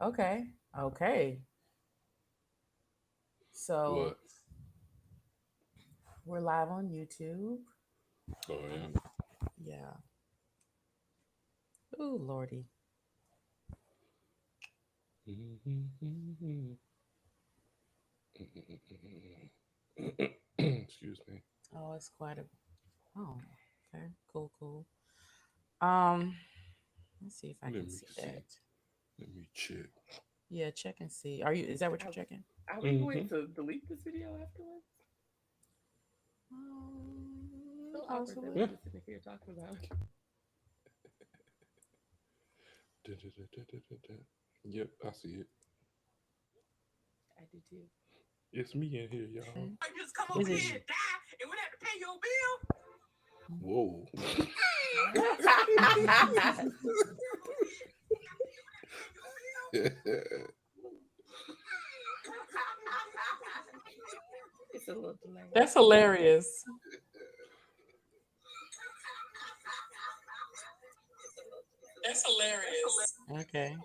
Okay. Okay. So What? we're live on YouTube. Oh yeah. Yeah. Ooh, Lordy. Excuse me. Oh, it's quite a. Oh, okay. Cool, cool. Um, let's see if I Let can me see see. that. Let me check. Yeah, check and see. Are you? Is that what you're Are, checking? are we going Hmm. to delete this video afterwards? So awkward that Possibly. we're just sitting here talking about. Yep, I see it. I do too. It's me in here, y'all. Okay. I just come over Is it? here and die, and we have to pay your bill. Whoa. It's a little delay. That's hilarious. That's hilarious. Okay.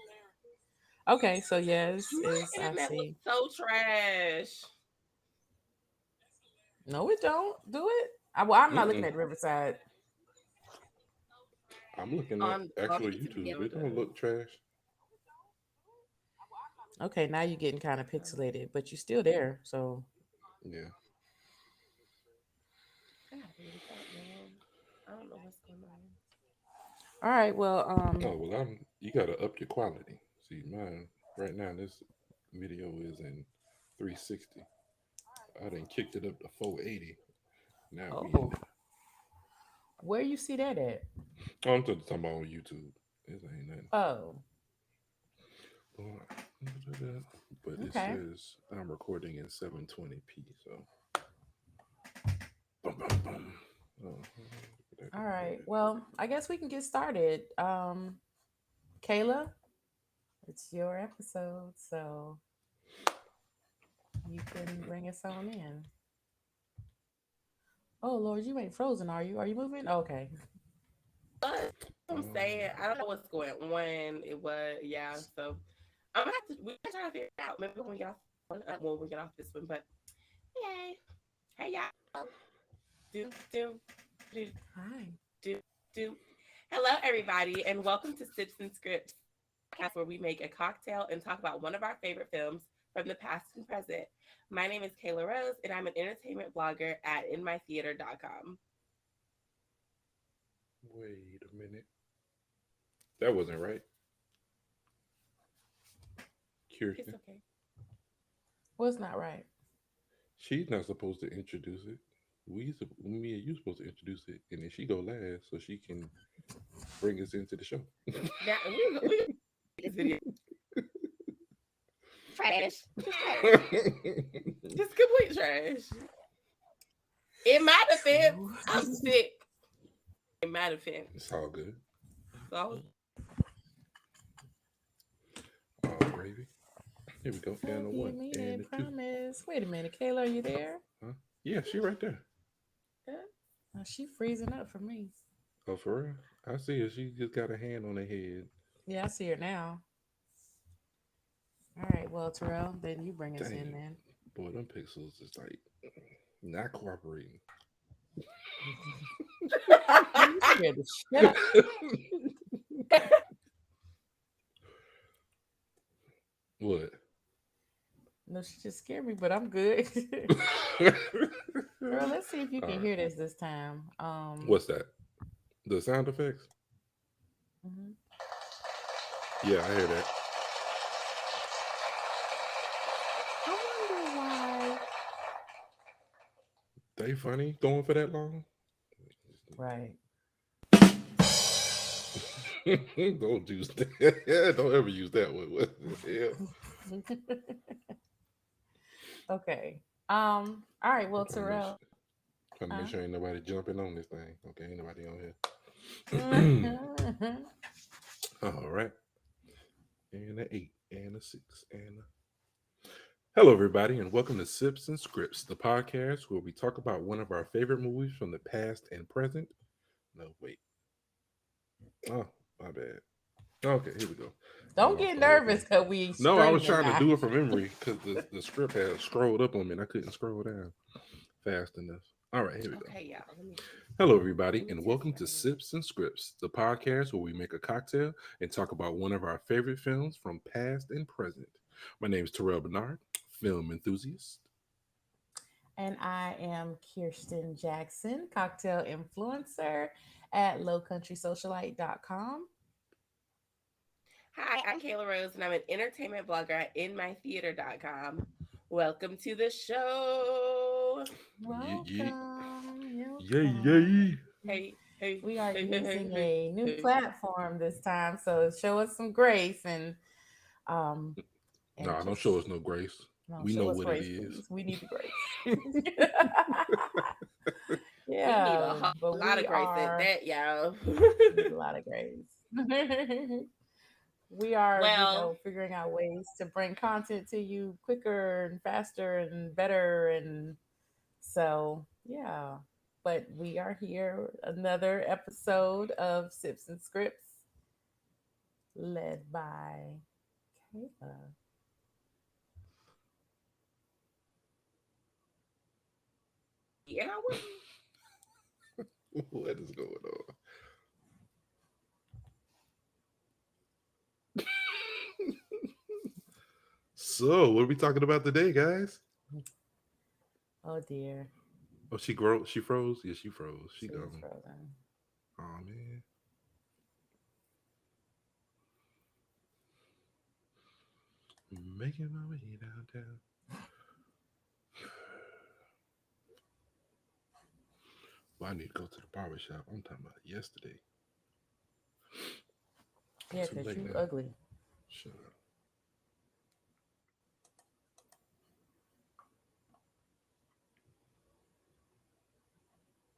Okay. So yes, My is I internet looks see. so trash. No, it don't do it. Well, I'm not looking Mm-mm. at Riverside. I'm looking at On actual YouTube, YouTube. yeah, It it don't look does. trash. Okay, now you're getting kind of Um, pixelated, but you're still there. So, Yeah. I gotta figure this out, man. I don't know what's going on. all right. Well, Oh well, I'm. You gotta up your quality. See, mine right now. This video is in 360. I done kicked it up to 480. Now we in oh, there. where you see that at? Oh, I'm talking about on YouTube. This ain't nothing. Oh, But it okay. says I'm recording in 720p. So, boom, boom, boom. Oh, that All don't do right. that. Well, I guess we can get started. Kayla, it's your episode, so you can bring us on in. Oh Lord, you ain't frozen, are you? Are you moving? Okay. But I'm Um, saying I don't know what's going on. It was yeah. So I'm gonna have to. We're trying to figure it out. Maybe when we get off one, when we get off this one. But yay! Hey y'all! Do do do Hi. do do. Hello everybody, and welcome to Sips and Scripts, podcast where we make a cocktail and talk about one of our favorite films from the past and present. My name is Kayla Rose, and I'm an entertainment blogger at inmytheater.com. wait a minute. That wasn't right. It's Kirsten. okay. What's not right? She's not supposed to introduce it. Me and you supposed to introduce it, and then she go last so she can bring us into the show. Now we this video trash, just trash, just complete trash. In my defense, True. I'm sick. In my defense, It's all good. so All gravy. Here we go. And a Love you, one mean and a it, two. promise. Wait a minute, Kayla, are you there? Huh? Yeah, she right there. yeah. Oh, she freezing up for me. Oh, for real? I see her. She just got a hand on her head. Yeah, I see her now. All right, well, Terrell, then you bring us in Dang. then. Boy, them pixels is like not cooperating. You scared the shit out. What? No, she just scared me, but I'm good. Girl, let's see if you All can right. hear this time. What's that? The sound effects? Mhm. Yeah, I hear that. I wonder why. They funny going for that long? Right. Don't use that. Don't ever use that one. What the hell? Okay. All right. I'm Well, Terrell. trying to Huh? make sure ain't nobody jumping on this thing. Okay, ain't nobody on here. Mhm. All right. And a eight and a six and a hello, everybody, and welcome to Sips and Scripts, the podcast where we talk about one of our favorite movies from the past and present. No, wait. Oh, my bad. Okay, here we go. Don't get nervous because we No, I was streaming trying to now. do it from memory because the script had scrolled up on me and I couldn't scroll down fast enough. All right, here we go. Okay, y'all. Hello, everybody, and Test welcome to that. Sips and Scripts, the podcast where we make a cocktail and talk about one of our favorite films from past and present. My name is Terrell Bernard, film enthusiast. And I am Kirsten Jackson, cocktail influencer at lowcountrysocialite.com. Hi, I'm Kayla Rose, and I'm an entertainment blogger at InMyTheater.com. Welcome to the show. Welcome. Yay. Hey. We are hey, using hey, a new hey. platform this time, so show us some grace and No, don't just- show us no grace. no, We show know us what grace, it is. please. We need the grace. We need Yeah, a but lot we of grace are at that, y'all. need a lot of grace. We are, Well- figuring out ways to bring content to you quicker and faster and better, and so yeah. But we are here, another episode of Sips and Scripts, led by Kayla. Yeah, What is going on? So, what are we talking about today, guys? Oh dear, Oh, she froze? Yeah, she froze. She she's gone. frozen. Oh man. Making my way downtown. Well, I need to go to the barber shop. I'm talking about yesterday. Yeah, Too because late you now. ugly. Shut up.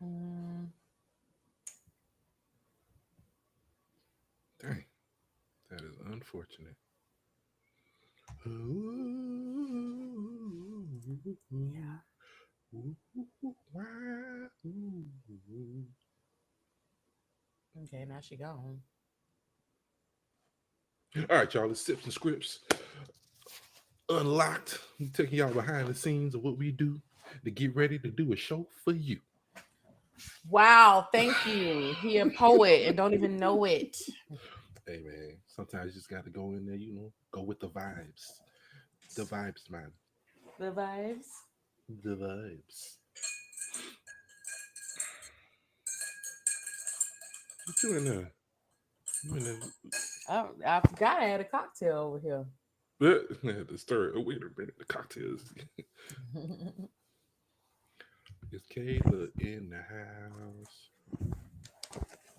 Mm, Dang. That is unfortunate. yeah. Okay, now she gone. All right, y'all. It's Sips and Scripts. Unlocked. I'm taking y'all behind the scenes of what we do to get ready to do a show for you. Wow, thank you. He a poet and don't even know it. Hey man, sometimes you just got to go in there, go with the vibes. The vibes, man. The vibes. The vibes. What you in there? You in there? I forgot I had a cocktail over here. The story. Oh, wait a minute. The cocktails. Is Kayla in the house?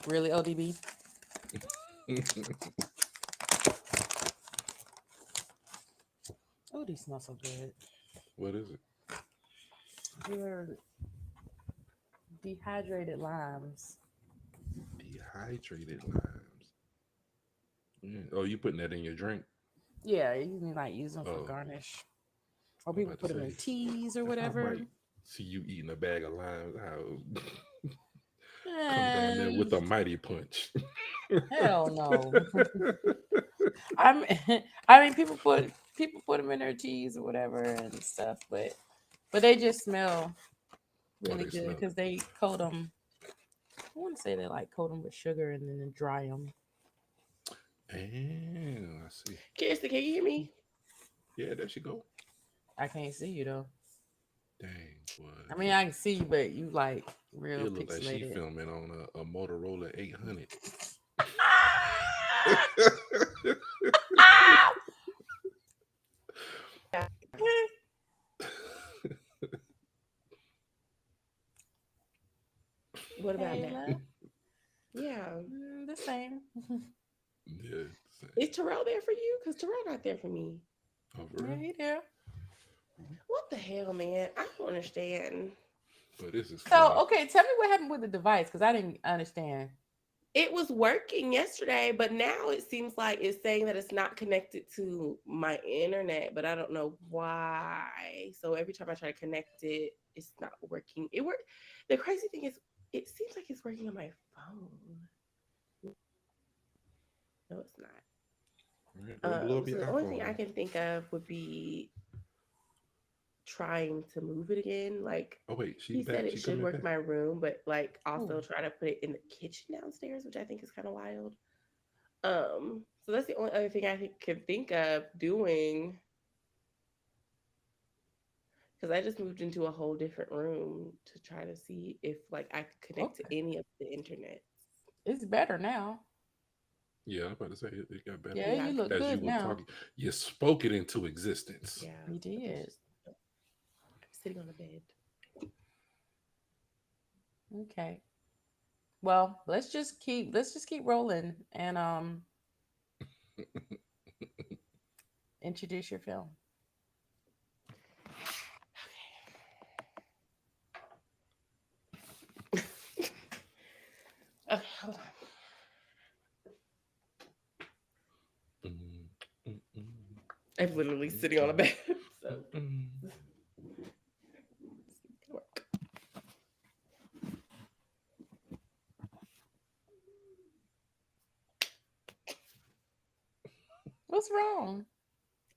Really, ODB? Oh, these smell so good. What is it? They're dehydrated limes. Dehydrated limes. Oh, you putting that in your drink? Yeah, you can like use them for Oh. garnish, or I'm people about to put them in say, teas or if I whatever. might see you eating a bag of limes, I'll come down there with a mighty punch. Hell no. I mean, people put them in their teas or whatever and stuff, but they just smell really they good smell because they coat them. I want to say they like coat them with sugar and then dry them. And I see. Kirsten, can you hear me? Yeah, there she go. I can't see you though. Dang, boy. I mean, I can see you, but you like real It look like she pixelated. filming on a Motorola 800. What about Kayla? that? Yeah. The same. Yeah. Is Terrell there for you? Because Terrell not there for me. Oh, for Yeah, real? he there. What the hell, man? I don't understand. But this is So, funny. okay, tell me what happened with the device because I didn't understand. It was working yesterday, but now it seems like it's saying that it's not connected to my internet, but I don't know why. So every time I try to connect it, it's not working. The crazy thing is, it seems like it's working on my phone. No, it's not. All right, don't blow up So your the only thing iPhone. I can think of would be trying to move it again. Like Oh wait, she he said back. it She should coming work in back. my room, but like also Oh, try to put it in the kitchen downstairs, which I think is kind of wild. So that's the only other thing can think of doing because I just moved into a whole different room to try to see if like I could connect to okay. any of the internet. It's better now. Yeah, I'm about to say it got better. Yeah, Yeah, you look As you good were now. talking, you spoke it into existence. yeah. You I've been did. just sitting on the bed. Okay. Well, let's just keep rolling and introduce your film. Okay, hold on. Mm, mm, mm, I'm literally mm, sitting on a bed, so mm, mm. it's gonna work. What's wrong?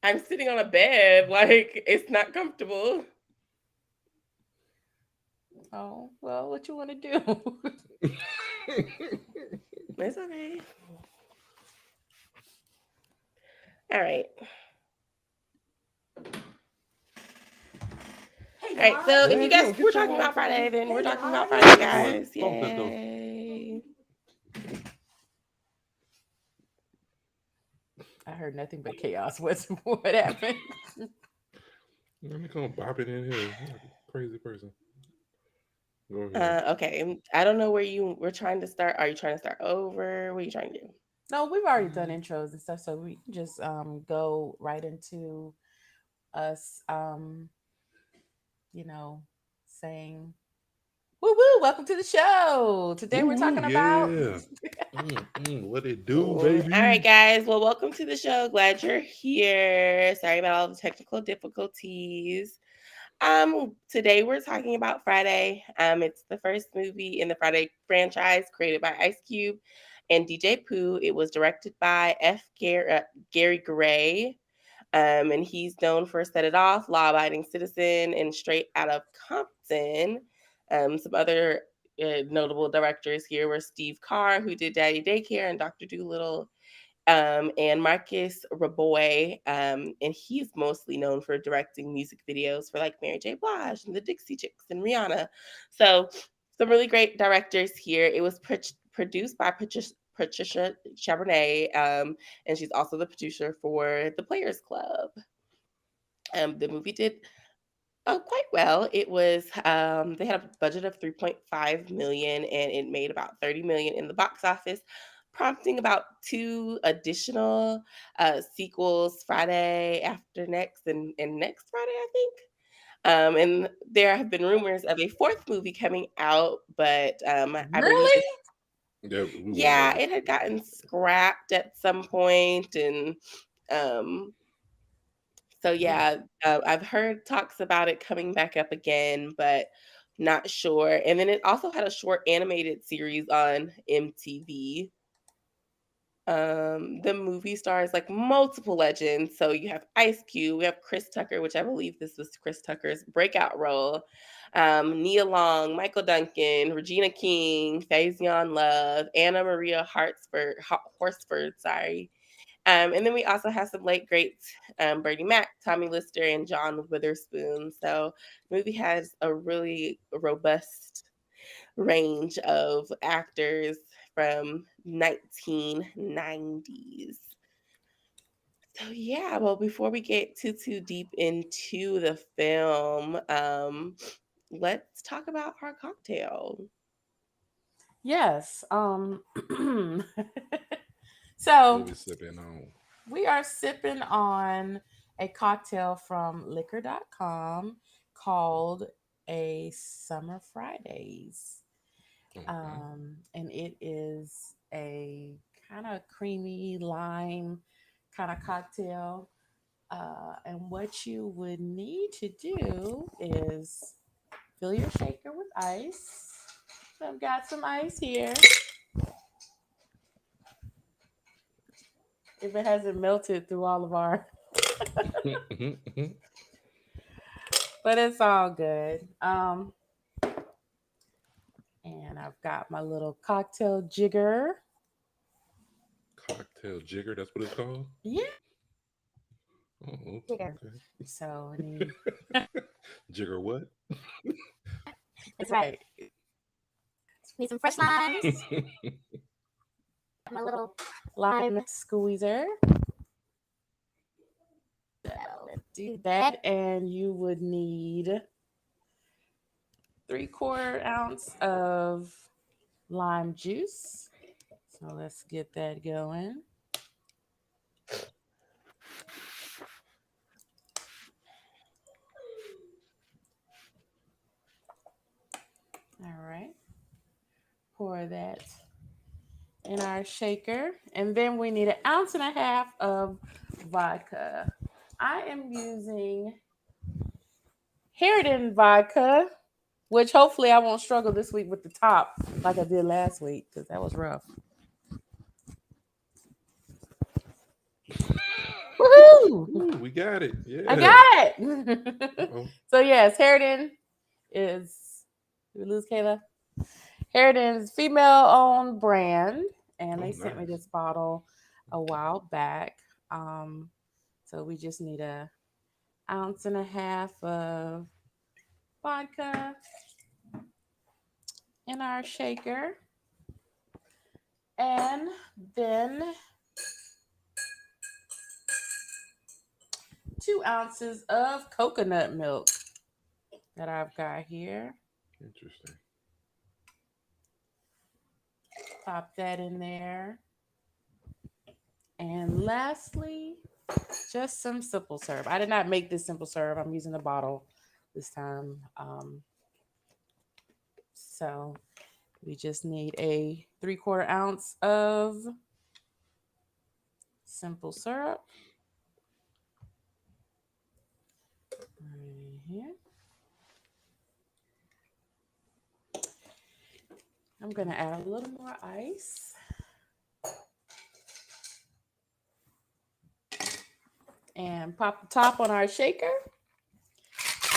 I'm sitting on a bed, like it's not comfortable. Oh, well, what you want to do? It's okay. All right. All right. So if you There you guys go. we're Get your talking water about from Friday, me. then we're talking about Hey, Friday, All right, guys. pump that though. Yay. I heard nothing but chaos. What happened? Let me come bop it in here. You're like a crazy person. Go ahead. Okay. I don't know where you were trying to start. Are you trying to start over? What are you trying to do? No, we've already done Mm, intros and stuff, so we can just go right into us you know saying woo woo, welcome to the show. Today woo we're woo, talking about yeah. What it do, All right, baby? guys. Well, welcome to the show. Glad you're here. Sorry about all the technical difficulties. Today we're talking about Friday. It's the first movie in the Friday franchise created by Ice Cube and DJ Pooh. It was directed by Gary Gray. And he's known for Set It Off, Law Abiding Citizen, and Straight Out of Compton. Some other notable directors here were Steve Carr, who did Daddy Daycare and Dr. Dolittle, and Marcus Raboy. And he's mostly known for directing music videos for like Mary J. Blige and the Dixie Chicks and Rihanna. So some really great directors here. It was produced by Patricia Charbonnet, and she's also the producer for The Players Club. The movie did quite well. It was they had a budget of 3.5 million, and it made about 30 million in the box office, prompting about two additional sequels, Friday After Next and Next Friday, I think. And there have been rumors of a fourth movie coming out, but I believe really. it's Yeah, we won't have yeah, it. it had gotten scrapped at some point, and um, so Ooh. yeah, I've heard talks about it coming back up again, but not sure. And then it also had a short animated series on MTV. The movie stars like multiple legends. So you have Ice Cube, we have Chris Tucker, which I believe this was Chris Tucker's breakout role. Nia Long, Michael Duncan, Regina King, Faison Love, Anna Maria Horsford, sorry. And then we also have some late greats, Bernie Mac, Tommy Lister, and John Witherspoon. So the movie has a really robust range of actors from 1990s. So yeah, well, before we get too deep into the film, let's talk about our cocktail. Yes. What So we sipping on? we are sipping on a cocktail from liquor.com called a Summer Fridays. Okay. And it is a kind of creamy lime kind of cocktail. And what you would need to do is fill your shaker with ice. So I've got some ice here. if it hasn't melted through all of our, but it's all good. And I've got my little cocktail jigger. Cocktail jigger, that's what it's called? Yeah, Oh, jigger. okay. So I need. Jigger what? That's right. Need some fresh limes. My little lime squeezer. Let's do that, and you would need 3/4 ounce of lime juice. So let's get that going. All right. Pour that in our shaker. And then we need 1.5 ounces of vodka. I am using Harridan vodka, which hopefully I won't struggle this week with the top like I did last week because that was rough. Woohoo! Ooh, we got it. Yeah. I got it. Uh-oh. So yes, Harridan is. Did we lose Kayla? Harridan's female-owned brand, and they sent me Nice. this bottle a while back. So we just need 1.5 ounces of vodka in our shaker, and then 2 ounces of coconut milk that I've got here. Interesting. Pop that in there. And lastly, just some simple syrup. I did not make this simple syrup. I'm using the bottle this time. So we just need a 3/4 ounce of simple syrup. Right here. I'm going to add a little more ice. And pop the top on our shaker.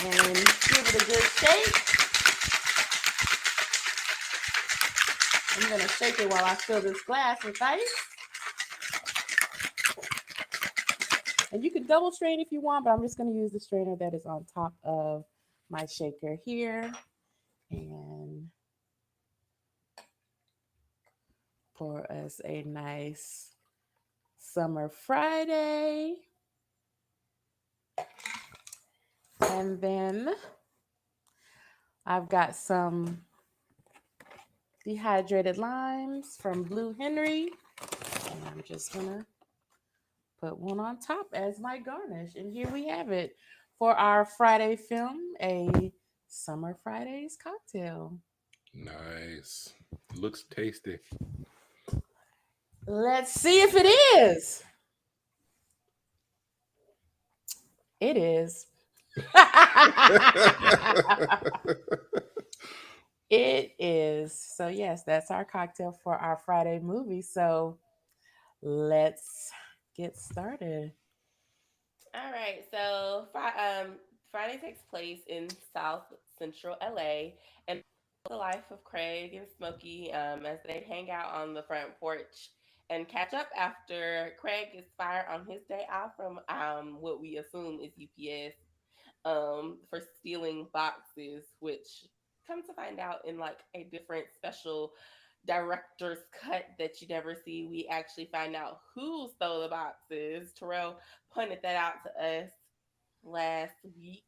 And give it a good shake. I'm going to shake it while I fill this glass with ice. And you can double strain if you want, but I'm just going to use the strainer that is on top of my shaker here. And pour us a nice summer Friday. And then I've got some dehydrated limes from Blue Henry. And I'm just going to put one on top as my garnish. And here we have it for our Friday film, a Summer Fridays cocktail. Nice. Looks tasty. Let's see if it is. It is. It is. So, yes, that's our cocktail for our Friday movie. So, let's get started. All right. So Friday takes place in South Central LA, and the life of Craig and Smokey as they hang out on the front porch and catch up after Craig gets fired on his day off from what we assume is UPS for stealing boxes, which come to find out in like a different special director's cut that you never see. We actually find out who stole the boxes. Terrell pointed that out to us last week.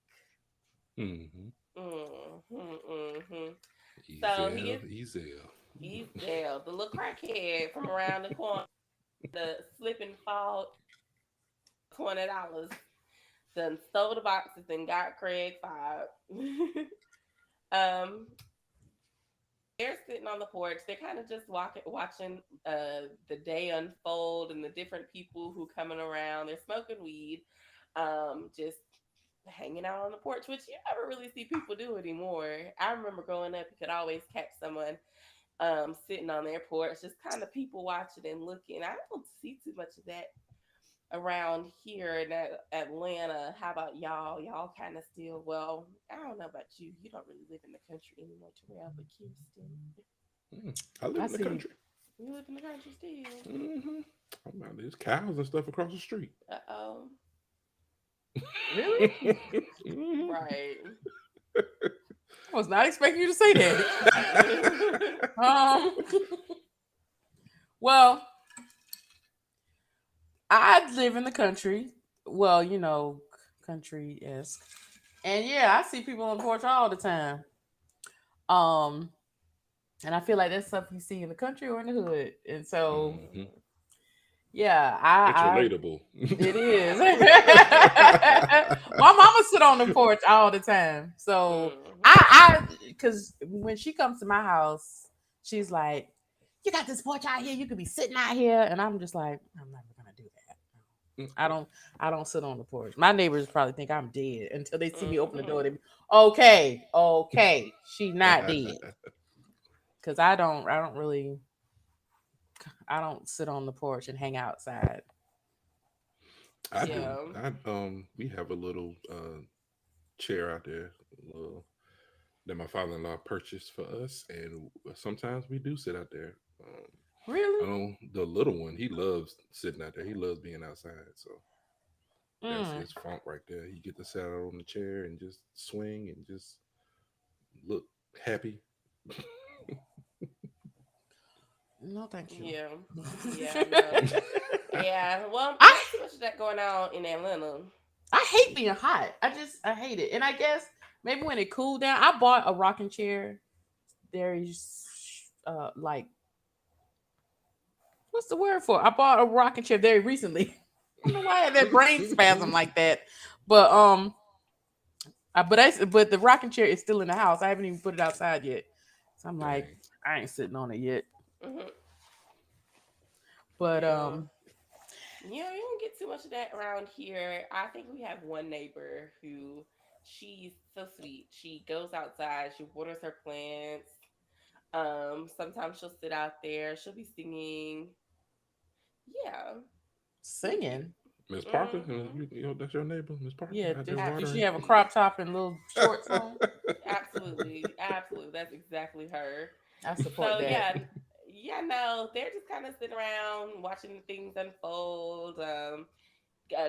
Mm-hmm. Mm-hmm. So he Ezel, gets Ezel. Ezel, the little crackhead from around the corner, the slip and fall $20. Done stole the boxes and got Craig fired. um, they're sitting on the porch. They're kind of just watching the day unfold and the different people who coming around. They're smoking weed, just hanging out on the porch, which you never really see people do anymore. I remember growing up, you could always catch someone sitting on their porch, just kind of people watching and looking. I don't see too much of that around here in Atlanta. How about y'all? Y'all kind of still, well, I don't know about you. You don't really live in the country anymore, Terrell, but Kirsten, I live I in the see. country. you live in the country still. Hmm. There's cows and stuff across the street. Uh-oh. Really? Mhm. Right. I was not expecting you to say that. Um. Well, I live in the country. Well, country esque, and yeah, I see people on the porch all the time. Um, and I feel like that's stuff you see in the country or in the hood, and so Mhm. yeah, It's I relatable. it is. My mama sit on the porch all the time, so Mm-hmm. because when she comes to my house, she's like, "You got this porch out here. You could be sitting out here," and I'm just like, "I'm never gonna do that. I don't. I don't sit on the porch. My neighbors probably think I'm dead until they see me open the door. They be, okay, okay, she's not dead because I don't. I don't really. I don't sit on the porch and hang outside. I do. So Yeah. We have a little chair out there, that my father-in-law purchased for us, and sometimes we do sit out there. I really, know the little one, he loves sitting out there. He loves being outside. So that's mm, his funk right there. He get to sit out on the chair and just swing and just look happy. no, thank you. Yeah. Yeah, no. Yeah. Well, I not too much of that going on in Atlanta. I hate being hot. I hate it. And I guess maybe when it cooled down, I bought a rocking chair. There's like what's the word for? I bought a rocking chair very recently. I don't know why I had that brain spasm like that. But but the rocking chair is still in the house. I haven't even put it outside yet. So I'm like, Dang. I ain't sitting on it yet. Hmm. But Yeah. Yeah, you don't get too much of that around here. I think we have one neighbor who she's so sweet. She goes outside, she waters her plants. Sometimes she'll sit out there, she'll be singing. Yeah, really cute. singing. Miss Parker, Hmm. that's your neighbor, Miss Parker, Yeah, out there does she watering. have a Absolutely. crop top and little shorts on? Absolutely. Absolutely. That's exactly her. I support So that. yeah, yeah, no, they're just kind of sitting around watching things unfold.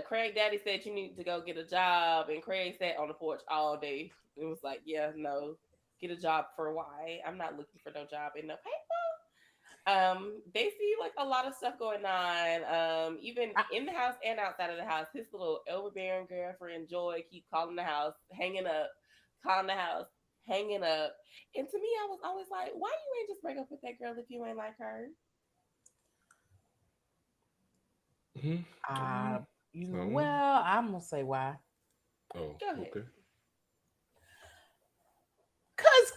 Craig Daddy said you need to go get a job, and Craig sat on the porch all day. It was like, yeah, no, get a job for why? I'm not looking for no job in no pay. They see like a lot of stuff going on. Even I, in the house and outside of the house. His little overbearing girlfriend Joy keep calling the house, hanging up, calling the house, hanging up. And to me, I was always like, why you ain't just break up with that girl if you ain't like her? Mhm. I Um, um, well, I'm gonna say why. oh, Go ahead. okay. Cause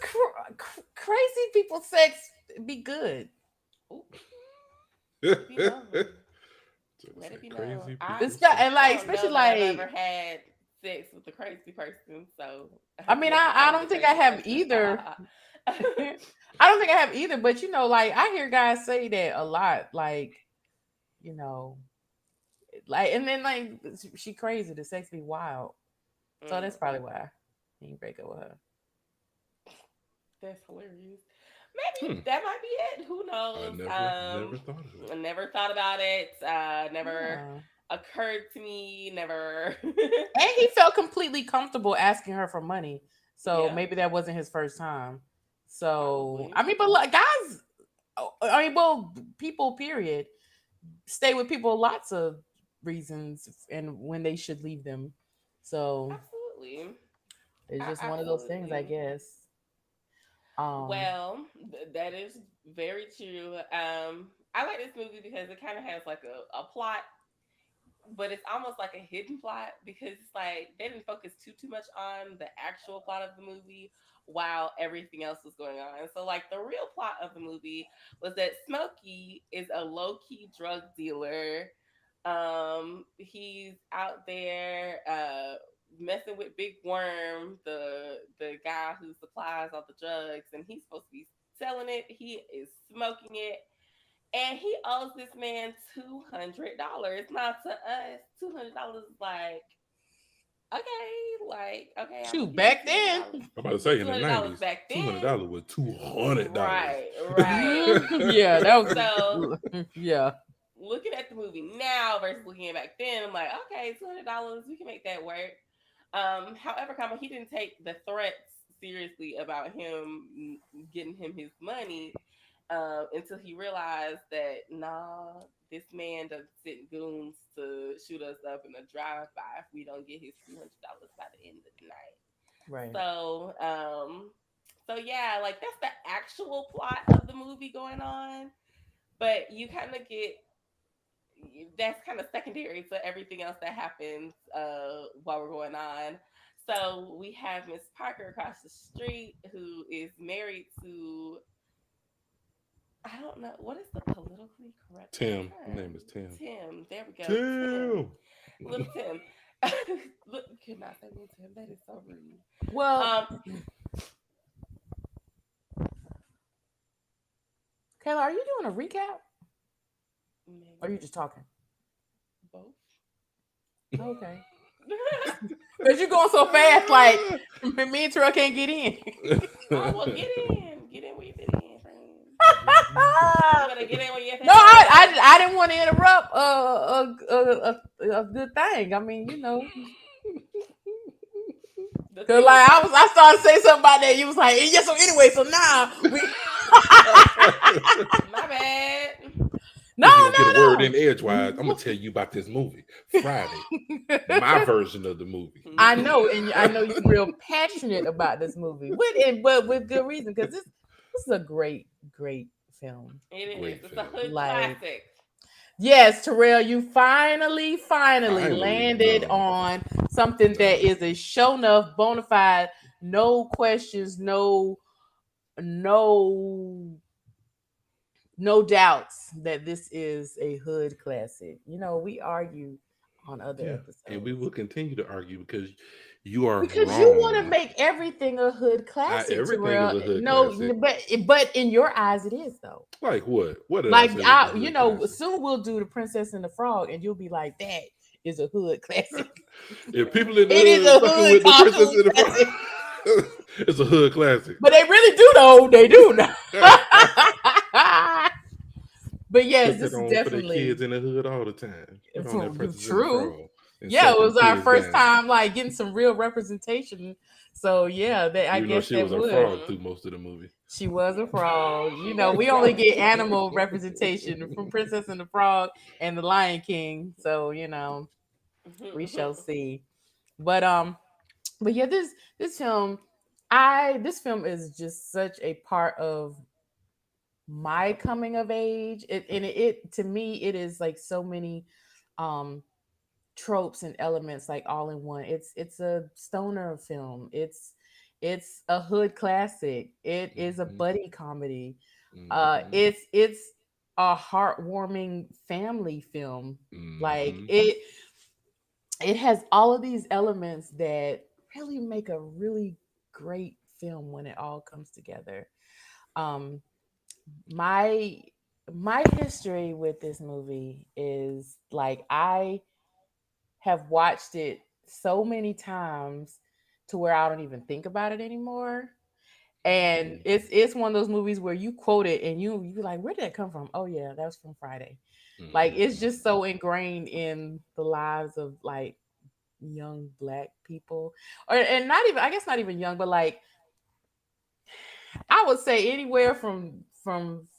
crazy people sex be good. Ooh, let it be known. So Let it say be known. crazy I people It's not, say. and I like don't especially know that I've ever like had sex with a crazy person, so I I've mean never I dated a don't think I crazy have person. either. I don't think I have either, but like I hear guys say that a lot, like you know, like and then like she crazy, the sex be wild, so that's Mm, probably why he break up with her. that's hilarious. Hmm. Maybe that might be it. Who I knows? never thought of it. I never thought about it. Never Yeah, occurred to me. Never. and he felt completely comfortable asking her for money, so Yeah, maybe that wasn't his first time. So probably. I mean, but like guys, I mean, well, people period stay with people lots of reasons and when they should leave them. So Absolutely. it's just one of those things, I Absolutely. guess. Um, Well, that is very true. I like this movie because it kind of has like a plot, but it's almost like a hidden plot because it's like they didn't focus too much on the actual plot of the movie while everything else was going on. So like the real plot of the movie was that Smokey is a low key drug dealer. He's out there messing with Big Worm, the guy who supplies all the drugs, and he's supposed to be selling it. He is smoking it, and he owes this man $200. Now to us, $200 is like, okay, like, okay, I'm gonna Shoot, give you back then. $200. I'm about to say in the $200 '90s, back then. $200 was $200. Right, right. Yeah, that was So yeah. looking at the movie now versus looking at back then, I'm like, okay, $200, we can make that work. However, comma, he didn't take the threats seriously about him getting him his money until he realized that nah, this man doesn't send goons to shoot us up in a drive-by if we don't get his $200 by the end of the night. Right. So yeah, like that's the actual plot of the movie going on, but you kind of get that's kind of secondary to everything else that happens while we're going on. So we have Miss Parker across the street who is married to, I don't know, what is the politically correct Tim. His term? name is Tim. Tim. There we go. Tim. Little Tim. Look, you cannot say little Tim. That is so rude. Well, Kayla, are you doing a recap? Maybe Or are you just talking? both. Okay. Because you're going so fast, like me and Terrell can't get in. Oh, well, get in. Get in where you fit in, friend. You better get in where you fit in. No, I didn't want to interrupt a good thing. I mean, you know. Cause like I started to say something about that. You was like, yeah. So anyway, so now we. My bad. No. Get a word in edgewise. I'm gonna tell you about this movie Friday. My version of the movie. I know, and I know you're real passionate about this movie, but with good reason, because this is a great film. It Great is. It's a film. hood Like, classic. Yes, Terrell, you finally landed no. on something that is a show enough, bona fide, no questions, no doubts that this is a hood classic. You know, we argue on other Yeah, episodes. and we will continue to argue because you are Because wrong. you want to make everything a hood classic, everything Terrell. is a hood No, classic. but in your eyes, it is though. Like what? What did Like I say? Was a hood you know, classic? soon we'll do the Princess and the Frog, and you'll be like, that is a hood classic. If people in the It is hood a fucking hood with the Princess cartoon and the classic. Frog, it's a hood classic. But they really do though. They do now. But yes, Put this that is on for the definitely kids in the hood all the time. Put on that Princess and the true. Frog and Yeah, shut it them was our kids first down. time like getting some real representation. So yeah, I Even though guess she that was a would. frog through most of the movie. She was a frog. She You know, was we a only frog. get animal representation from Princess and the Frog and the Lion King. So, you know, we shall see. But yeah, this film, this film is just such a part of my coming of age. It to me, it is like so many um tropes and elements like all in one. It's a stoner film. It's a hood classic. It is a Mhm. buddy comedy. Mhm. It's a heartwarming family film. Like Mhm. it has all of these elements that really make a really great film when it all comes together. Um my my history with this movie is like I have watched it so many times to where I don't even think about it anymore. And Mhm. it's one of those movies where you quote it and you be like, where did that come from? Oh yeah, that was from Friday. Like it's Mhm. just so ingrained in the lives of like young black people. Or and not even, I guess not even young, but like I would say anywhere from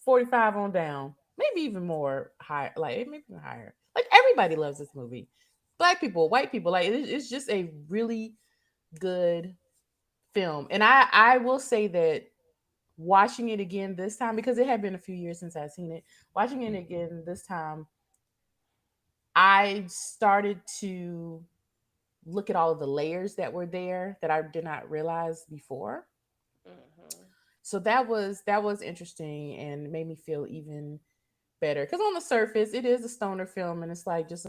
45 on down, maybe even more high, like maybe even higher. Like everybody loves this movie. Black people, white people, like it's just a really good film. And I will say that watching it again this time, because it had been a few years since I'd seen it, watching it Mhm. again this time, I started to look at all of the layers that were there that I did not realize before. Mhm. So that was interesting and made me feel even better. Because on the surface, it is a stoner film, and it's like just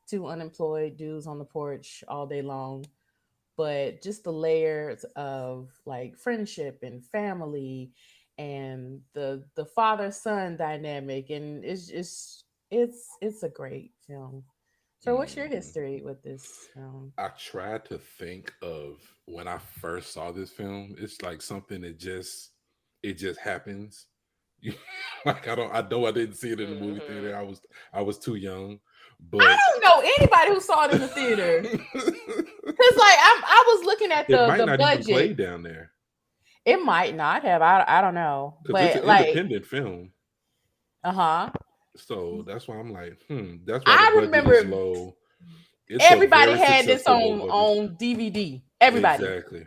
two unemployed dudes on the porch all day long. But just the layers of like friendship and family and the father son dynamic, and it's a great film. So, what's your Mhm. history with this film? I tried to think of when I first saw this film. It's like something that just happens. Like I know I didn't see it in the movie theater. Mhm. I was too young, I but don't know anybody who saw it in the theater. Cause like I was looking at it might the not even play budget. down there It might not have. I don't know, because it's an but like, independent film. uh-huh. So that's why I'm like, that's why the I budget is remember low. It's a everybody very had this successful low on budget. DVD. Everybody. Exactly.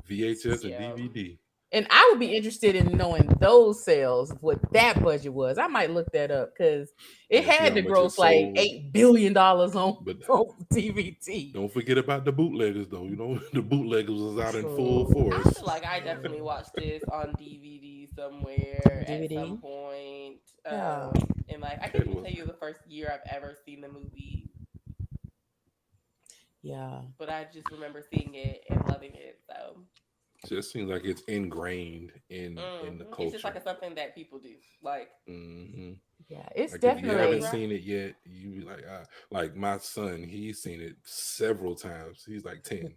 VHS and Yeah. DVD. And I would be interested in knowing those sales, what that budget was. I might look that up because it And see had how to much it gross like sold. $8 billion But on DVD. don't forget about the bootleggers, though. You know, the bootleggers was out in full True, I feel force. like I definitely true. watched this on DVD somewhere at some DVD. point. Yeah, And like I can't even Kayla, tell you the first year I've ever seen the movie, yeah, but I just remember seeing it and loving it. So just seems like it's ingrained in the it's just like culture. a, something that people do. Like, hmm yeah. It's Like if you haven't definitely, right? seen it yet, you be like my son, he's seen it several times. He's like 10.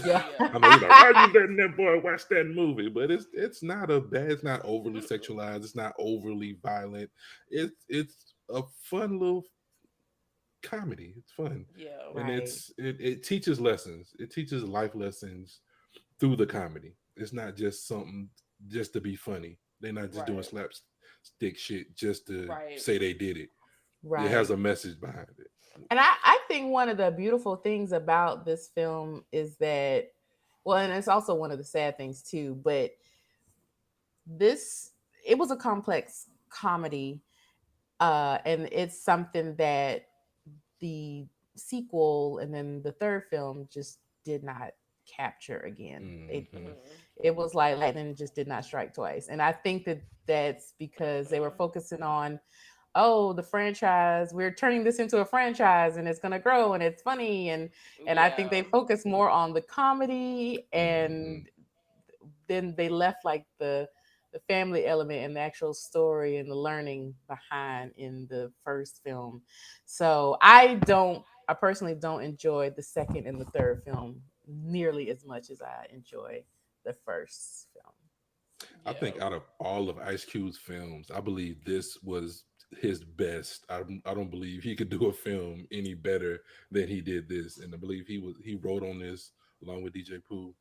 yeah. Yeah. I know you're like, why are you letting that boy watch that movie? But it's not a bad, it's not overly Mm-mm. sexualized, it's not overly violent. It's a fun little comedy. It's fun. Yeah. And Right, it teaches lessons. It teaches life lessons through the comedy. It's not just something just to be funny. They're not just doing Right. slapstick shit just to Right. say they did it. It has right. a message behind it. And I think one of the beautiful things about this film is that, well, and it's also one of the sad things too, but this, it was a complex comedy, and it's something that the sequel and then the third film just did not capture again. Hmm It was like lightning just did not strike twice, and I think that that's because they were Mm-mm. focusing on, oh, the franchise, we're turning this into a franchise and it's going to grow and it's funny, and I think they Yeah. focused more on the comedy, hmm and then they left like the family element and the actual story and the learning behind in the first film. So I personally don't enjoy the second and the third film nearly as much as I enjoy the first film. I think Yeah. out of all of Ice Cube's films, I believe this was his best. I don't believe he could do a film any better than he did this. And I believe he wrote on this along with DJ Pooh.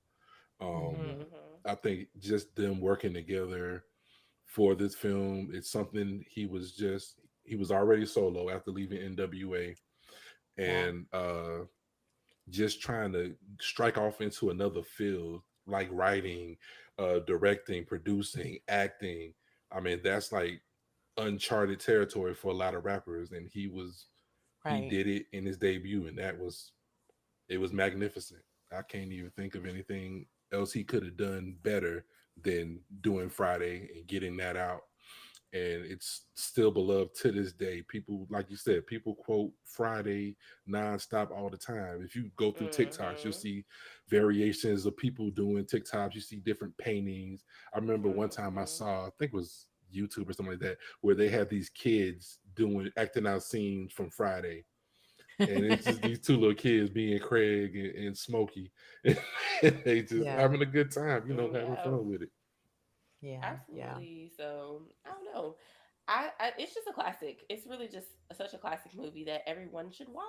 Um, Hmm. Mm-hmm. I think just them working together for this film, it's something he was already solo after leaving NWA, Yeah. and just trying to strike off into another field like writing, directing, producing, acting. I mean, that's like uncharted territory for a lot of rappers, and he Right. did it in his debut, and it was magnificent. I can't even think of anything else he could have done better than doing Friday and getting that out. And it's still beloved to this day. People, like you said, people quote Friday nonstop all the time. If you go through TikToks, you'll Mm-hmm. see variations of people doing TikToks. You see different paintings. I remember one time I Mm-hmm. saw, I think it was YouTube or something like that, where they had these kids doing acting out scenes from Friday, and it's just these two little kids being Craig and Smokey, and they just Yeah. having a good time, having Yeah. fun with it. Yeah. Yeah. Absolutely. So I don't know. It's just a classic. It's really just such a classic movie that everyone should watch.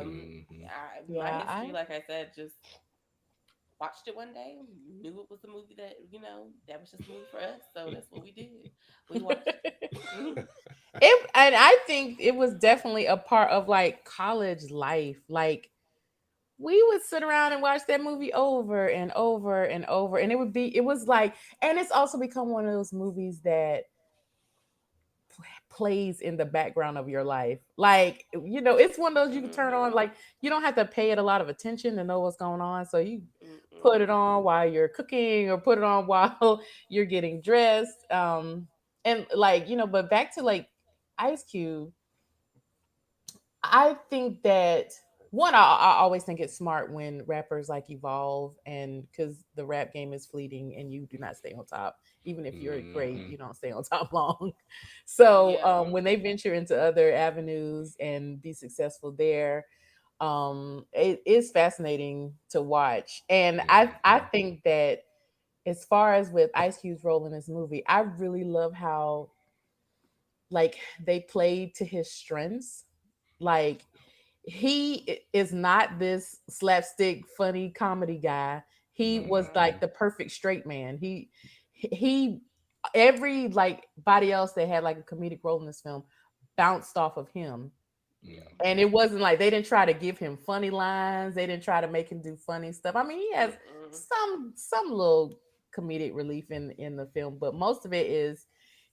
Hmm My Yeah. history, like I said, just watched it one day, knew it was a movie that that was just a movie for us. So that's what we did. We watched it. It, and I think it was definitely a part of like college life. Like, we would sit around and watch that movie over and over and over, and it was like, and it's also become one of those movies that plays in the background of your life. Like, it's one of those you can turn on, Mm-hmm. like, you don't have to pay it a lot of attention to know what's going on. So you put it Mm-mm. on while you're cooking or put it on while you're getting dressed. And like, but back to like Ice Cube, I think that one, I always think it's smart when rappers like evolve, and because the rap game is fleeting and you do not stay on top. Even if you're great, Hmm. you don't stay on top long. So Yeah. when they venture into other avenues and be successful there, it is fascinating to watch. And I Hmm. think that as far as with Ice Cube's role in this movie, I really love how like they played to his strengths. Like is not this slapstick funny comedy guy. He was Mhm. like the perfect straight man. He every like body else that had like a comedic role in this film bounced off of him. Yeah. And it wasn't like they didn't try to give him funny lines. They didn't try to make him do funny stuff. I mean, he has Mm-mm. some little comedic relief in the film, but most of it is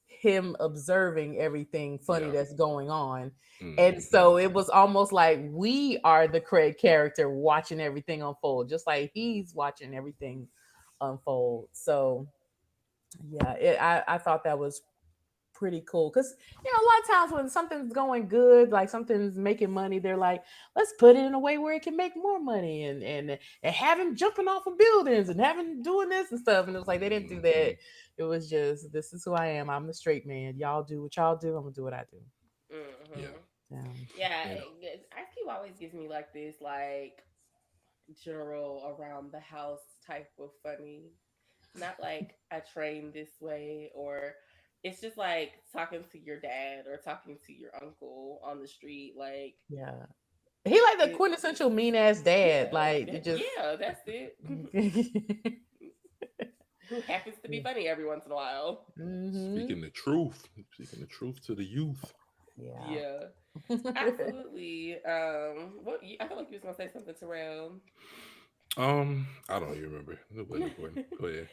him observing everything funny Yeah. that's going on. And Hmm. so it was almost like we are the Craig character watching everything unfold, just like he's watching everything unfold. So yeah, I thought that was pretty cool because a lot of times when something's going good, like something's making money, they're like, let's put it in a way where it can make more money, and have him jumping off of buildings and having doing this and stuff. And it was like they didn't do that. Hmm. It was just, this is who I am. I'm the straight man. Y'all do what y'all do. I'm gonna do what I do. Yeah. Mhm. Um, Yeah, And Ice Cube always gives me like this, like general around the house type of funny. Not like I trained this way, or it's just like talking to your dad or talking to your uncle on the street. Like yeah, he like the it, quintessential mean ass dad. yeah, Like it just. yeah, that's it. Who happens to be funny every once in a while. Hmm. speaking the truth, speaking the truth to the youth. Yeah. Yeah, absolutely. I feel like you was gonna say something, Terrell. I don't even remember. It wasn't important. Go ahead.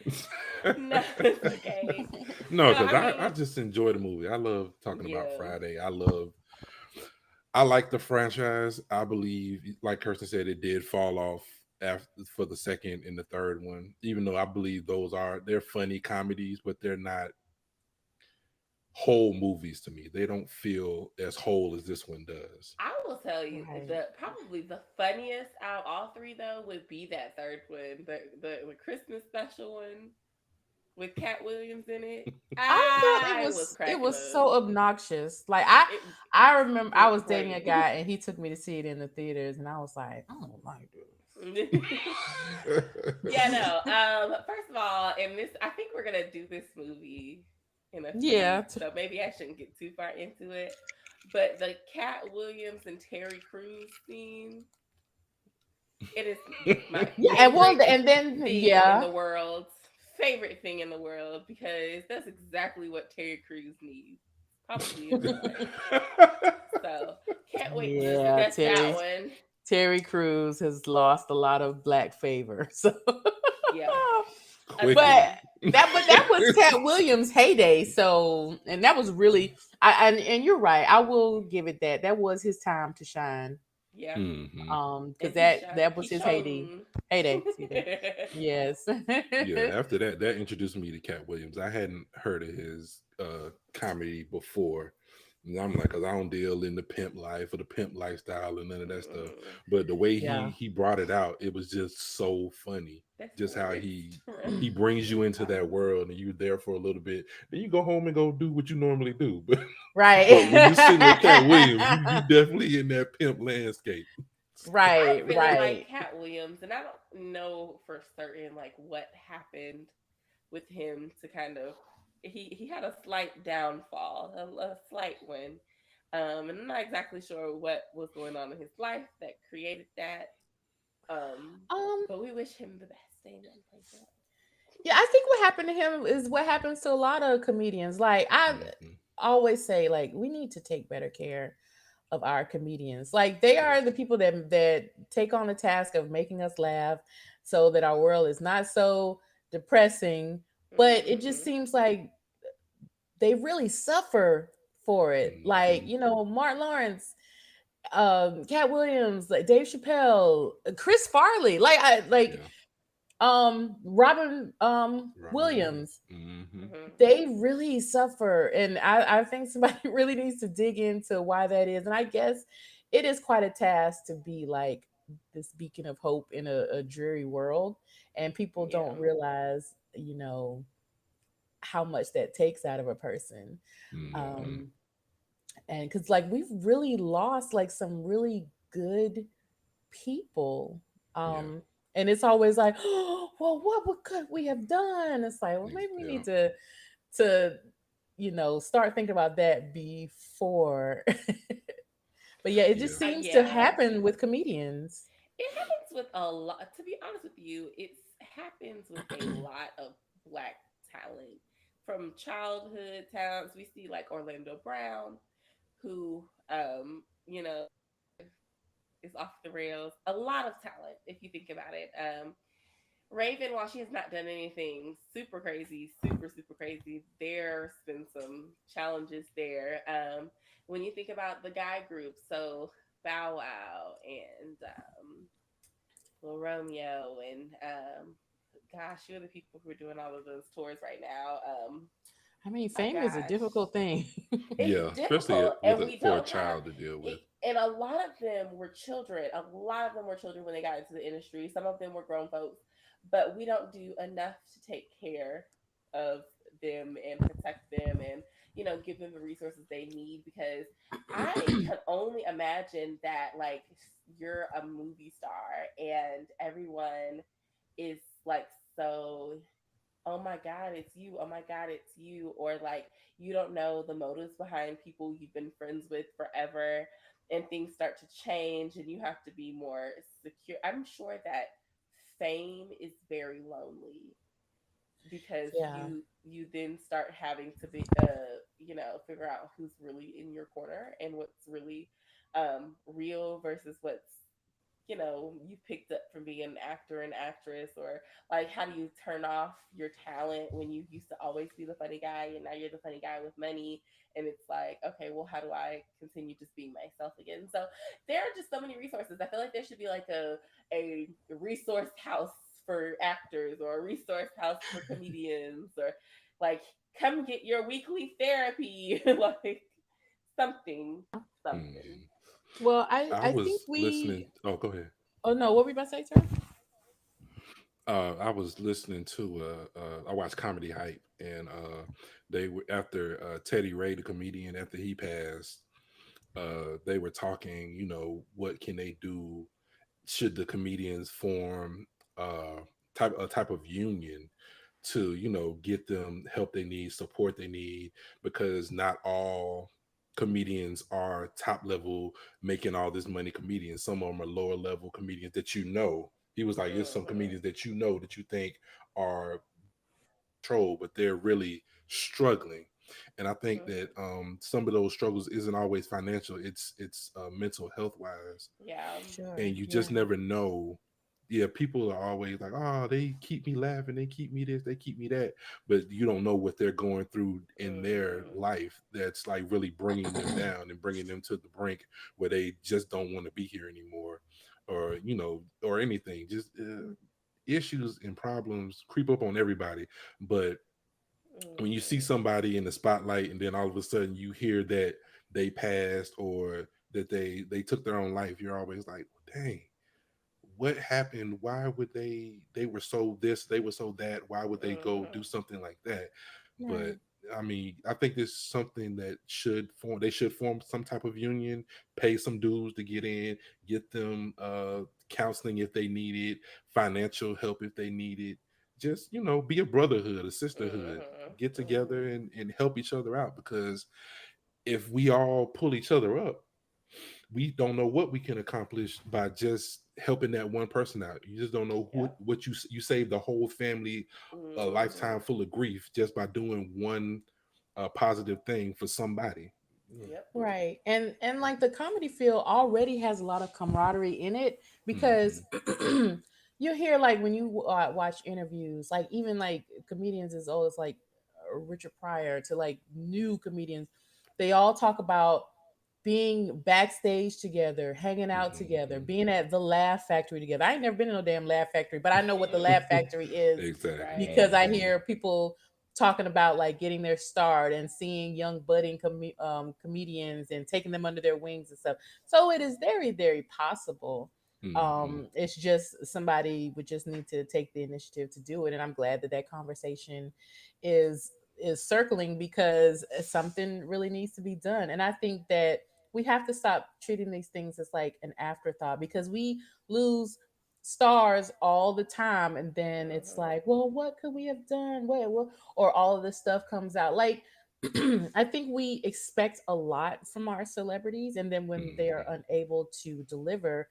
No, it's okay. No, No, because I I mean, just enjoy the movie. I love talking about yeah. Friday. I like the franchise. I believe, like Kirsten said, it did fall off after for the second and the third one. Even though I believe they're funny comedies, but they're not whole movies to me. They don't feel as whole as this one does. I will tell you Right. the probably the funniest out of all three though would be that third one, the Christmas special one with Cat Williams in it. I thought I was it cracking was up. so obnoxious. Like I remember I Was was dating a great. guy and he took me to see it in the theaters and I was like, I don't like Yeah, this. no. First of all, in this, I think we're gonna do this movie in a few Yeah. weeks, so maybe I shouldn't get too far into it. But the Cat Williams and Terry Crews scene, it is my Yeah, and well, favorite and then thing in yeah, the world. Favorite thing in the world because that's exactly what Terry Crews needs, probably in his life. So can't wait to yeah, discuss that one. Terry Crews has lost a lot of black favor. So Yeah, but Quickly. agreed. that was Cat Williams' heyday. So and that was really and you're right. I will give it that. That was his time to shine. Yeah, Hmm. Because and he shone. that He was his heyday. shone. Heyday. Yes. Yeah, after that introduced me to Cat Williams. I hadn't heard of his comedy before. And I'm like, cause I don't deal in the pimp life or the pimp lifestyle and none of that stuff. Mm-mm. But the way Yeah. he brought it out, it was just so funny. That's Just how hilarious. he brings you into that world and you're there for a little bit. Then you go home and go do what you normally do. But when you sitting with Cat Williams, you Right. definitely in that pimp landscape. I'm Right, feeling like right. Cat Williams, and I don't know for certain like what happened with him to kind of he had a slight downfall, a slight one. And I'm not exactly sure what was going on in his life that created that. Um, Um, but we wish him the best. Amen. Praise the yeah, I think what happened to him is what happens to a lot of comedians. Like I Mhm. always say, like we need to take better care of our comedians. Like they Yeah. are the people that take on the task of making us laugh so that our world is not so depressing. Lord. But it just seems like they really suffer for it. Like, Mhm. Martin Lawrence, Cat Williams, like Dave Chappelle, Chris Farley, Yeah. Robin Robin Williams. Williams. Hmm. Mm-hmm. They really suffer, and I think somebody really needs to dig into why that is. And I guess it is quite a task to be like this beacon of hope in a dreary world, and people Yeah. don't realize, how much that takes out of a person. Hmm. um and because like we've really lost like some really good people. Yeah. And it's always like, oh, well, what could we have done? It's like, well, maybe we Yeah. need to start thinking about that before. But yeah, it just Yeah. seems to Yeah. happen with comedians. It happens with a lot. To be honest with you, it happens with a lot of black talent. From childhood talents, we see like Orlando Brown, who, you know, is off the rails. A lot of talent, if you think about it. Raven, while she has not done anything super crazy, super crazy, there's been some challenges there. When you think about the guy group, so Bow Wow and Lil Romeo and gosh, who are the people who are doing all of those tours right now? I mean, My fame is a gosh, difficult thing. it's Yeah. Especially difficult, with and a, we for a don't have child to deal it. with. And a lot of them were children. A lot of them were children when they got into the industry. Some of them were grown folks, but we don't do enough to take care of them and protect them and give them the resources they need because I can only imagine that like you're a movie star and everyone is like so, oh my god it's you, oh my god it's you, or like you don't know the motives behind people you've been friends with forever and things start to change and you have to be more secure. I'm sure that fame is very lonely because Yeah, you then start having to be figure out who's really in your corner and what's really real versus what's you picked up from being an actor and actress, or like how do you turn off your talent when you used to always be the funny guy and now you're the funny guy with money, and it's like, okay, well, how do I continue just being myself again? So there are just so many resources. I feel like there should be like a resource house for actors or a resource house for comedians, or like come get your weekly therapy like something something. Hmm. well, I I I think was we. listening. Oh, go ahead. Oh no, what were we about to say, sir? I was listening to I watched Comedy Hype, and they were after Teddy Ray, the comedian, after he passed. They were talking. What can they do? Should the comedians form uh a type of union to get them help they need, support they need, because not all comedians are top level making all this money comedians. Some of them are lower level comedians that he was like, there's some Mhm. comedians that that you think are troll, but they're really struggling. And I think Mhm. that some of those struggles isn't always financial, it's mental health wise, Yeah. Sure. and you just Yeah. never know. Yeah, people are always like, oh, they keep me laughing, they keep me this, they keep me that, but you don't know what they're going through in their Mhm. life that's like really bringing them down and bringing them to the brink where they just don't want to be here anymore, or or anything. Just issues and problems creep up on everybody, but when you see Mhm. somebody in the spotlight and then all of a sudden you hear that they passed or that they took their own life, you're always like, dang, what happened? Why would they were so this, they were so that, why would they go do Mhm. something like that? But Right. I mean, I think this is something that they should form some type of union, pay some dues to get in, get them counseling if they need it, financial help if they need it. Just be a brotherhood, a sisterhood, Mhm. get Mhm. together and help each other out, because if we all pull each other up, we don't know what we can accomplish by just helping that one person out. You just don't know Yep. what you save the whole family a lifetime Mhm. full of grief just by doing one positive thing for somebody. Yeah. Yep. Right. And like the comedy field already has a lot of camaraderie in it because Hmm. you hear like when you watch interviews, like even like comedians as old as like Richard Pryor to like new comedians, they all talk about being backstage together, hanging out together, Hmm. being at the Laugh Factory together. I ain't never been in no damn Laugh Factory, but I know what the Laugh Factory is Exactly. Right. because I Hmm. hear people talking about like getting their start and seeing young budding comedians and taking them under their wings and stuff. So it is very, very possible. Mhm. It's just somebody would just need to take the initiative to do it, and I'm glad that that conversation is is circling because something really needs to be done. And I think that we have to stop treating these things as like an afterthought because we lose stars all the time, and then it's Mhm. like, well, what could we have done, what, or all of this stuff comes out like I think we expect a lot from our celebrities, and then when they are Mhm. unable to deliver,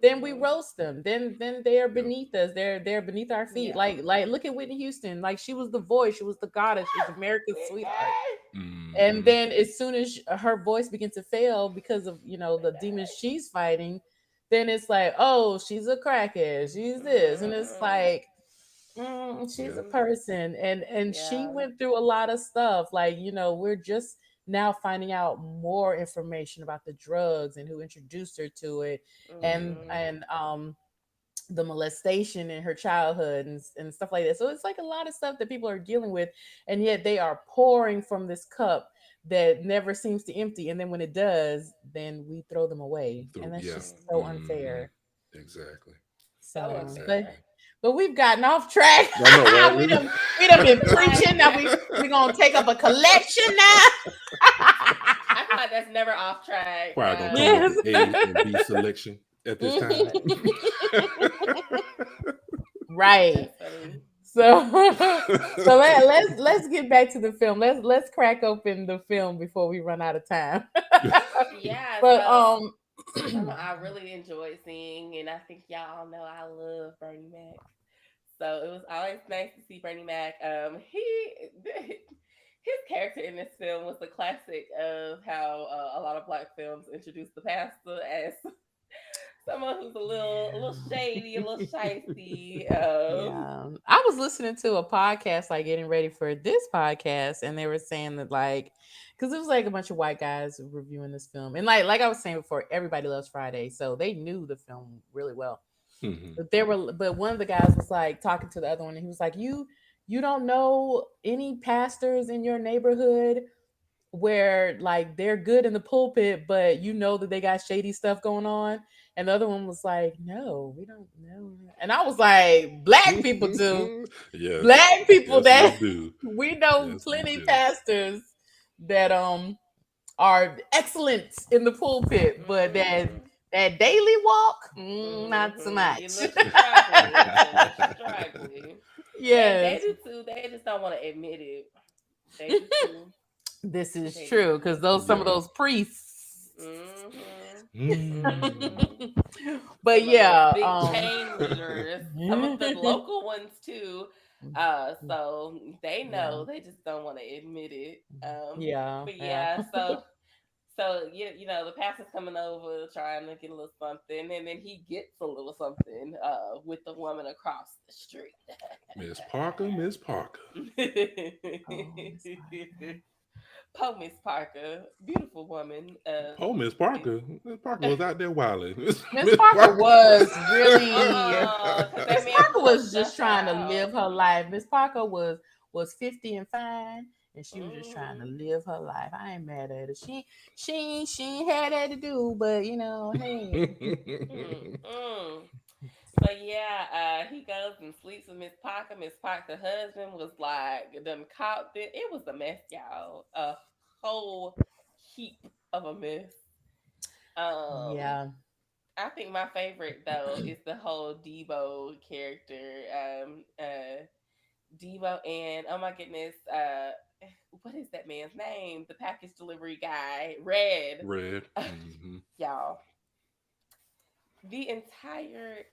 then we Mhm. roast them. Then they are Yep. beneath us. They're beneath our feet. Yeah. Like look at Whitney Houston. Like she was the voice. She was the goddess. She was America's sweetheart. And Mhm. then as soon as her voice begins to fail because of the demons she's fighting, then it's like, oh, she's a crackhead. She's this, and it's Mhm. like, she's a Yep. Mhm. person, and she Yeah. went through a lot of stuff. Like we're just now finding out more information about the drugs and who introduced her to it, and Mhm. Mhm. the molestation in her childhood and stuff like that. So it's like a lot of stuff that people are dealing with, and yet they are pouring from this cup that never seems to empty. And then when it does, then we throw them away, and that's Yeah. just so Mhm. unfair. Exactly. So So, Exactly. unfair. but we've gotten off track. I know, right? we done been preaching. Now we gonna take up a collection now. I feel like that's never off track. Choir gonna come with Yes. the A and B selection at this time. Right. That's funny. So so let's get back to the film. Let's crack open the film before we run out of time. Yeah. But So someone I really enjoyed seeing, and I think y'all know I love Bernie Mac. So it was always nice to see Bernie Mac. His character in this film was the classic of how a lot of black films introduce the pastor as someone who's a little shady, a little shisty. Yeah. I was listening to a podcast, like getting ready for this podcast, and they were saying that like because it was like a bunch of white guys reviewing this film. And like I was saying before, everybody loves Friday, so they knew the film really well. Mhm. But one of the guys was like talking to the other one, and he was like, you don't know any pastors in your neighborhood where like they're good in the pulpit, but you know that they got shady stuff going on. And the other one was like, no, we don't know. And I was like, black people too. Yes. Black people Yes, we that do. we know Yes, we plenty do. pastors that are excellent in the pulpit, but Mm-hmm. that daily walk, not so Mm-hmm. It much. looks struggling. It looks struggling. And they Yes, do too. They just don't want to admit it. They do too. this is They do true because too. those some of Yeah. those priests. Mm-hmm. Mm. Mm-hmm. But Some of those yeah, big chain leaders, some of the local ones too. So they yeah, know, they just don't want to admit it. yeah, But yeah. yeah, so the pastor's coming over trying to get a little something, and then he gets a little something with the woman across the street. Miss Parker, Miss Parker. Oh, Miss Parker. Poor Miss Parker, beautiful woman. Oh, Miss Parker. Miss Parker was out there wilding. Miss Miss Parker Parker. was really Because that Miss man Parker pulled her was just stuff trying to out. live her life. Miss Parker was 50 and fine, and she was just trying to Hmm. live her life. I ain't mad at her. She ain't had that to do, but hey. Mm-mm. But yeah, he goes and sleeps with Miss Parker. Miss Parker's husband was like done caught it. It was a mess, y'all. A whole heap of a mess. Um, Yeah. I think my favorite though is the whole Debo character. Debo and oh my goodness, what is that man's name? The package delivery guy, Red. Red. Mm-hmm. Y'all, the entire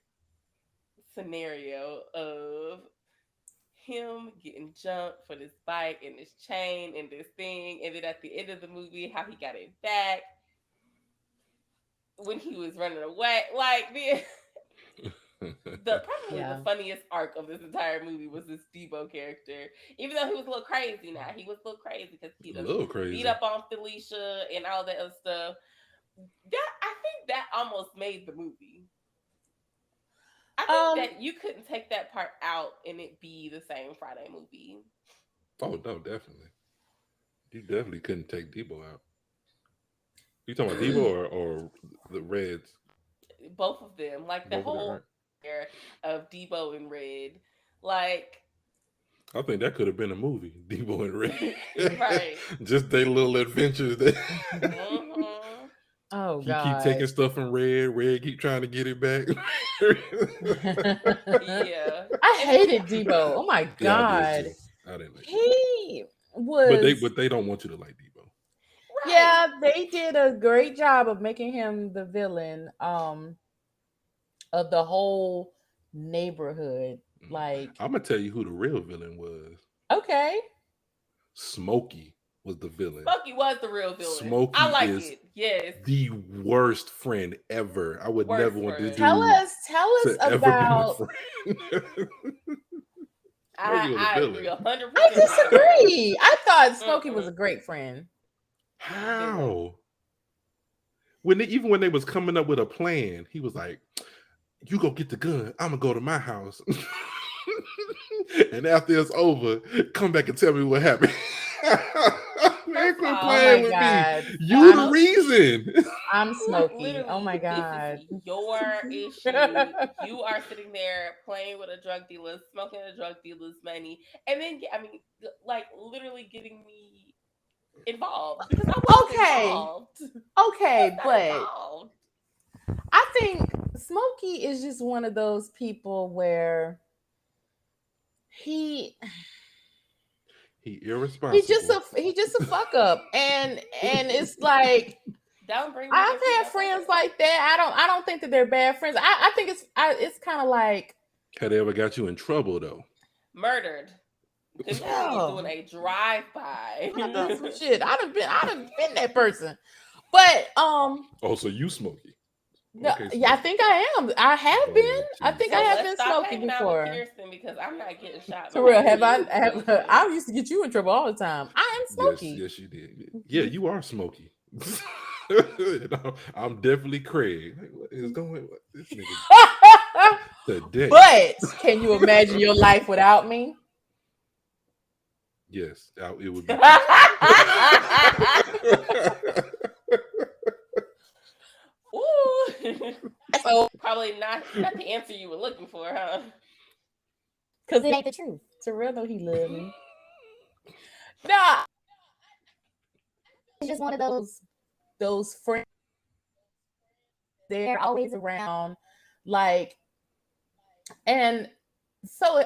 scenario of him getting jumped for this bike and this chain and this thing, and then at the end of the movie, how he got it back when he was running away. Like the probably the Yeah. funniest arc of this entire movie was this Debo character. Even though he was a little crazy now, he was a little crazy because he A done little beat crazy. up on Felicia and all that other stuff. That I think that almost made the movie. I think Um that you couldn't take that part out and it be the same Friday movie. Oh no, definitely. You definitely couldn't take Debo out. You talking about Debo or the Reds? Both of them, like the Both of them, whole right? pair of Debo and Red, like I think that could have been a movie, Debo and Red. right. Just their little adventures. That Mm-hmm. Oh he keep God. taking stuff from Red. Red keep trying to get it back. Yeah, I and then hated Debo. Oh my Yeah, I did God. too. I didn't like Debo, He was, but they don't want you to like Debo. right. yeah, they did a great job of making him the villain of the whole neighborhood. Like, I'm gonna tell you who the real villain was. okay. Smokey was the villain. Smokey was the real villain. Smokey I like is it. Yes, the worst friend ever. I would worst never want this friend. dude Tell us to ever be my about. friend. Smokey was a I agree villain. 100%. I disagree. I thought Smokey was Mm-mm. a great friend. How? Even when they was coming up with a plan, he was like, "You go get the gun. I'm gonna go to my house, and after it's over, come back and tell me what happened." Man, quit all, Oh playing my with God. me. You the I'm, reason. I'm Smokey. Literally, Oh my this God. is your issue. You are sitting there playing with a drug dealer, smoking a drug dealer's money, and then I mean, like literally getting me involved because I wasn't Okay. involved. Okay, Not but involved. I think Smokey is just one of those people where he He irresponsible. he just a fuck up, and it's like Don't bring me I've into had your friends fucker. like that. I don't think that they're bad friends. I think it's kind of like, Had they ever got you in trouble though? Murdered. Because this nigga was doing oh, a drive-by. I've done some shit. I'd have been that person. But Oh, so you Smokey? no, Okay, yeah, I Smokey. think I am. I have Oh, been. I jeez. think So I have let's been stop Smokey hanging out with before. Pearson because I'm not getting shot. For real, behind have you, I? Pearson. I used to get you in trouble all the time. I am Yes, Smokey. yes, you did. Yeah, you are Smokey. I'm definitely Craig. Like, what is going? What, this nigga today? But can you imagine your life without me? Yes, it would be. Ooh. So, Probably not the answer you were looking for, huh? because it ain't the truth. Terrell know he love me. Nah, it's just one of those friends. They're always around, like, and so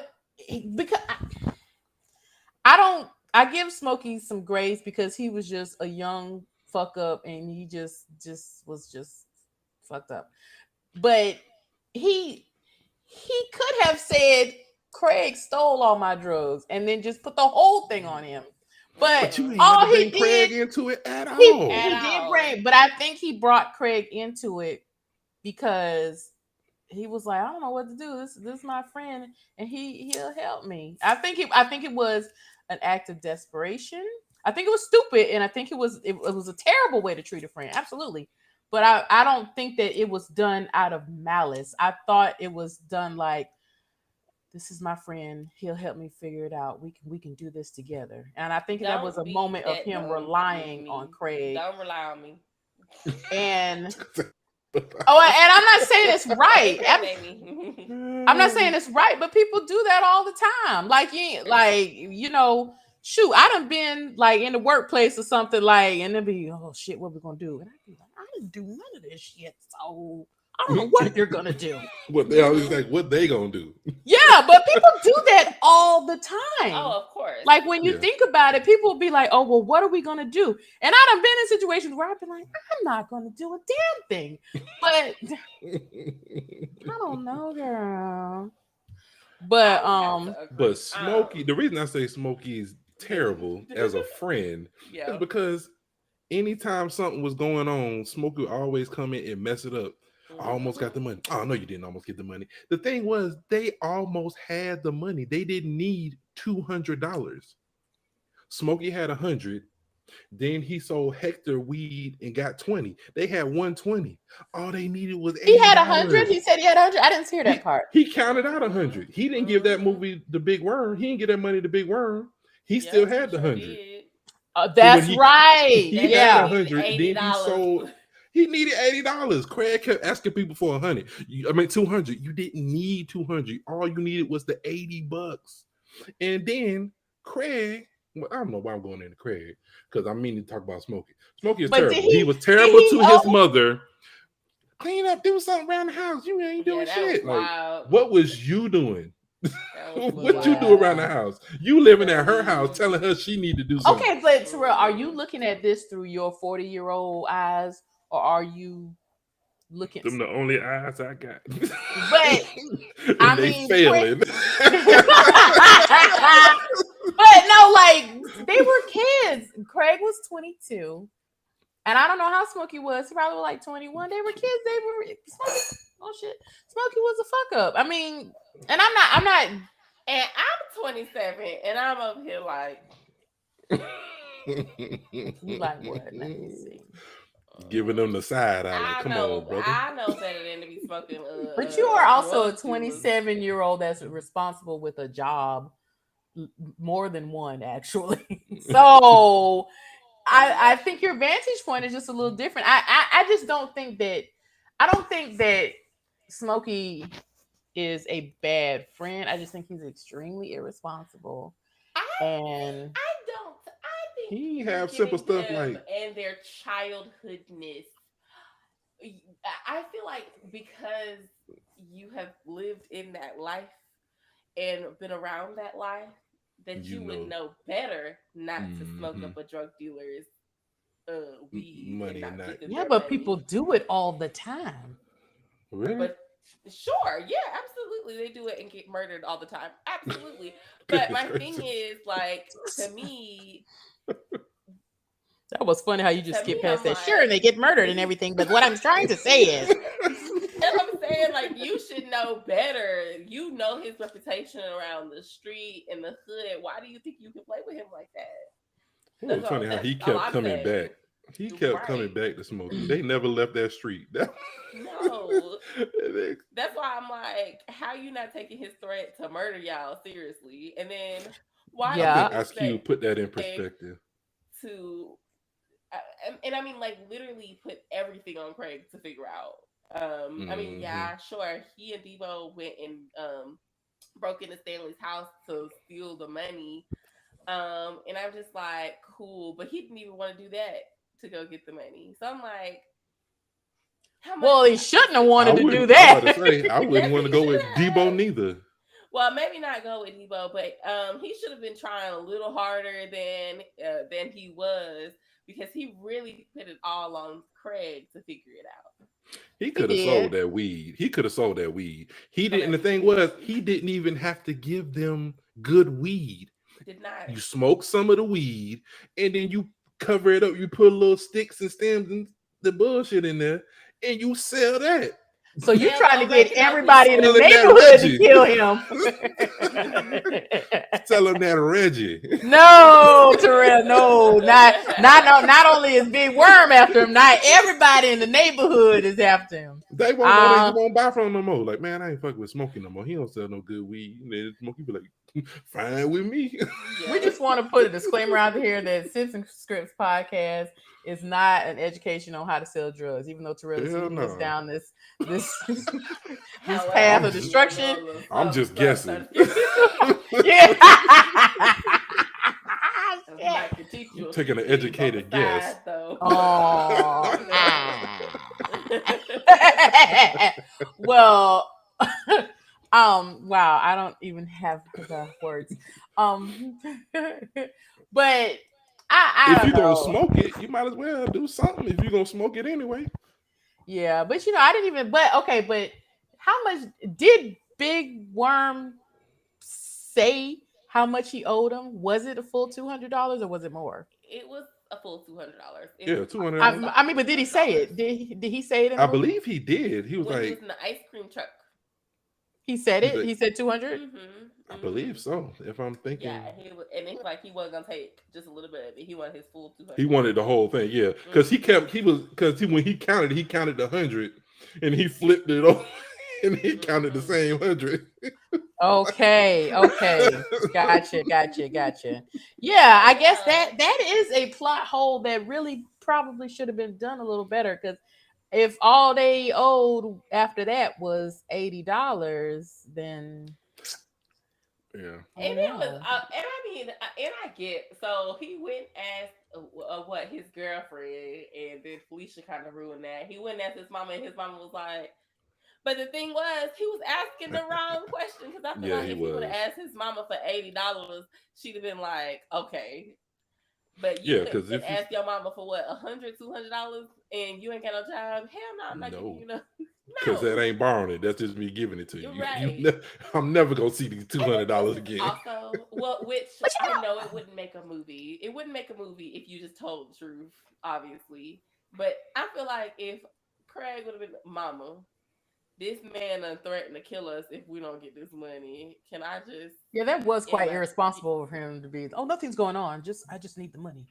because I don't, I give Smokey some grace because he was just a young fuck up, and he just was just fucked up. But he could have said Craig stole all my drugs and then just put the whole thing on him. But you ain't all had to he bring Craig did, into it at all. he At did all. bring, but I think he brought Craig into it because he was like, I don't know what to do. This is my friend, and he'll help me. I think it was an act of desperation. I think it was stupid, and I think it was a terrible way to treat a friend. Absolutely. But I don't think that it was done out of malice. I thought it was done like, this is my friend. He'll help me figure it out. We can do this together. And I think that was a Don't be moment of that him dumb relying with on me. Craig. Don't rely on me. And and I'm not saying it's right. Baby. I'm not saying it's right, but people do that all the time. Like shoot, I done been like in the workplace or something, like, and they'll be, oh shit, what we gonna do? And I'd be like, I didn't do none of this shit, so I don't know what you're gonna do. What they always like, what they gonna do? Yeah, but people do that all the time. Oh, of course. Like when you Yeah. think about it, people will be like, oh, well, what are we gonna do? And I done been in situations where I've been like, I'm not gonna do a damn thing. But I don't know, girl. But I would have to agree. But Smokey, the reason I say Smokey is terrible as a friend Yeah. is because anytime something was going on, Smokey would always come in and mess it up. I almost got the money. Oh no, you didn't almost get the money. The thing was, they almost had the money. They didn't need $200. Smokey had 100. Then he sold Hector weed and got 20. They had 120. All they needed was $80. he had 100. He said he had 100. I didn't hear that part. He counted out 100. He didn't give that movie the Big Worm. He didn't give that money to Big Worm. He Yep, still had he the sure 100. did. That's he- right. He had Yeah. 100. Then he $80. sold. He needed $80. Craig kept asking people for 100. 200. You didn't need 200. All you needed was the $80. And then Craig, well, I don't know why I'm going into Craig because I mean to talk about Smokey. Smokey is But terrible. He was terrible to his mother. Clean up, do something around the house. You ain't doing that shit. was Like, wild. what was you doing? That was What you do wild. around the house? You living at her house, telling her she need to do something. Okay, but Terrell, are you looking at this through your 40-year-old eyes, or are you looking? Them the only eyes I got. But and I they mean, failing. but no, like they were kids. Craig was 22, and I don't know how Smokey was. He probably was like 21. They were kids. They were Smokey. Oh shit, Smokey was a fuck up. I mean, and I'm not. And I'm 27, and I'm up here like, You like what? Let me see. Giving them the side eye. Like, come on, brother. I know better than to be smoking. But you are also a drug 27-year-old that's responsible with a job, more than one actually. So I think your vantage point is just a little different. I just don't think that Smokey is a bad friend. I just think he's extremely irresponsible. I think He you're have simple giving stuff them like and their childhoodness. I feel like because you have lived in that life and been around that life, that you would know better not to smoke up a drug dealer's weed. money and not. Yeah, but people do it all the time. Really? But sure, yeah, absolutely. They do it and get murdered all the time. Absolutely. But my thing is, like, to me, that was funny how you just to skip me, past I'm that. like- Sure, and they get murdered and everything. But what I'm trying to say is, and I'm saying, like, you should know better. You know his reputation around the street and the hood. Why do you think you can play with him like that? It was funny how he kept coming back. He kept coming back to Smokey. They never left that street. No. That's why I'm like, how you not taking his threat to murder y'all seriously? And then why Yeah. don't you Ice Cube put that in perspective. And I mean, like, literally put everything on Craig to figure out. I mean, yeah, sure. He and Debo went and broke into Stanley's house to steal the money. And I'm just like, cool, but he didn't even want to do that to go get the money. So I'm like, well, he shouldn't have wanted to do that. I wouldn't want to go with Debo neither. Well, maybe not go with Debo, but he should have been trying a little harder than he was, because he really put it all on Craig to figure it out. He could have sold that weed. He didn't. The thing was, he didn't even have to give them good weed. Did not. You smoke some of the weed, and then you cover it up. You put little sticks and stems and the bullshit in there, and you sell that. So you're trying to get everybody in the neighborhood to kill him. Tell him that Reggie. No, Terrell, no. Not only is Big Worm after him, not everybody in the neighborhood is after him. They won't buy from him no more. Like, man, I ain't fucking with Smokey no more. He don't sell no good weed. And then Smokey be like, fine with me. We just want to put a disclaimer out here that Sips and Scripts podcast is not an education on how to sell drugs, even though Terrell is leading us down this path of destruction. I'm just guessing. Yeah. Taking an educated guess. Oh. Well, wow, I don't even have the words. But if you're gonna smoke it, you might as well do something if you're gonna smoke it anyway. Yeah, but I didn't even. But how much did Big Worm say? How much he owed him? Was it a full $200 or was it more? It was a full $200. Yeah, $200. I mean, but did he say it? Did he say it? I believe he did. He was when like, he was in the ice cream truck. He said it. He said 200. I believe so. If I'm thinking, yeah, he wasn't gonna take just a little bit of it. He wanted his full 200. He wanted the whole thing. Yeah, because when he counted 100, and he flipped it over, and he counted the same 100. Okay, gotcha. Yeah, I guess Yeah. that is a plot hole that really probably should have been done a little better. Because if all they owed after that was $80, then Yeah. I And don't it was, know. and I mean, and I get, so he went as what his girlfriend, and then Felicia kind of ruined that. He went as his mama, and his mama was like, but the thing was, he was asking the wrong question because I feel Yeah, like he if he would was. have asked his mama for $80, she'd have been like, okay. But you Yeah, went because and if you asked your mama for what, $100, $200, and you ain't got no job. Hell no, I'm not giving no, you no. because that No, ain't borrowing it. That's just me giving it to you're you. right. I'm never gonna see these And then $200 this is again. also, well, which But I know it wouldn't make a movie. It wouldn't make a movie if you just told the truth, obviously. But I feel like if Craig would have been mama, this man done threatened to kill us if we don't get this money. Can I just yeah, that was in quite my irresponsible of him to be. Oh, nothing's going on. I just need the money.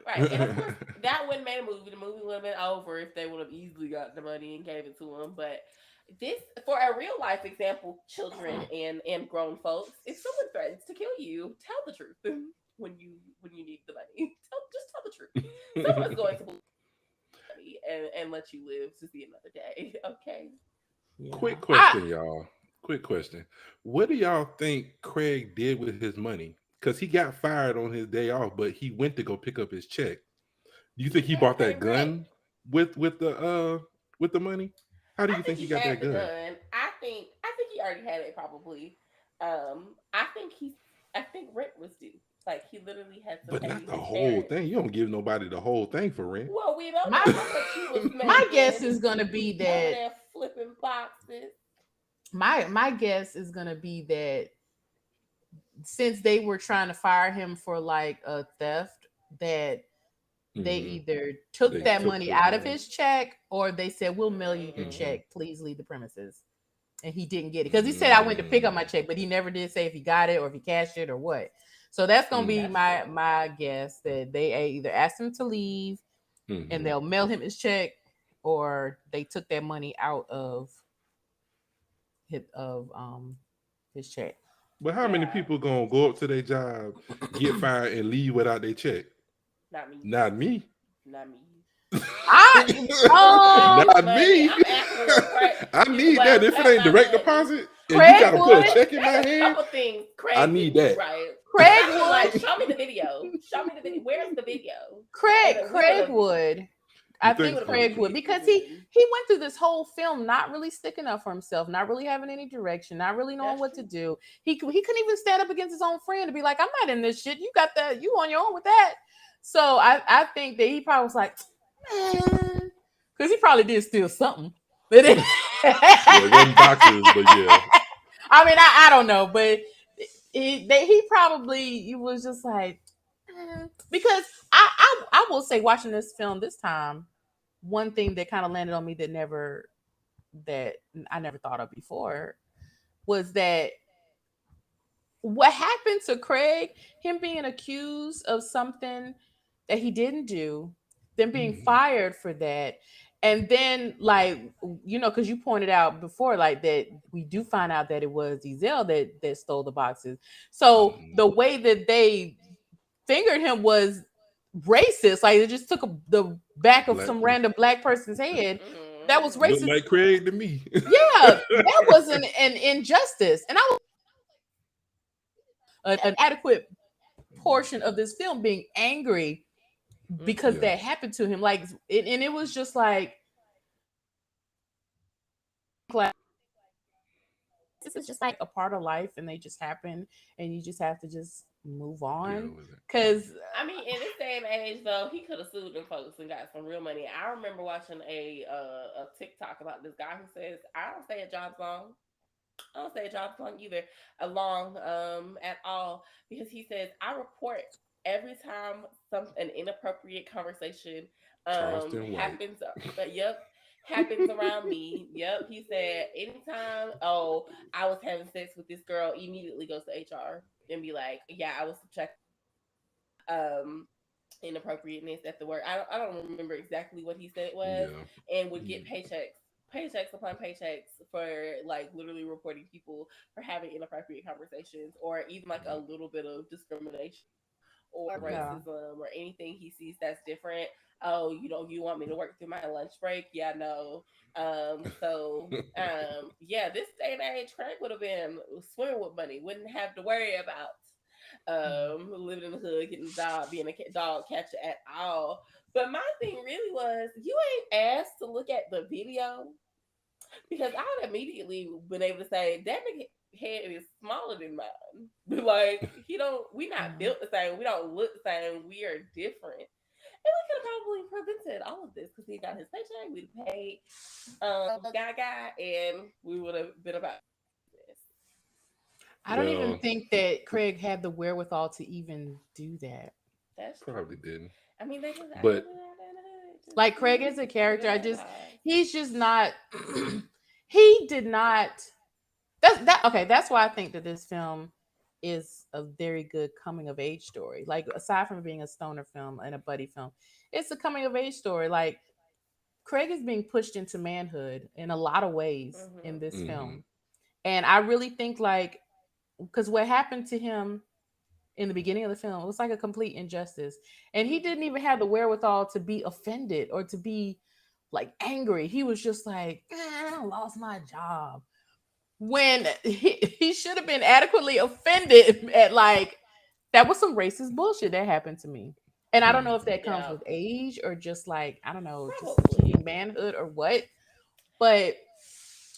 right? And of course, that wouldn't make a movie. The movie would have been over if they would have easily got the money and gave it to him. But this, for a real life example, children and grown folks, if someone threatens to kill you, tell the truth when you need the money. Just tell the truth. Someone's going to believe you and let you live to see another day. Okay. Yeah. Quick question, y'all. Quick question. What do y'all think Craig did with his money? Because he got fired on his day off, but he went to go pick up his check. Do you think he Craig bought that paid rent. gun with the money? How do I you think think he he got had that the gun? gun. I think he already had it probably. I think he I think rent was due. Like he literally had to But pay not the his whole parents. thing. You don't give nobody the whole thing for rent. Well, we don't know My how much he was my guess making is gonna be over that there flipping boxes. my guess is gonna be that since they were trying to fire him for like a theft, that they Hmm. either took They that took money his out of money. his check or they said we'll mail you your Mm, Hmm. check, please leave the premises. And he didn't get it because he said I went to pick up my Mm. check, but he never did say if he got it or if he cashed it or what. So that's gonna be Mm. that's my true. my guess that they either asked him to leave and Hmm. they'll mail him his check, or they took that money out of his check. But how many Yeah, people gonna go up to their job, get fired, and leave without their check? not me. Not me. Not me. I Send me the Not money. me. I'm asking you a Craig. I You need that. well, If it have ain't my direct money. deposit and you Craig gotta put a would. check in my There's a hand, couple things I Craig need didn't do that. right. Cause Craig I've been like, would. show me the video. Show me the video. Where's the video? And Craig then we would Craig have would. You I we think think would have so? Craig would retrieved because this he money. he went through this whole film not really sticking up for himself, not really having any direction, not really knowing That's what to true. do. He couldn't even stand up against his own friend to be like, I'm not in this shit. You got that. You on your own with that. So I think that he probably was like, man, because he probably did steal something. But Yeah, it wasn't boxes, but yeah. I mean, I don't know, but he probably he was just like, because I will say watching this film this time, one thing that kind of landed on me that I never thought of before was that what happened to Craig, him being accused of something that he didn't do, then being Mhm. fired for that. And then, like, because you pointed out before, like, that we do find out that it was Ezel that stole the boxes. So Mhm. the way that they fingered him was racist. Like, they just took the back of Black some person. random black person's head. That was Look racist. like Craig to me. Yeah, that was an injustice. And I was an adequate portion of this film being angry because Mm-hmm. Yeah. that happened to him. Like, and it was just like this is just like a part of life, and they just happen, and you just have to just move Deal on. with it. Because I mean, in this day and age, though, he could have sued them folks and got some real money. I remember watching a TikTok about this guy who says, "I don't stay at jobs long. I don't stay at jobs long either, long at all," because he says I report every time some an inappropriate conversation Charleston White. happens. Yep, happens around me. Yep, he said anytime. Oh, I was having sex with this girl. Immediately goes to HR and be like, "Yeah, I was subject um inappropriateness at the work." I don't remember exactly what he said it was, Yeah. and would get paychecks paychecks upon paychecks for like literally reporting people for having inappropriate conversations or even like a little bit of discrimination or Yeah. racism or anything he sees that's different. Oh, you want me to work through my lunch break? Yeah, no. Yeah, this day and age, Craig would have been swimming with money, wouldn't have to worry about living in the hood, getting a job, being a dog catcher at all. But my thing really was, you ain't asked to look at the video because I would immediately been able to say that nigga head is smaller than mine. Like we not Mhm. built the same. We don't look the same. We are different. And we could have probably prevented all of this because he got his paycheck. We'd paid guy, and we would have been about this. I don't even Well, think that Craig had the wherewithal to even do that. That's true. probably didn't. I mean, they just out there But in the hood, just Like Craig as a living character, their lives. he's just not he did not that okay, that's why I think that this film is a very good coming of age story. Like aside from being a stoner film and a buddy film, it's a coming of age story. Like Craig is being pushed into manhood in a lot of ways in Mm-hmm. this hmm film. And I really think like because what happened to him in the beginning of the film, it was like a complete injustice. And he didn't even have the wherewithal to be offended or to be like angry. He was just like, I lost my job. When he should have been adequately offended at like, that was some racist bullshit that happened to me. And I don't know if hmm that comes Yeah, with age or just like, I don't know, just probably. achieving manhood or what. But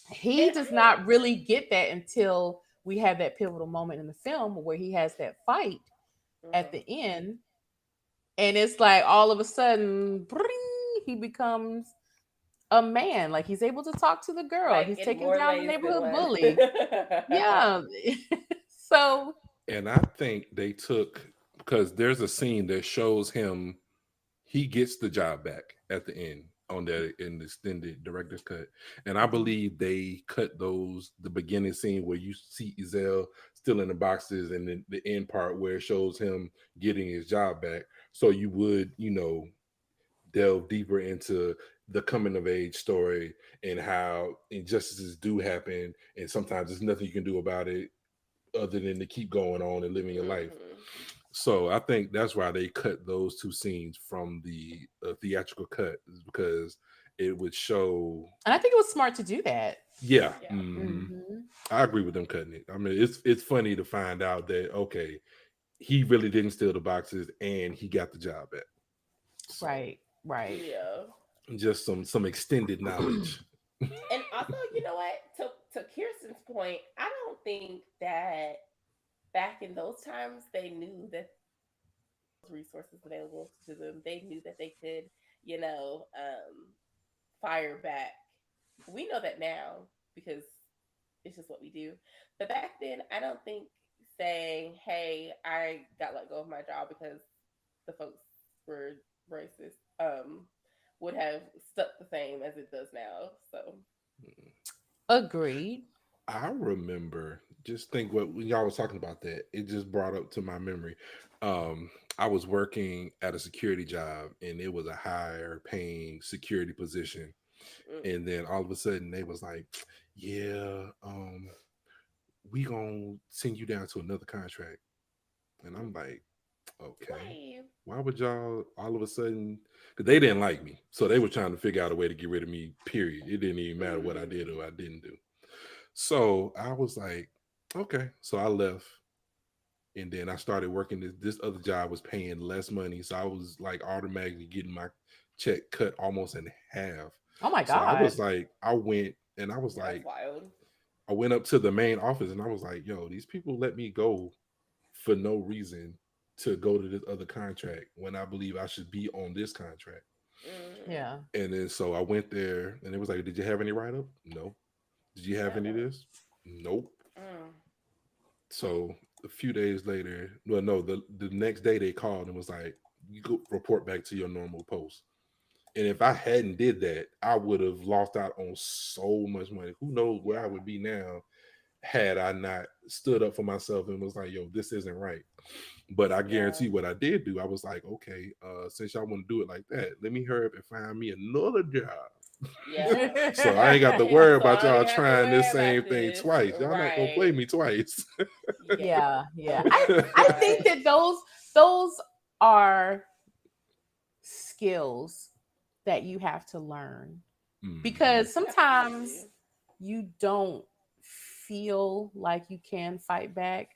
he And does not really get that until we have that pivotal moment in the film where he has that fight at mhm. the end, and it's like all of a sudden bring, he becomes a man. Like he's able to talk to the girl, Like he's in taking more down the ways than neighborhood one. bully. Yeah. So and I think they took because there's a scene that shows him he gets the job back at the end on that in the extended director's cut. And I mhm. believe they cut the beginning scene where you see Ezel still in the boxes and then the end part where it shows him getting his job back. So you would, delve deeper into the coming of age story and how injustices do happen. And sometimes there's nothing you can do about it other than to keep going on and living your life. Mhm. So I think that's why they cut those two scenes from the theatrical cut, is because it would show. And I think it was smart to do that. Yeah, Yeah. Hmm. I agree with them cutting it. I mean, it's funny to find out that okay, he really didn't steal the boxes and he got the job back. So Right, right. Yeah. just some extended knowledge. And also, you know what? To Kirsten's point, I don't think that back in those times they knew that resources available to them. They knew that they could, you know, fire back. We know that now because it's just what we do. But back then, I don't think saying, "Hey, I got let go of my job because the folks were racist," would have stuck the same as it does now. So, Agreed. I remember just think what when y'all was talking about that, it just brought up to my memory. I was working at a security job and it was a higher paying security position. mm, And then all of a sudden they was like, yeah, we gonna send you down to another contract. And I'm like, okay. why? Why would y'all all of a sudden? Because they didn't like me, so they were trying to figure out a way to get rid of me. Period. It didn't even matter what I did Mm, or I didn't do. So I was like, okay. So I left, and then I started working. This other job was paying less money, so I was like automatically getting my check cut almost in half. Oh my So I was god. like, I went and I was that's like, wild. I went up to the main office and I was like, yo, these people let me go for no reason to go to this other contract when I believe I should be on this contract. Mm, Yeah. And then so I went there and it was like, did you have any write up? No. Did you have any of no. this? Nope. Mm, So a few days later, well, no, the next day they called and was like, you go report back to your normal post. And if I hadn't did that, I would have lost out on so much money. Who knows where I yeah. would be now had I not stood up for myself and was like, yo, this isn't right. But I guarantee what I did do, I was like, okay, since y'all want to do it like that, let me hurry up and find me another job. Yeah. So I ain't got to worry So about I y'all ain't have to trying this worry same about thing this. twice. Y'all not gonna play Right. me twice. Yeah. Right. I think that those are skills that you have to learn, because sometimes Absolutely. you don't feel like you can fight back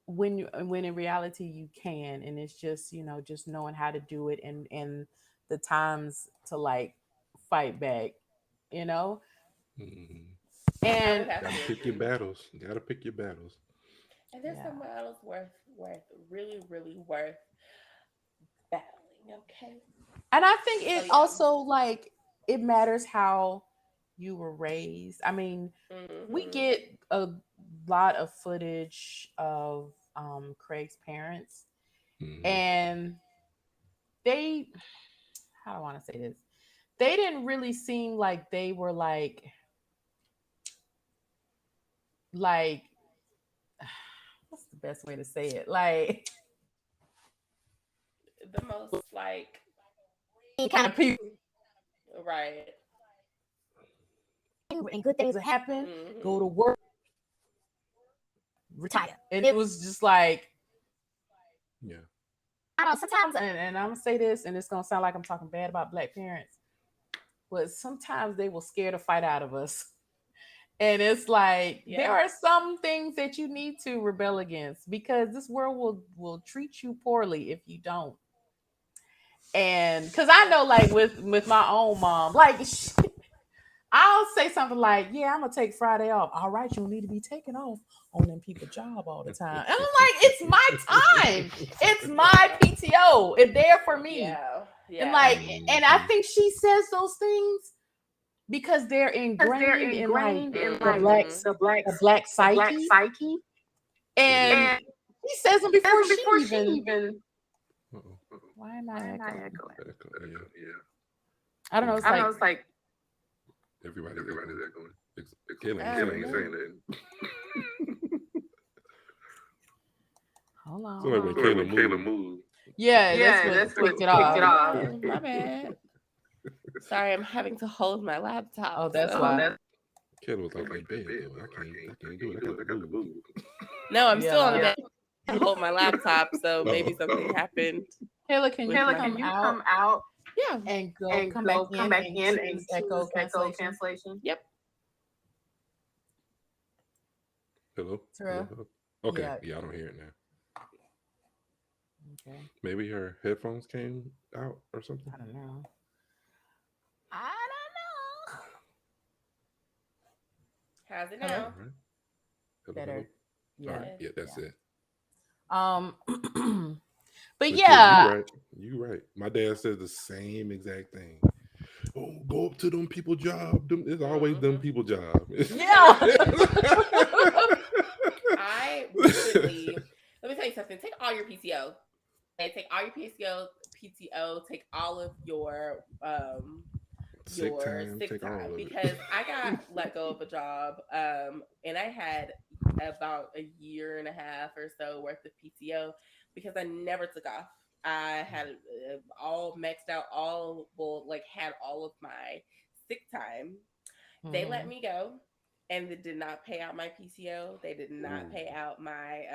when in reality you can, and it's just, just knowing how to do it, and the times to like fight back, you know Mhm. I would and have Gotta to pick your agree. battles. Gotta pick your battles. And there's yeah. some battles really, really worth battling. Okay. And I think So it yeah. also, like, it matters how you were raised. I mean, we Hmm. get a lot of footage of Craig's parents, Mhm. and they, how do I want to say this? They didn't really seem like they were like what's the best way to say it? Like, The most like kind of people, right. and good things will happen, go Hmm. to work, retire. And it was just like, Yeah. I don't know, sometimes, and I'm gonna say this, and it's gonna sound like I'm talking bad about black parents, but sometimes they will scare the fight out of us. And it's like, there Yeah. are some things that you need to rebel against, because this world will treat you poorly if you don't. And because I know, like, with my own mom, like, I'll say something like, "Yeah, I'm gonna take Friday off." All right, you don't need to be taking off on them people job all the time. And I'm like, it's my time. It's my Yeah. PTO. It's there for me. Yeah. And Yeah. like, and I Mhm. think she says those things because they're ingrained in, like, the black Hmm. the black psyche. Yeah. And And she says them before she even. Uh-oh. Why am I echoing? Echo. Yeah. I don't know. Seems It's like like, everybody's echoing. Kayla I ain't don't saying know. nothing. hold on, hold Somebody when on. Kayla moved. Yeah, that's what kicked it Oh off. no, my bad. Sorry, I'm having to hold my laptop. Oh, that's So why. Kayla was like in bed though. I can't do it. I gotta move. no, I'm still on the Yeah. bed. I hold my laptop, so maybe Uh-oh. something happened Kayla, can with you my. come out Yeah. and come back in and choose echo cancellation? Yep. Hello. Terrell? Okay. Yeah. Yeah, I don't hear it now. Okay. Maybe her headphones came out or something. I don't know. I don't How's it know. Hello? now? All right. Hello. Better. All Yeah. right. Yeah, that's Yeah. it. But But yeah, yeah. you right. My dad says the same exact thing. Oh, go up to them people job. It's always them Hmm. people job. Yeah. I recently, let me tell you something. Take all your PTO. Okay, take all your PTO. Take all of Sick your time, sick take all time, of because it. I got let go of a job, and I had about a year and a half or so worth of PTO because I never took off. I had all maxed out, like had all of my sick time. They let Mhm. me go, and they did not pay out my PTO. They did not Ooh. pay out my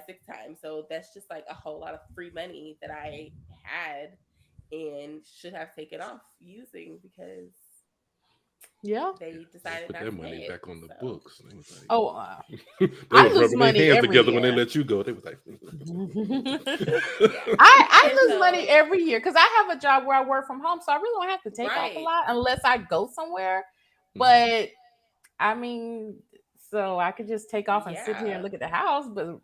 sick time. So that's just like a whole lot of free money that I had and should have taken off using, because Yeah. Yeah, they they decided put not that to pay money it. back on the So books. They was like, Oh, they I was lose rubbing their money hands every together when they year. let you go. They was like, yeah. I And lose money so every year because I have a job where I work from home, so I really don't have to take off a right. lot unless I go somewhere. Mhm. But I mean, so I could just take off and sit here and Yeah. look at the house, but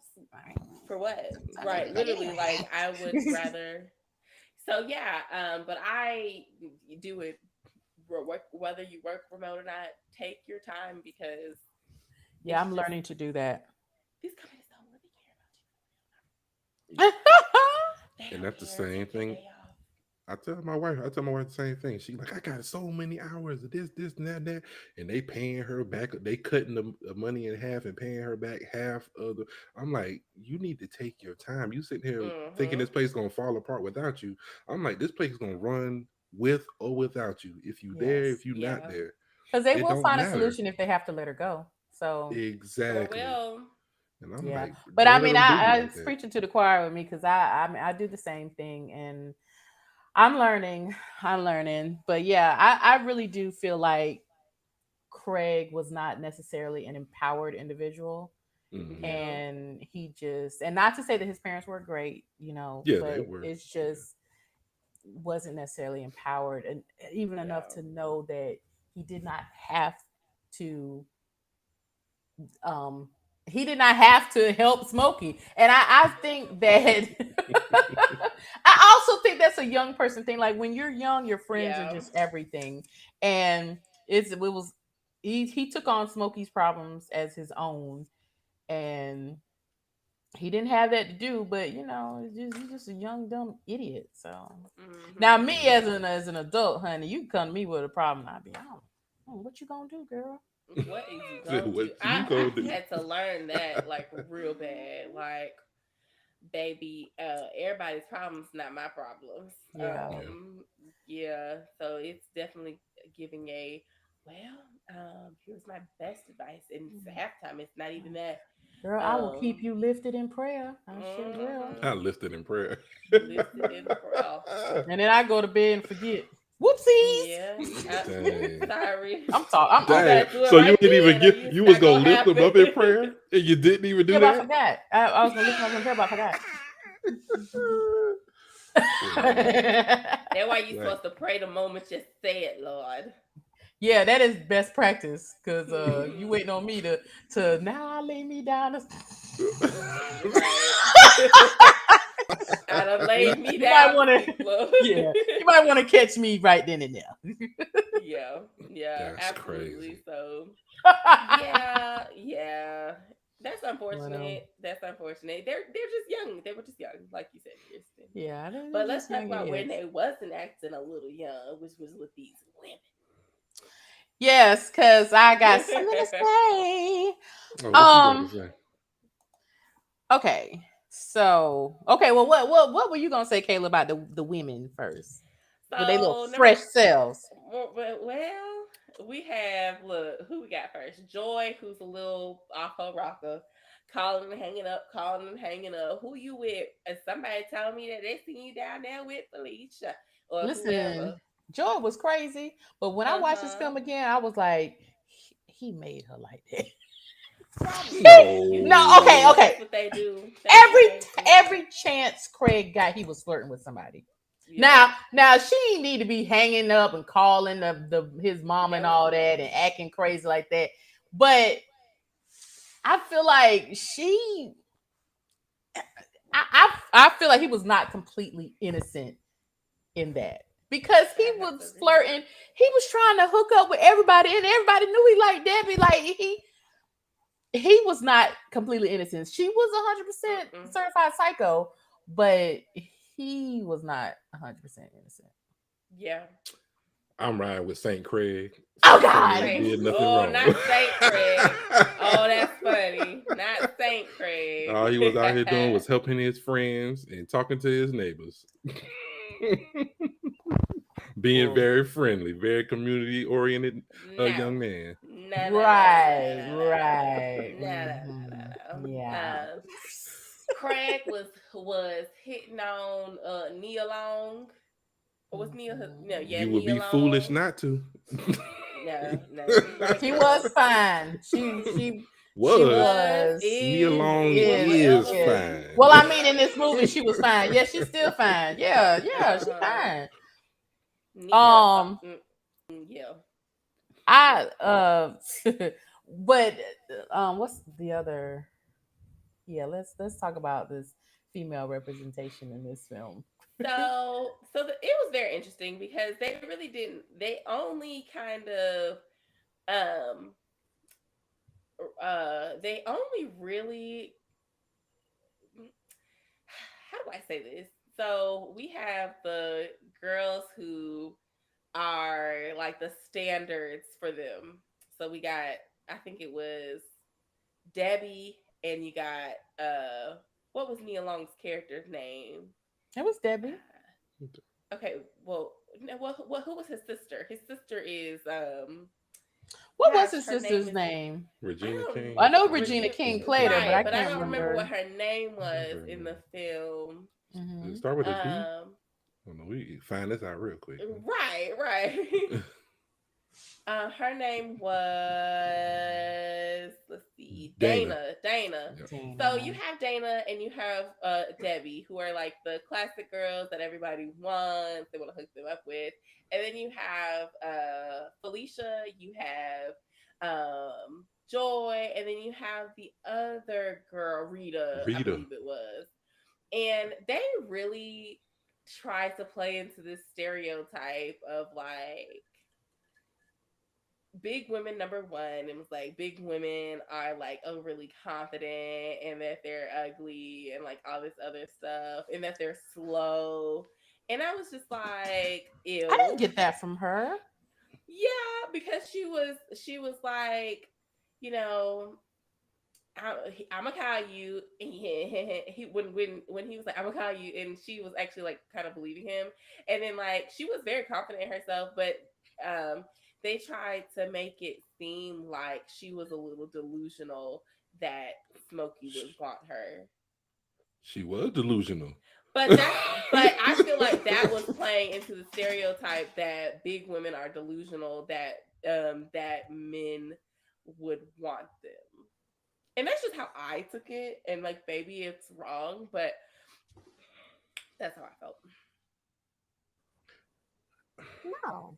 For what? I Right. don't pay Literally, like I would that. rather. So yeah, but I do it whether you work remote or not. Take your time, because Yeah, it's I'm just learning to do that. these companies don't really care about you. They And don't that's the care. same Take your thing. day off. I tell my wife the same thing. She like, I got so many hours of this, and that, and they paying her back. They cutting the money in half and paying her back half of the. I'm like, you need to take your time. You sitting here thinking Mm-hmm. this place gonna fall apart without you. I'm like, this place is gonna run with or without you. If you there, Yes. if you not Yeah. there, Because they it will don't find a matter. solution if they have to let her go. So Sure Exactly. will. And I'm yeah, like, but I don't let mean, them do you I like it's that. preaching to the choir with me because I mean I do the same thing and I'm learning. I'm learning, but yeah, I really do feel like Craig was not necessarily an empowered individual, Hmm. Yeah. and he just and not to say that his parents were great, Yeah, they but were. it's Yeah. just wasn't necessarily empowered and even enough Yeah. to know that he did not have to um he did not have to help Smokey. And I think that I also think that's a young person thing. Like when you're young, your friends are Yeah. just everything. And it was he took on Smokey's problems as his own, and he didn't have that to do, but he's just a young dumb idiot. So now Mm-hmm. me as an adult, honey, you can come to me with a problem, I'll be, what you gonna do, girl? What is you gonna do? What you gonna I do? had to learn that like real bad. Like, baby, everybody's problems not my problems. Yeah. Yeah. Yeah. So it's definitely giving a well. Here's my best advice, and it's halftime. It's not even that. Girl, I will keep Um. you lifted in prayer. I sure will. I Mm-hmm. lifted in prayer. Listed in prayer. And then I go to bed and forget. Whoopsies. Yeah. Dang. Sorry. I'm talking. You I'm Dang. better do it So you right didn't even then, or get it's you was not gonna gonna lift them happen. up in prayer and you didn't even yeah, do but I that? forgot. I was gonna lift my prayer, but I forgot. Wow. That's why you're Like supposed to pray the moment you say it, Lord. Yeah, that is best practice because you Hmm. waiting on me to now I lay me down. Right. I done laid me You might down to want sleep, to, Lord. yeah, you might want to catch me right then and there. Yeah, yeah, that's absolutely. crazy. So, yeah, yeah. That's But, unfortunate. That's unfortunate. They're just young. They were just young, like you said, Kirsten. yeah, they're But let's just talk young about when idiots. they wasn't acting a little young, which was with these Yes, because I got something to women. say. Oh, what you got to Um. say? Okay. So, okay. Well, what were you gonna say, Kayla, about the women first with their little So number fresh selves? well, we have look who we got first. Joy, who's a little off her rocker, calling and hanging up, calling and hanging up. Who you with? And somebody tell me that they seen you down there with Felicia or whoever. Listen, Joy was crazy, but when I Uh watched this huh. film again, I was like, he made her like that. Probably. No, Probably okay, No. okay. that's what they do. That's what Every they do. every chance Craig got, he was flirting with somebody. Yeah. Now she ain't need to be hanging up and calling the his mom and all No. that and acting crazy like that. But I feel like I feel like he was not completely innocent in that because he I have to was agree. flirting. He was trying to hook up with everybody, and everybody knew he liked Debbie. Like he was not completely innocent. She was 100% Mm-mm. certified psycho, but he was not 100% innocent. Yeah. I'm riding with St. Craig. Oh St. Craig God. ain't Saint. did nothing Oh, wrong. not Saint Craig. Oh, that's funny. Not Saint All Craig. he was out here doing was helping his friends and talking to his neighbors. Being Well, very friendly, very community oriented No. young man. No, no, no, no, no, right, no, no, right. no, no, Hmm. no, no, no. Yeah. Craig was hitting on Nia Long. Or was Nia? No, yeah, You would Nia be foolish Long. not to. No, no, he right She was there. fine. She Was Was was Nia Long will is is forever is. be. fine. Well, I mean, in this movie, she was fine. Yeah, she's still fine. Yeah, yeah, Uh she's huh. fine. Nia. Um, Yeah. I but what's the other? Yeah, let's talk about this female representation in this film. It was very interesting because they really didn't. They only kind of um they only really how do I say this? So we have the girls who are like the standards for them. So we got, I think it was Debbie, and you got what was Nia Long's character's name? It was Debbie. Okay, well, who was his sister? His sister is What was gosh, his her sister's is- name? Regina I King. I know Something. Regina King played her, but I right, can't I don't remember remember. what her name was Remember in her the film. Does Mhm. it start with a P? Um, Oh, no, we find this out real quick. right. Her name was, let's see, Dana. Yep. So you have Dana and you have Debbie, who are like the classic girls that everybody wants, they want to hook them up with. And then you have Felicia, you have Joy, and then you have the other girl, Rita. I believe it was. And they really tried to play into this stereotype of like big women, number one. It was like big women are like overly confident and that they're ugly and like all this other stuff and that they're slow. And I was just like, ew. I didn't get that from her. Yeah, because she was like, you know, I'm gonna call you. He when he was like, I'm gonna call you, and she was actually like kind of believing him. And then like she was very confident in herself, but they tried to make it seem like she was a little delusional that Smokey would want her. She was delusional. But I feel like that was playing into the stereotype that big women are delusional, that that men would want them. And that's just how I took it. And like maybe it's wrong, but that's how I felt. No.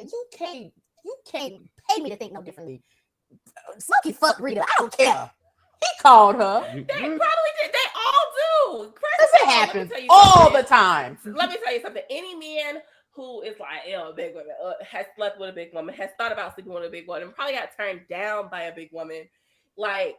You can't pay me to think no differently. Smokey fuck Rita. I don't care. He called her. They probably did. They all do. Because it happens all the time. Let me tell you something. Any man who is like, a big woman, has slept with a big woman, has thought about sleeping with a big woman, probably got turned down by a big woman. Like,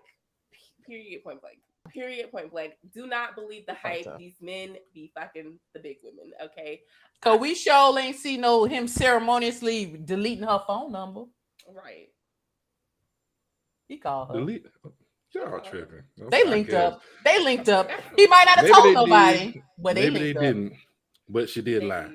period, point blank. Period, point blank. Do not believe the hype. These men be fucking the big women, okay? Cause we sure ain't see him ceremoniously deleting her phone number. Right. He called her. Delete. Y'all tripping. They linked up. He might not have Maybe told they nobody, did. but they Maybe linked they up. didn't. But she did lie.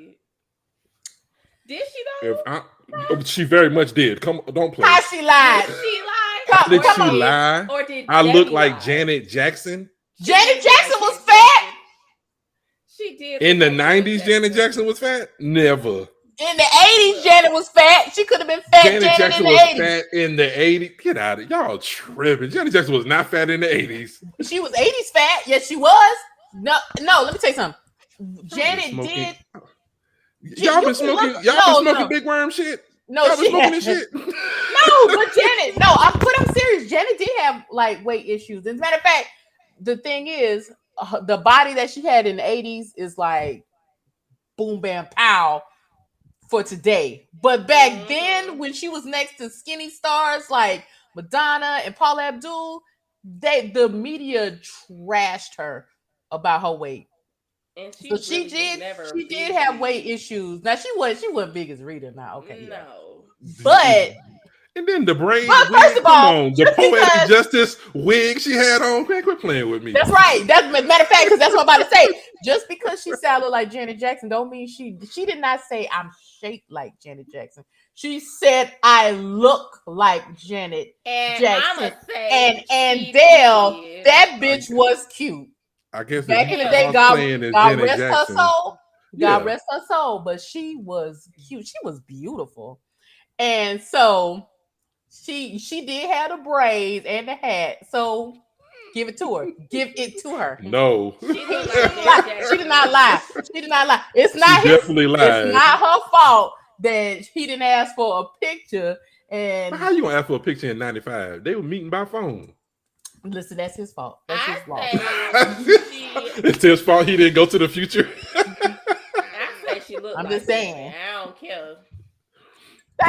Did she though? She very much did. Come, don't play. How she lied? Did she lie? Did Come she on. lie? Or did I Debbie look like lie? Janet Jackson. Janet Jackson was fat. She did. In the 90s, Janet Jackson was fat? Never. In the 80s, Janet was fat. She could have been fat. Janet Jackson in the was 80s. fat in the 80s. Get out of it. Y'all tripping. Janet Jackson was not fat in the 80s. She was 80s fat. Yes, she was. No, let me tell you something. Janet did. Y'all been smoking big worm shit? No, y'all been smoking this shit? No, but Janet, I'm serious. Janet did have like weight issues. As a matter of fact, the thing is, the body that she had in the 80s is like boom, bam, pow for today. But back then, when she was next to skinny stars like Madonna and Paula Abdul, the media trashed her about her weight. And she did have weight issues. Now she wasn't big as Rita now. Okay. No. But and then the braid but wig, first of all, the poetic justice wig she had on. Man, quit playing with me. That's right. That's matter of fact, because that's what I'm about to say. Just because she sounded like Janet Jackson don't mean she did not say I'm shaped like Janet Jackson. She said I look like Janet Jackson. And Dale, that bitch was cute. I guess back in the day, God rest her soul. God rest her soul. But she was cute. She was beautiful. And so she did have the braids and the hat. So give it to her. Give it to her. No. She did not lie. It's not definitely lied. It's not her fault that he didn't ask for a picture. And how you gonna ask for a picture in 95? They were meeting by phone. Listen, that's his fault. That's his fault. It's his fault he didn't go to the future. I say she looked. I'm just saying. I don't care.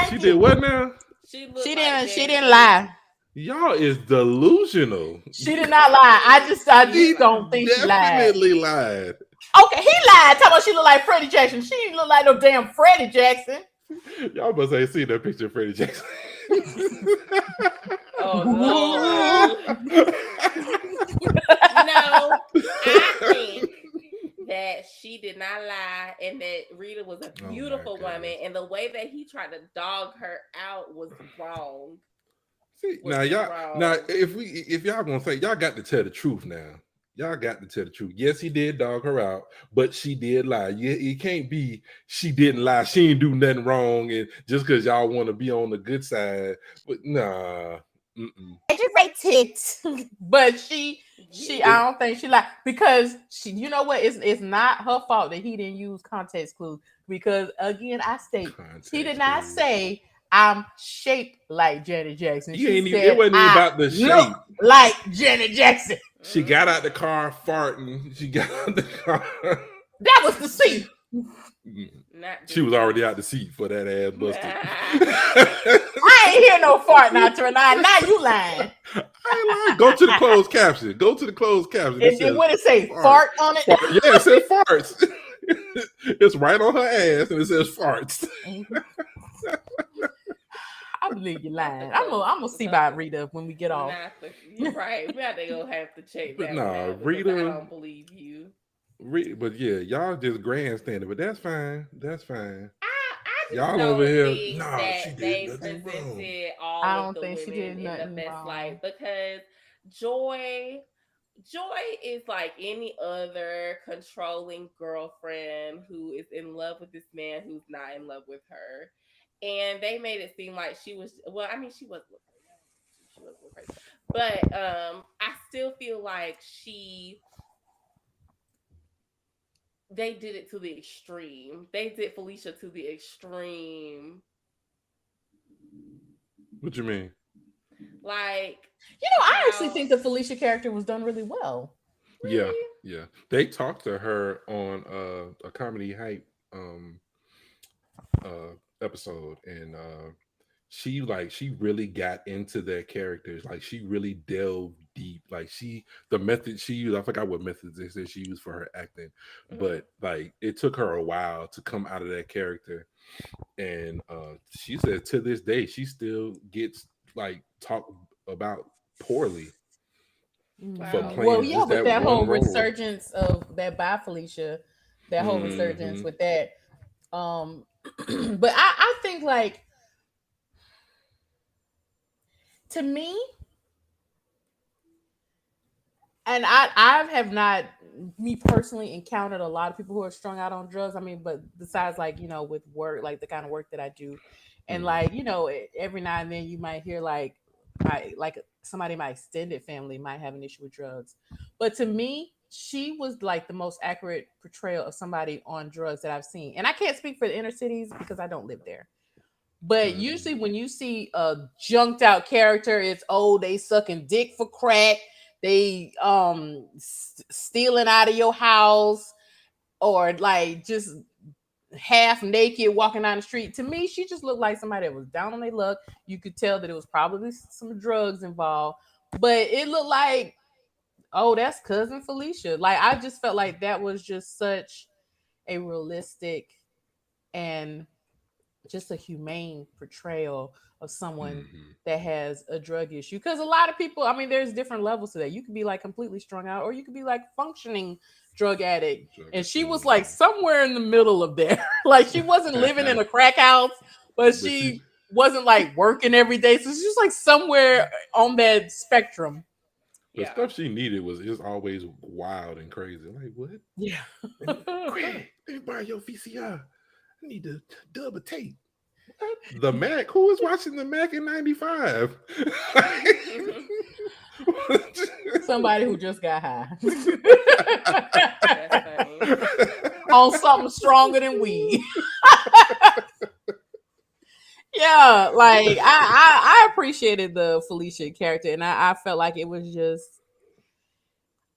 She did what now? She didn't lie. Y'all is delusional. She did not lie. I just don't think she lied. Definitely lied. Okay, he lied. Talking about she look like Freddie Jackson. She didn't look like no damn Freddie Jackson. Y'all must ain't seen that picture of Freddie Jackson. Oh no. No, I think that she did not lie and that Rita was a beautiful woman, and the way that he tried to dog her out was wrong. See, now y'all, now if y'all gonna say, y'all got to tell the truth now. Y'all got to tell the truth. Yes, he did dog her out, but she did lie. Yeah, it can't be she didn't lie. She didn't do nothing wrong, and just because y'all want to be on the good side, but nah. Educated, but she I don't think she lied because she, you know what? It's not her fault that he didn't use context clues because again, I state he did not say I'm shaped like Janet Jackson. She said, it wasn't even about the shape. Like Janet Jackson. She got out the car farting. She got out the car. That was the seat. She was already out the seat for that ass busted. I ain't hear no fart now, Trinidad. Now you lying. I ain't lying. Go to the closed caption. Go to the closed caption. And what it say? Fart on it? Yeah, it says farts. It's right on her ass, and it says farts. I believe you lying. I'm gonna see by Rita when we get off. You're right. We have to check that. But Rita, I don't believe you. But yeah, y'all just grandstanding, but that's fine. That's fine. I y'all over here. She did nothing wrong. All I don't of the think she did women nothing in the best wrong. light because Joy is like any other controlling girlfriend who is in love with this man who's not in love with her. And they made it seem like she was, well, I mean, she was crazy. But I still feel like they did it to the extreme. They did Felicia to the extreme. What you mean? Like, I actually think the Felicia character was done really well. Really? Yeah. They talked to her on a Comedy Hype episode, and she really got into their characters. Like, she really delved deep. Like, the method she used, I forgot what methods they said she used for her acting, but like it took her a while to come out of that character. And she said to this day she still gets like talked about poorly for playing but that whole resurgence of that by Felicia, that whole resurgence with that. But I think, like, to me, and I have not, me personally, encountered a lot of people who are strung out on drugs. I mean, but besides, like, with work, like the kind of work that I do, and like, every now and then you might hear like somebody in my extended family might have an issue with drugs. But to me, she was like the most accurate portrayal of somebody on drugs that I've seen. And I can't speak for the inner cities because I don't live there. But usually when you see a junked out character, it's, they sucking dick for crack, they stealing out of your house, or like just half naked walking down the street. To me, she just looked like somebody that was down on their luck. You could tell that it was probably some drugs involved, but it looked like, that's cousin Felicia. Like, I just felt like that was just such a realistic and just a humane portrayal of someone that has a drug issue. Because a lot of people, I mean, there's different levels to that. You could be like completely strung out, or you could be like functioning drug addict. And she was like somewhere in the middle of there. Like, she wasn't living in a crack house, but she wasn't like working every day. So she was like somewhere on that spectrum. The stuff she needed was just always wild and crazy. Like, what? Yeah. Craig, let me borrow your VCR. I need to dub a tape. What? The Mac? Who was watching the Mac in 95? Somebody who just got high. On something stronger than weed. Yeah, like I appreciated the Felicia character, and I felt like it was just,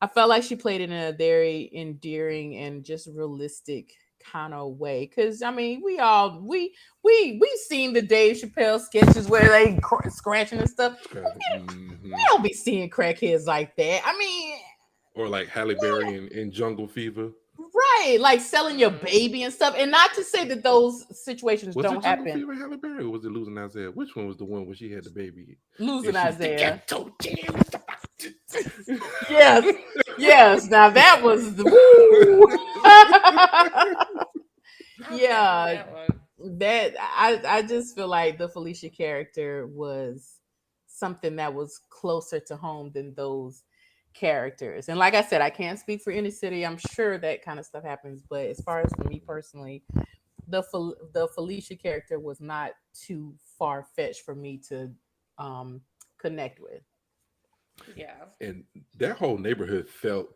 I felt like she played it in a very endearing and just realistic kind of way. Because I mean, we seen the Dave Chappelle sketches where they scratching and stuff. We don't be seeing crackheads like that. I mean, or like Halle Berry in Jungle Fever. right, like selling your baby and stuff. And not to say that those situations Was it don't Jungle happen. Fever Halle Berry or was it Losing Isaiah? Which one was the one where she had the baby? Losing And she's the Isaiah. ghetto jam is about to- Yes, yes. Now that was the woo. Yeah, That one. that I just feel like the Felicia character was something that was closer to home than those characters. And like I said, I can't speak for any city. I'm sure that kind of stuff happens, but as far as for me personally, the Felicia character was not too far fetched for me to connect with. Yeah. And that whole neighborhood felt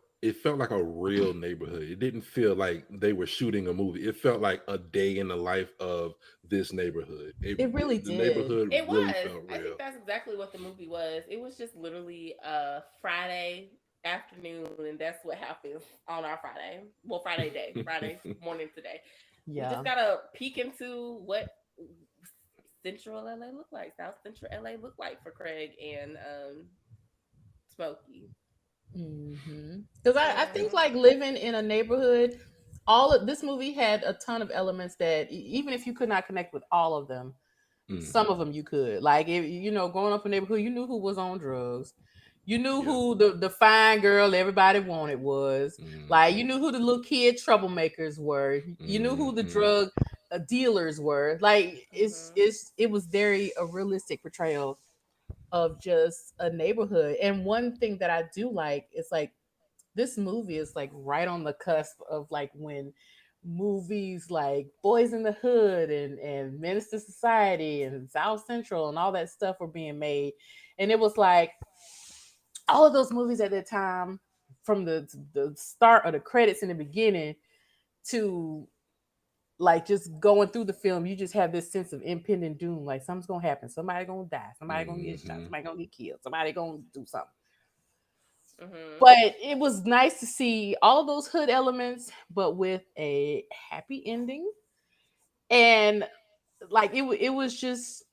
like a real neighborhood. It didn't feel like they were shooting a movie. It felt like a day in the life of this neighborhood. It really The did. neighborhood It really was. felt I real. think that's exactly what the movie was. It was just literally a Friday afternoon, and that's what happens on our Friday. Well, Friday day, Friday morning today. We Yeah. just gotta peek into what Central LA looked like, South Central LA looked like for Craig and Smokey. Because I think like living in a neighborhood, all of this movie had a ton of elements that even if you could not connect with all of them, some of them you could. Like if growing up in a neighborhood, you knew who was on drugs. You knew Yeah. who the fine girl everybody wanted was. Like you Mhm. knew who the little kid troublemakers were. You knew who the Mhm. drug dealers were. Like Mm-hmm. it was very a realistic portrayal of just a neighborhood. And one thing that I do like is like this movie is like right on the cusp of like when movies like Boys in the Hood and Minister Society and South Central and all that stuff were being made. And it was like all of those movies at that time, from the start of the credits in the beginning to like just going through the film, you just have this sense of impending doom. Like something's gonna happen. Somebody gonna die. Somebody gonna get shot. Mhm. Somebody gonna get killed. Somebody gonna do something. Mm-hmm. But it was nice to see all of those hood elements, but with a happy ending. And like it was just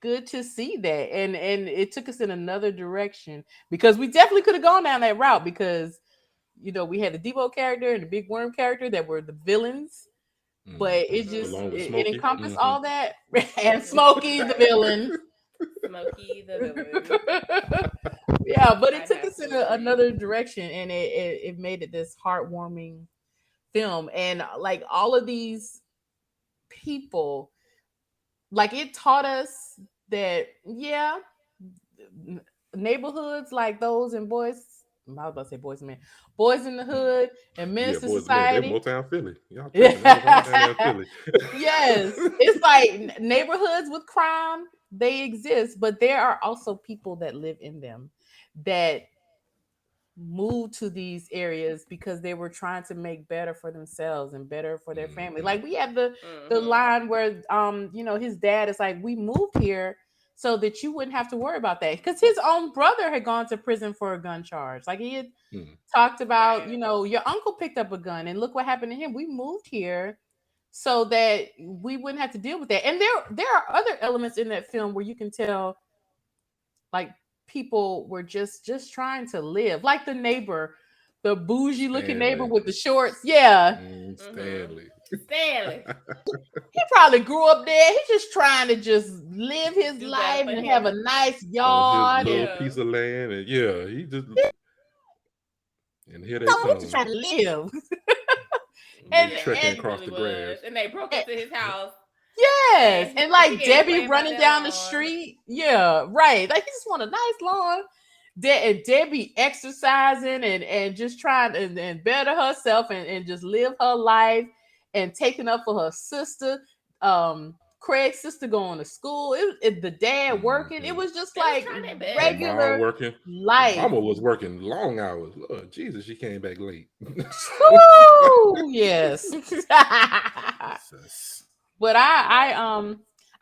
good to see that, and it took us in another direction because we definitely could have gone down that route because we had the Debo character and the Big Worm character that were the villains, but it just Along with it Smokey. encompassed all that and Mm-hmm. Smokey the Right. villain. Smokey the villain. Yeah, but it I'd took have us to in agree. another direction, and it made it this heartwarming film. And like all of these people, like it taught us that neighborhoods like those in I was about to say Boys and Men, Boys in the Hood and Yeah, Minister boys, man, they Society. Motown Philly. Y'all tripping. That was all down there in Philly. Yes, it's like neighborhoods with crime, they exist, but there are also people that live in them that moved to these areas because they were trying to make better for themselves and better for their family. Mhm. Like we have the Mm-hmm. line where his dad is like, we moved here so that you wouldn't have to worry about that, because his own brother had gone to prison for a gun charge. Like he had Mhm. talked about, Right. your uncle picked up a gun and look what happened to him. We moved here so that we wouldn't have to deal with that. And there are other elements in that film where you can tell like people were just trying to live, like the neighbor, the bougie looking neighbor Stanley. with the shorts. Yeah, Mm-hmm. Stanley. Stanley. he probably grew up there. He's just trying to just live his Do better life for and have a him. nice On his yard, and little Yeah. piece of land, and yeah, he just and here they he's just come. trying to live. They and Yeah, trekking he and across really the was. grass. And they broke into his house, yes, and and he like didn't Debbie complain about running that down the lawn. street. Yeah, right. Like he just want a nice lawn. And Debbie exercising and just trying and better herself and just live her life and taking up for her sister. Craig's sister going to school. The dad working. It Mhm. was just They was like trying their The best. mom regular working. The life. mama was working long hours. Lord Jesus, she came back late. Woo! Yes. Jesus. But Yeah.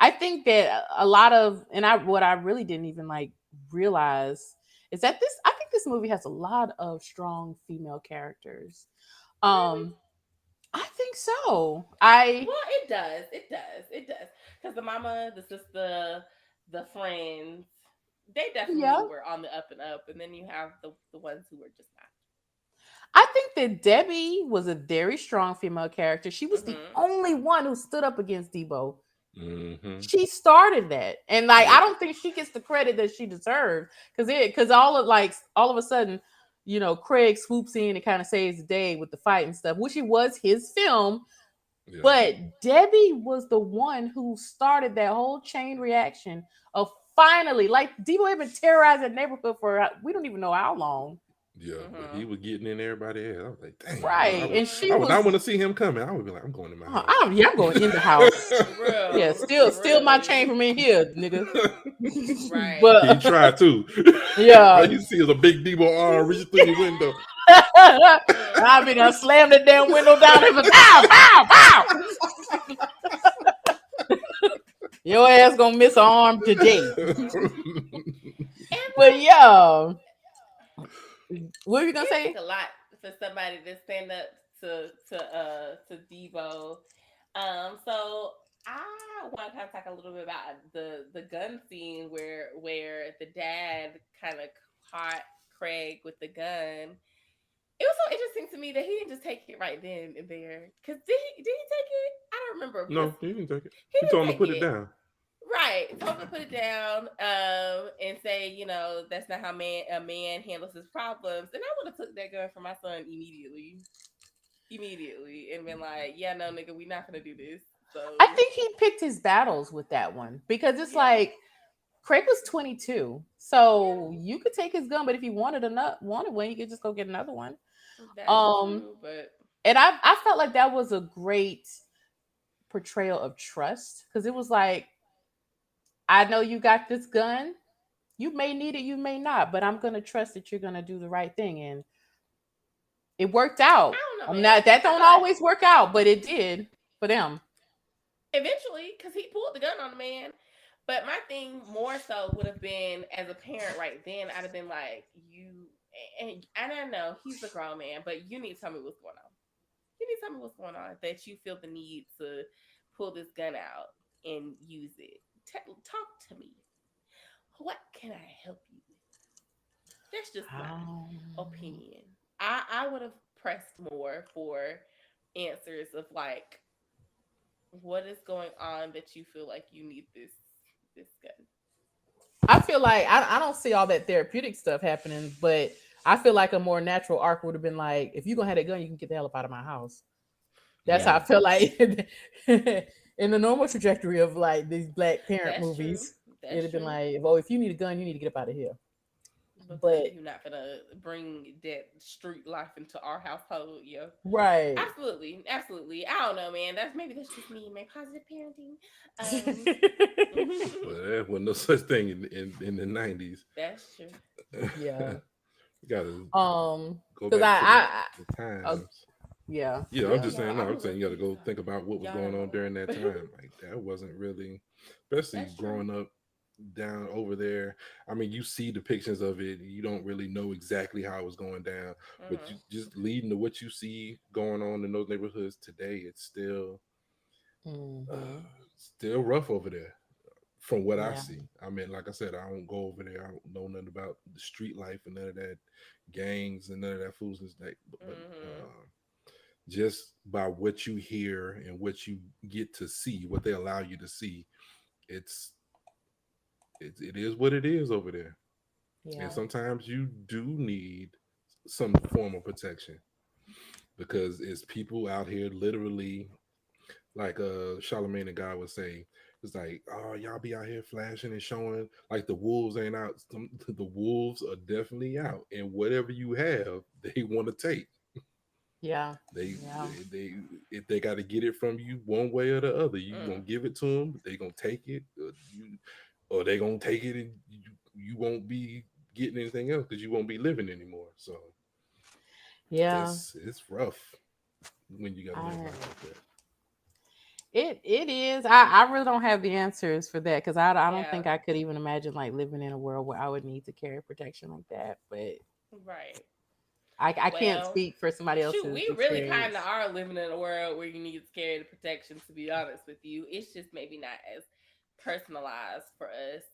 I think that a lot of, and I what I really didn't even like realize is that I think this movie has a lot of strong female characters. Really? Um I think so. I Well, it does. It does. It does. Because the mama, the sister, the friends, they definitely Yeah, were on the up and up. And then you have the ones who were just not. I think that Debbie was a very strong female character. She was the Mm-hmm. only one who stood up against Debo. Mm-hmm. She started that, and like I Yep. don't think she gets the credit that she deserves because all of a sudden, Craig swoops in and kind of saves the day with the fight and stuff, which it was his film. Yeah. But Debbie was the one who started that whole chain reaction of finally, like Debo had been terrorizing the neighborhood for we don't even know how long. Yeah, but Mm-hmm. he was getting in everybody's head. I was like, dang, Right. And she I would not was want to see him coming. I would be like, I'm going in my house. I'm going in the house. Yeah, Real, steal my really. chain from in here, nigga. Right. He But tried to. yeah. All you see is a big Debo arm reaching through the window. I'll be gonna slam the damn window down and pow, pow, pow. Your ass gonna miss an arm today. But yeah, what were you gonna It say? took a lot for somebody to stand up to Debo. So I want to kind of talk a little bit about the gun scene where the dad kind of caught Craig with the gun. It was so interesting to me that he didn't just take it right then and there. Cause did he take it? I don't remember. No, he didn't take it. He He didn't told him to take put it it. down. Right. Told him to put it down, and say, that's not how a man handles his problems. And I would have took that gun from my son immediately, and been like, yeah, no, nigga, we not gonna do this. So I think he picked his battles with that one because it's Yeah. like Craig was 22, so you could take his gun, but if he wanted one, you could just go get another one. that's Um, true, but and I felt like that was a great portrayal of trust because it was like, I know you got this gun. You may need it, you may not, but I'm gonna trust that you're gonna do the right thing, and it worked I out. don't know, I'm man. not that I don't feel like always work out, but it did for them. eventually, because he pulled the gun on the man. But my thing more so would have been as a parent right then, I'd have been like, and I know he's a grown man, but you need to tell me what's going on. You need to tell me what's going on that you feel the need to pull this gun out and use it. Talk to me. What can I help you with? That's just my opinion. I would have pressed more for answers of like, what is going on that you feel like you need this gun. I feel like I don't see all that therapeutic stuff happening, but I feel like a more natural arc would have been like, if you're gonna have that gun, you can get the hell up out of my house. That's how I Yeah, feel like in the normal trajectory of like these black parent that's true. movies. It'd That's have been true. like, oh, if you need a gun, you need to get up out of here. Because But you're not gonna bring that street life into our household, yeah. right. Absolutely, absolutely. I don't know, man. That's just me and my positive parenting. Well, there wasn't no such thing in the 90s. That's true. Yeah. You gotta go because back to the uh, times. yeah, Yeah, I'm yeah. just saying. Y'all, No, I I'm saying you got to go think about what was Y'all going know. on during that time. Like that wasn't really, especially That's true. growing up down over there. I mean, you see depictions of it. You don't really know exactly how it was going down, but you Mhm. just leading to what you see going on in those neighborhoods today. It's Mhm. still rough over there. From what I Yeah. see, I mean, like I said, I don't go over there. I don't know nothing about the street life and none of that gangs and none of that foolishness. But Mhm. just by what you hear and what you get to see, what they allow you to see, it's it is what it is over there. And Yeah. sometimes you do need some form of protection because it's people out here literally, like Charlemagne the God would say, it's like, oh, y'all be out here flashing and showing like the wolves ain't out. The wolves are definitely out, and whatever you have, they want to take. Yeah. They, Yeah. they if they got to get it from you one way or the other, you gonna Mm. give it to them. They gonna take it, or they gonna take it, and you won't be getting anything else because you won't be living anymore. So Yeah. it's rough when you got to live I life like that. it is. I really don't have the answers for that because I don't Yeah. think I could even imagine like living in a world where I would need to carry protection like that. But Right. I can't Well, speak for somebody shoot, else's we really kind experience. of are living in a world where you need to carry the protection. To be honest with you, it's just maybe not as personalized for us,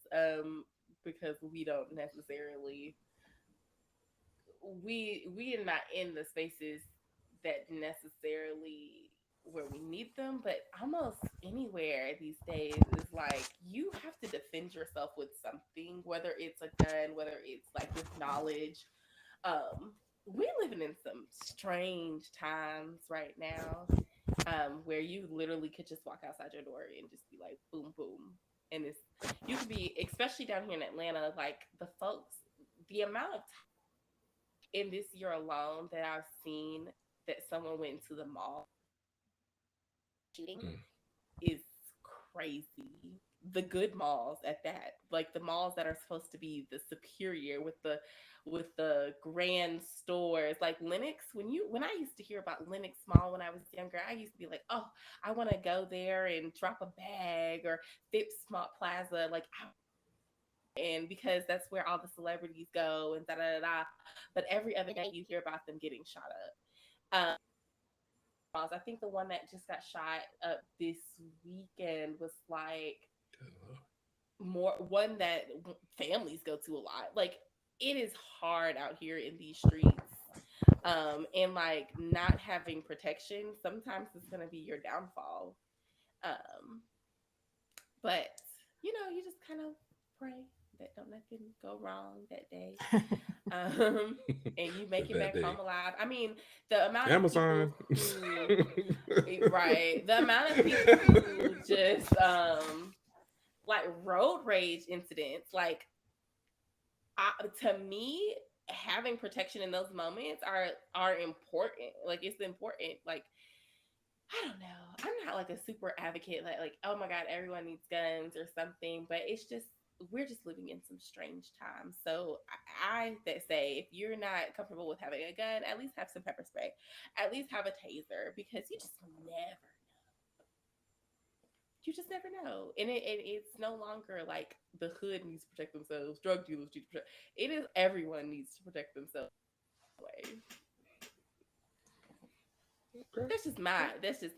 because we don't necessarily we are not in the spaces that necessarily where we need them, but almost anywhere these days is like you have to defend yourself with something, whether it's a gun, whether it's like with knowledge. We're living in some strange times right now, where you literally could just walk outside your door and just be like boom boom. And it's you could be, especially down here in Atlanta, like the folks, the amount of in this year alone that I've seen that someone went to the mall shooting Mm. is crazy. The good malls at that, like the malls that are supposed to be the superior with the grand stores, like Lenox. When I used to hear about Lenox Mall when I was younger, I used to be like, oh, I want to go there and drop a bag, or Phipps Smart Plaza, like and because that's where all the celebrities go and da da da da. But every other day you hear about them getting shot up. I think the one that just got shot up this weekend was like more one that families go to a lot. Like it is hard out here in these streets. And like not having protection sometimes is going to be your downfall. But you just kind of pray that don't nothing go wrong that day. And you make it That back day. home alive. I mean, the amount Amazon. of people who, right, the amount of people who just like road rage incidents, like to me, having protection in those moments are important. Like it's important. Like I don't know. I'm not like a super advocate, like oh my god, everyone needs guns or something. But it's just we're just living in some strange times. So I that say if you're not comfortable with having a gun, at least have some pepper spray, at least have a taser, because you just never know. And it's no longer like the hood needs to protect themselves, drug dealers need to protect. It is everyone needs to protect themselves. Way. Okay. That's just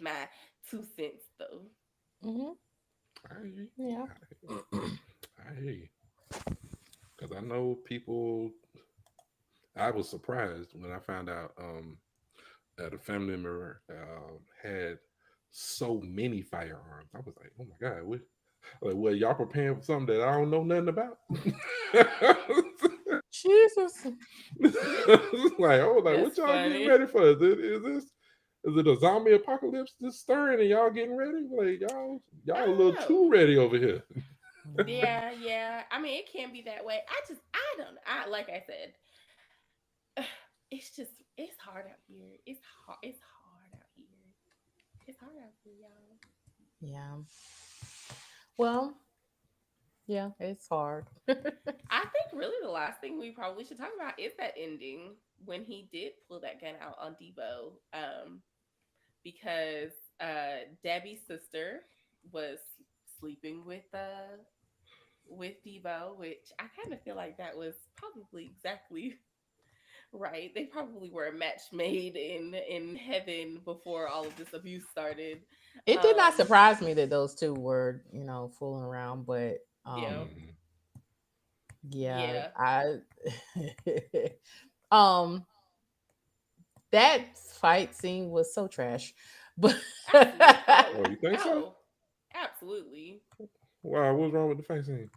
my 2 cents though. Mm-hmm. Yeah. I hear you. Because I know people. I was surprised when I found out that a family member had so many firearms. I was like, oh my god, well, y'all preparing for something that I don't know nothing about? Jesus. Like, oh, like what That's y'all getting funny. ready for? Is it a zombie apocalypse just stirring and y'all getting ready? Like y'all I a don't little know. too ready over here. Yeah. I mean, it can be that way. I don't know. Like I said, it's hard out here. It's hard out here. It's hard out here, y'all. Yeah. Well, yeah, it's hard. I think really the last thing we probably should talk about is that ending when he did pull that gun out on Debo, because Debbie's sister was sleeping with Debo, which I kind of feel like that was probably exactly right. They probably were a match made in heaven before all of this abuse started. It did not Um, surprise me that those two were, fooling around, but yeah, Mhm. yeah, yeah, I um that fight scene was so trash. But absolutely. Oh, you think so? Oh, absolutely. Wow, what's wrong with the fight scene?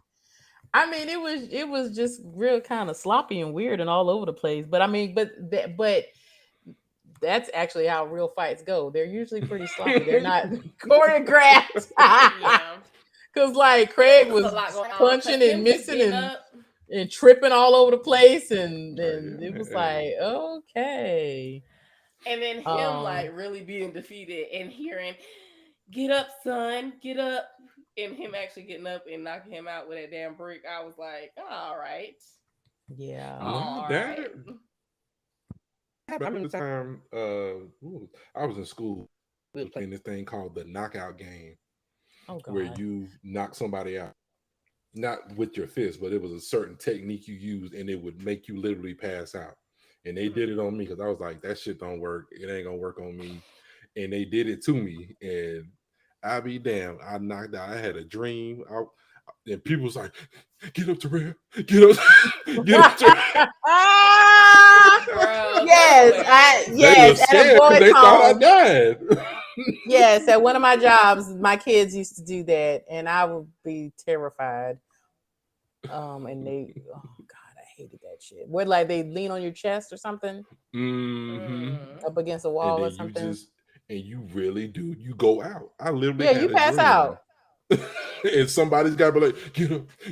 I mean, it was just real kind of sloppy and weird and all over the place. But I mean, but that's actually how real fights go. They're usually pretty sloppy. They're not choreographed. Yeah, Cause like it Craig was a was lot going on because punching and him just missing getting and up. tripping all over the place, and then it Like, was hey, like, okay. And then him Um, like really being defeated and hearing, "Get up, son, get up," and him actually getting up and knocking him out with that damn brick. I was like, all right, yeah. no, all that right. happened. I remember the time I was in school. We was playing this thing called the knockout game, Oh where God. you knock somebody out, not with your fist, but it was a certain technique you used, and it would make you literally pass out. And they did it on me because I was like, that shit don't work. It ain't gonna work on me. And they did it to me, and I be damned, I knocked out. I had a dream. And people was like, Get up, Terrell. Get up. Get up, Terrell. Bro, Yes, They yes, were at a scared because boys' they thought I home. died. Yes, at one of my jobs, my kids used to do that, and I would be terrified. And they, oh God, I hated that shit. What, like they lean on your chest or something Mm-hmm. up against a And wall or then something? you really do. You go out. I literally Yeah, you had a pass dream. out. And somebody's got to be like,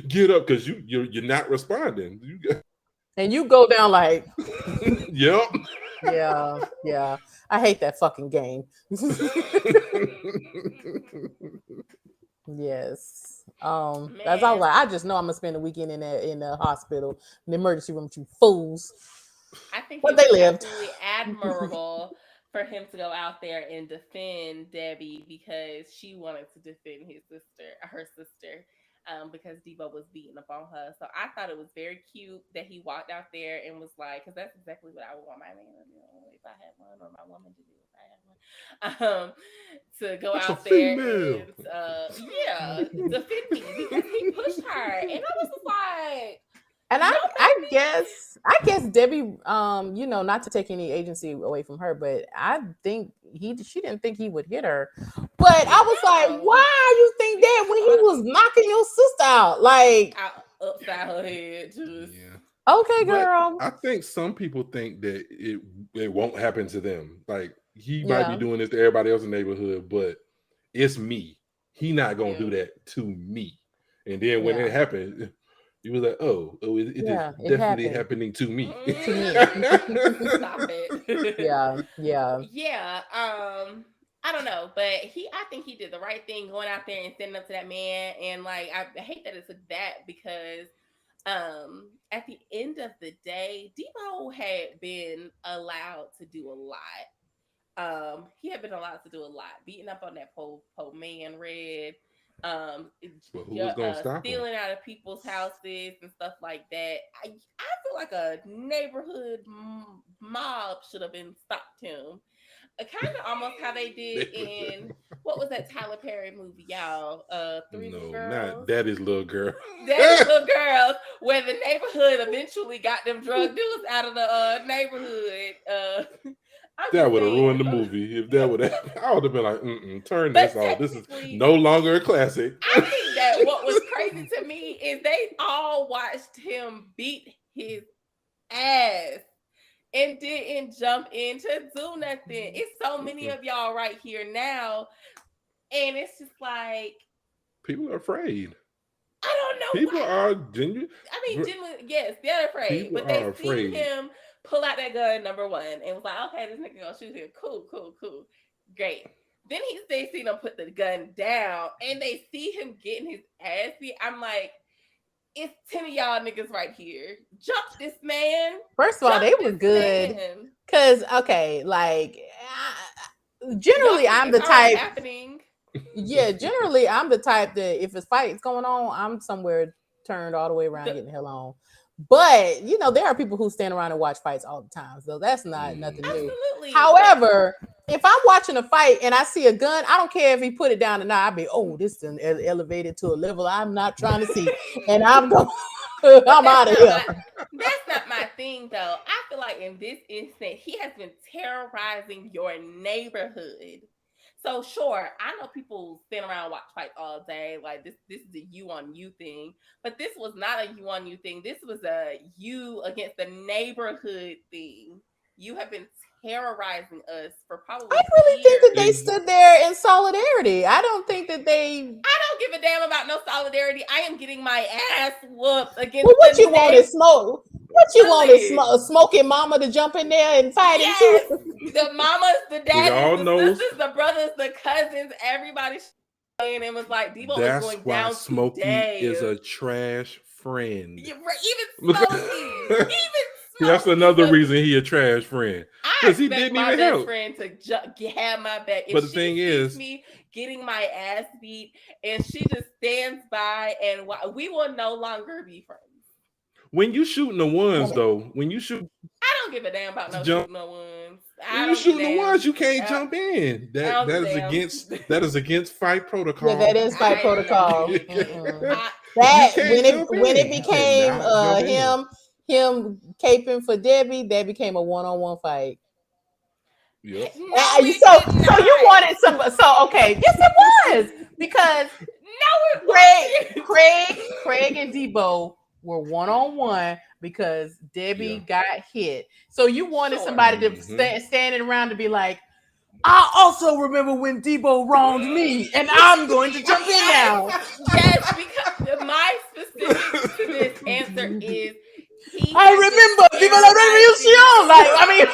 get up, because you're not responding. And you go down like, Yep. yeah. I hate that fucking game. Yes. That's all. Man, Like, I just know I'm gonna spend a weekend in the hospital, in the emergency room with you fools. I think But it they was lived. absolutely admirable for him to go out there and defend Debbie because she wanted to defend her sister, because Debo was beating up on her. So I thought it was very cute that he walked out there and was like, because that's exactly what I would want my man to do if I had one, or my woman to do if I had one. To go That's a out there female. and defend me because he pushed her, and I was just like, And no, I baby. guess Debbie, not to take any agency away from her, but I think she didn't think he would hit her. But I was like, No. why you think that when he was knocking your sister out? Like, Upside her head, just Yeah. okay, But girl. I think some people think that it won't happen to them. Like he might be Yeah. doing this to everybody else in the neighborhood, but it's me. He not gonna do Yeah. that to me. And then when Yeah. it happened, you was like, it is Yeah, it definitely happened happening to me. to me. Stop it. Yeah. Yeah. I don't know, but I think he did the right thing going out there and standing up to that man. And like, I hate that it took that because at the end of the day, Debo had been allowed to do a lot. He had been allowed to do a lot, beating up on that po man Red, But who was gonna stop him? stealing out of people's houses and stuff like that. I feel like a neighborhood mob should have been stopped him. Kind of almost how they did in what was that Tyler Perry movie, y'all? Three Little Girls. Not Daddy's Little Girl. Daddy's Little Girls, where the neighborhood eventually got them drug dealers out of the neighborhood. That would have ruined the movie if that would have. I would have been like, turn this off. This is no longer a classic. I think that what was crazy to me is they all watched him beat his ass and didn't jump in to do nothing. It's so many of y'all right here now, and it's just like people are afraid. I don't know. People are genuine. I mean, genuinely, yes, they're afraid, People but they are seen afraid. him pull out that gun, number one, and was like, okay, this nigga gonna shoot him. Cool. Great. Then they see him put the gun down, and they see him getting his ass beat. I'm like, it's 10 of y'all niggas right here. Jump this man. First of all, they were good. Cause okay, like generally I'm the type. Yeah, generally I'm the type that if a fight's going on, I'm somewhere turned all the way around, getting the hell on. But there are people who stand around and watch fights all the time, so that's not nothing new. However, if I'm watching a fight and I see a gun, I don't care if he put it down or not. I'll be, this is elevated to a level I'm not trying to see, and I'm going. I'm out of here. That's not my thing, though. I feel like in this instance, he has been terrorizing your neighborhood. So sure, I know people stand around and watch fights all day. Like this is a you on you thing, but this was not a you on you thing. This was a you against the neighborhood thing. You have been terrorizing us for probably. I really think that they stood there in solidarity. I don't think that they. I don't give a damn about no solidarity. I am getting my ass whooped against. Well, what you want is smoke. What you want is smoking mama to jump in there and fight too. The mamas, the daddies, the sisters, the brothers, the cousins, everybody and it was like Debo is going down Smokey today. Is a trash friend. Even Smokey. That's another reason he a trash friend. Because he didn't even help. Friend to have my back. If but the thing is, me getting my ass beat, and she just stands by, and we will no longer be friends. When you shooting the ones though, when you shoot I don't give a damn about no jump, shooting no ones. when you shooting the ones, you can't jump in. I don't give a damn. That is against fight protocol. Yeah, that is fight I- protocol. Mm-mm. That You when can't jump it in. became You cannot jump him caping for Debbie, that became a one-on-one fight. Yep. No, So it so did you not. wanted some. So okay, yes, it was because No, it Craig and Debo were one-on-one because Debbie got hit. So you wanted Sure. somebody to standing around to be like, I also remember when Debo wronged me, and I'm going to jump in now. Yes, because my specific to this answer is I remember Viva la Revolution. Like, I mean,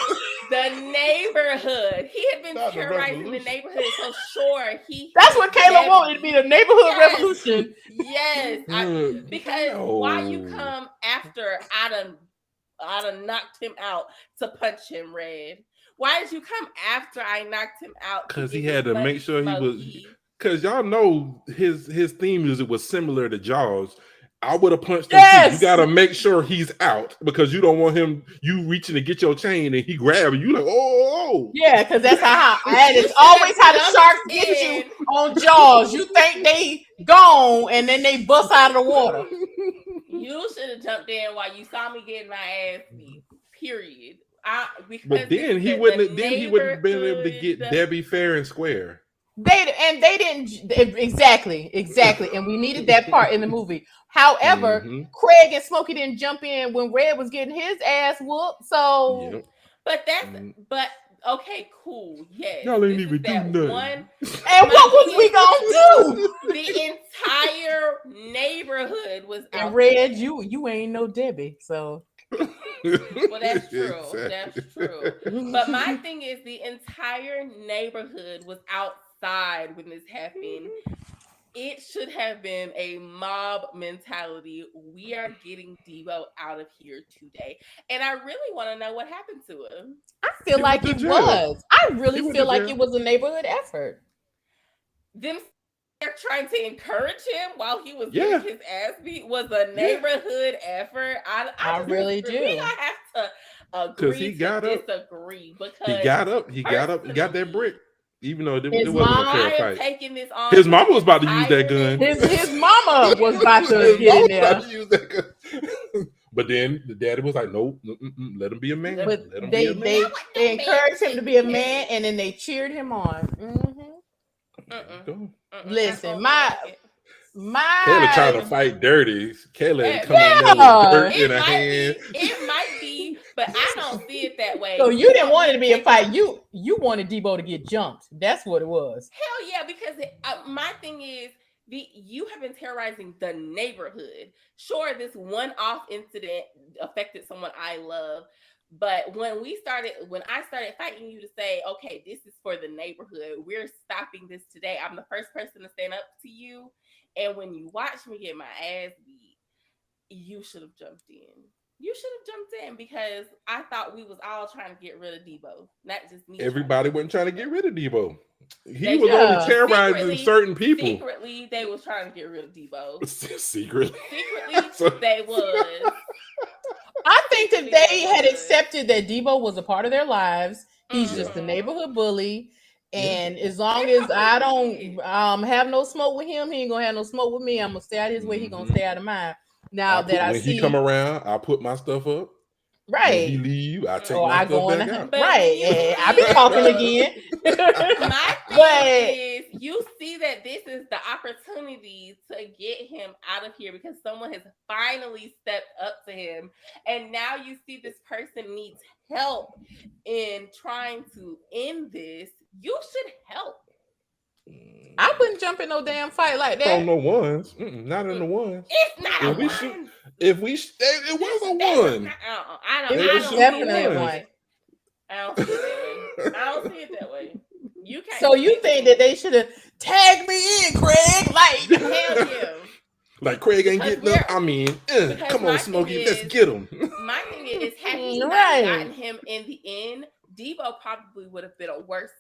the neighborhood. He had been Not the terrorizing the revolution. neighborhood, so sure he. that's what Kayla wanted to be, the neighborhood Yes. revolution. Yes, because why you No. come after I'd have knocked him out to punch him, Red? Why did you come after I knocked him out? Because he get had his to money make sure he was. smoky? Because y'all know his theme music was similar to Jaws. I would have punched him Yes. too. You gotta make sure he's out because you don't want him. You reaching to get your chain and he grab you. Like, oh. Yeah, because that's how and it's always how the sharks get you on Jaws. You think they gone and then they bust out of the water. You should have jumped in while you saw me getting my ass beat. Period. But then he wouldn't. Then he wouldn't have been able to get Debbie fair and square. They didn't exactly, and we needed that part in the movie. However, Craig and Smokey didn't jump in when Red was getting his ass whooped. So, Yep. but okay, cool. Yes, Y'all ain't this even is that do nothing. one. And what was we gonna do? The entire neighborhood was out. And Red, you ain't no Debbie, so. Well, that's true. Exactly. That's true. But my thing is, the entire neighborhood was outside when this happened. It should have been a mob mentality. We are getting Debo out of here today. And I really want to know what happened to him. I feel like it was. I really went feel to like jail. it was a neighborhood effort. Them they're trying to encourage him while he was Yeah. getting his ass beat was a neighborhood effort. I really disagree. do. We gonna have to agree he to got up. disagree because He got up. He got that brick. Even though it His wasn't a mom- fair I am fight. taking this on. His mama was about to use that gun. His mama was about to His get mama in was there. about to use that gun. But then the daddy was like, "Nope, let him be a man. But Let him they be a man." they encouraged him to be a man, and then they cheered him on. Go. Listen, Kayla my trying to fight dirty. Kayla Yeah. come in there with dirt in It her might hand. be, it might be, but I don't see it that way. so you didn't want it to be a fight. You wanted Debo to get jumped. That's what it was. Hell yeah, because my thing is you have been terrorizing the neighborhood. Sure, this one-off incident affected someone I love, but when I started fighting you to say, okay, this is for the neighborhood, we're stopping this today. I'm the first person to stand up to you, and when you watch me get my ass beat, you should have jumped in. You should have jumped in because I thought we was all trying to get rid of Debo, not just me. Everybody wasn't trying to get rid of Debo. He They was just- only terrorizing certain people. Secretly, they was trying to get rid of Debo. Secretly. Secretly, they was. I think that they had accepted that Debo was a part of their lives. He's just a Mhm. neighborhood bully. And as long as I don't have no smoke with him, he ain't gonna have no smoke with me. I'm gonna stay out of his way. He gonna stay out of mine. Now when he come around, I put my stuff up. When he right, leave, I take or my I stuff go in back the out. But right, you and I see- be talking again. My thing But- is, you see that this is the opportunity to get him out of here because someone has finally stepped up to him, and now you see this person needs help in trying to end this. You should help. I wouldn't jump in no damn fight like On that. the ones, not in the ones. It's not If a we one. shoot- If we, it was a one. I It don't was see definitely that a way. one. I don't see it that way. I don't see it that way. You can't. So you think that they should have tagged me in, Craig? Like, Hell yeah. Like Craig ain't Because getting up. I mean, because come my on, thing Smokey, let's is- get him. My thing is, had he not Right. gotten him in the end, Debo probably would have been a worse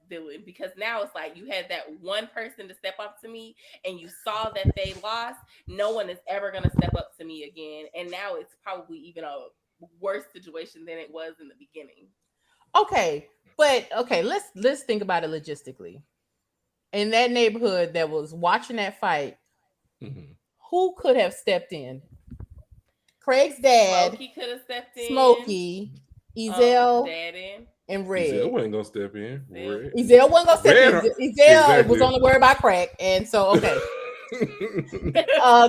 villain, because now it's like you had that one person to step up to me and you saw that they lost. No one is ever going to step up to me again. And now it's probably even a worse situation than it was in the beginning. Okay, but let's think about it logistically. In that neighborhood that was watching that fight, who could have stepped in? Craig's dad, Smokey could have stepped in. Smokey, Ezell, Dad in. and Red. Ezell wasn't gonna step in. Ezell wasn't gonna step in. Ezell exactly. was only worried about crack, and so okay.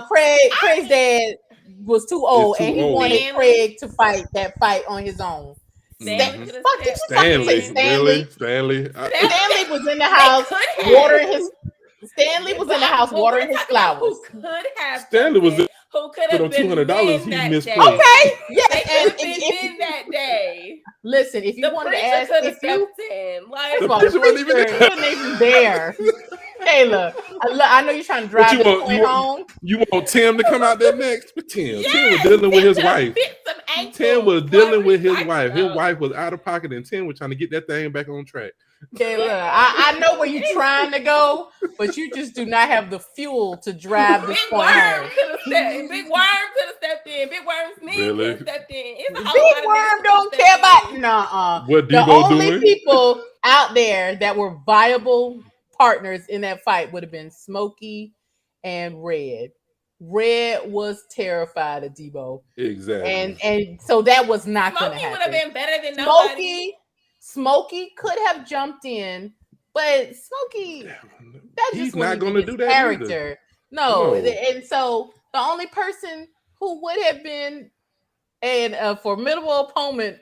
Craig's dad was too old, and he wanted Craig to fight that fight on his own. Stanley was in the house watering his. Stanley was in the house watering his flowers. Who could have? Stanley was. Who could have been $200 he misplaced. Okay, yes, and been that day. Listen, if you wanted to ask, if you the preacher wasn't even there. Kayla, I know you're trying to drive the point home. You want Tim to come out there next? But Tim was dealing with his wife. Tim was dealing with his wife. His wife was out of pocket, and Tim was trying to get that thing back on track. Kayla, I know where you're trying to go, but you just do not have the fuel to drive this point home. Big Worm could have stepped in. Big Worm's knee could have stepped in. Big Worm don't care about what Debo the only doing? People out there that were viable partners in that fight would have been Smokey and Red. Red was terrified of Debo. Exactly. And so that was not going to happen. Smokey would have been better than nobody. Smokey could have jumped in, but Smokey, he's not going to do that character. Either. No, and so the only person who would have been a formidable opponent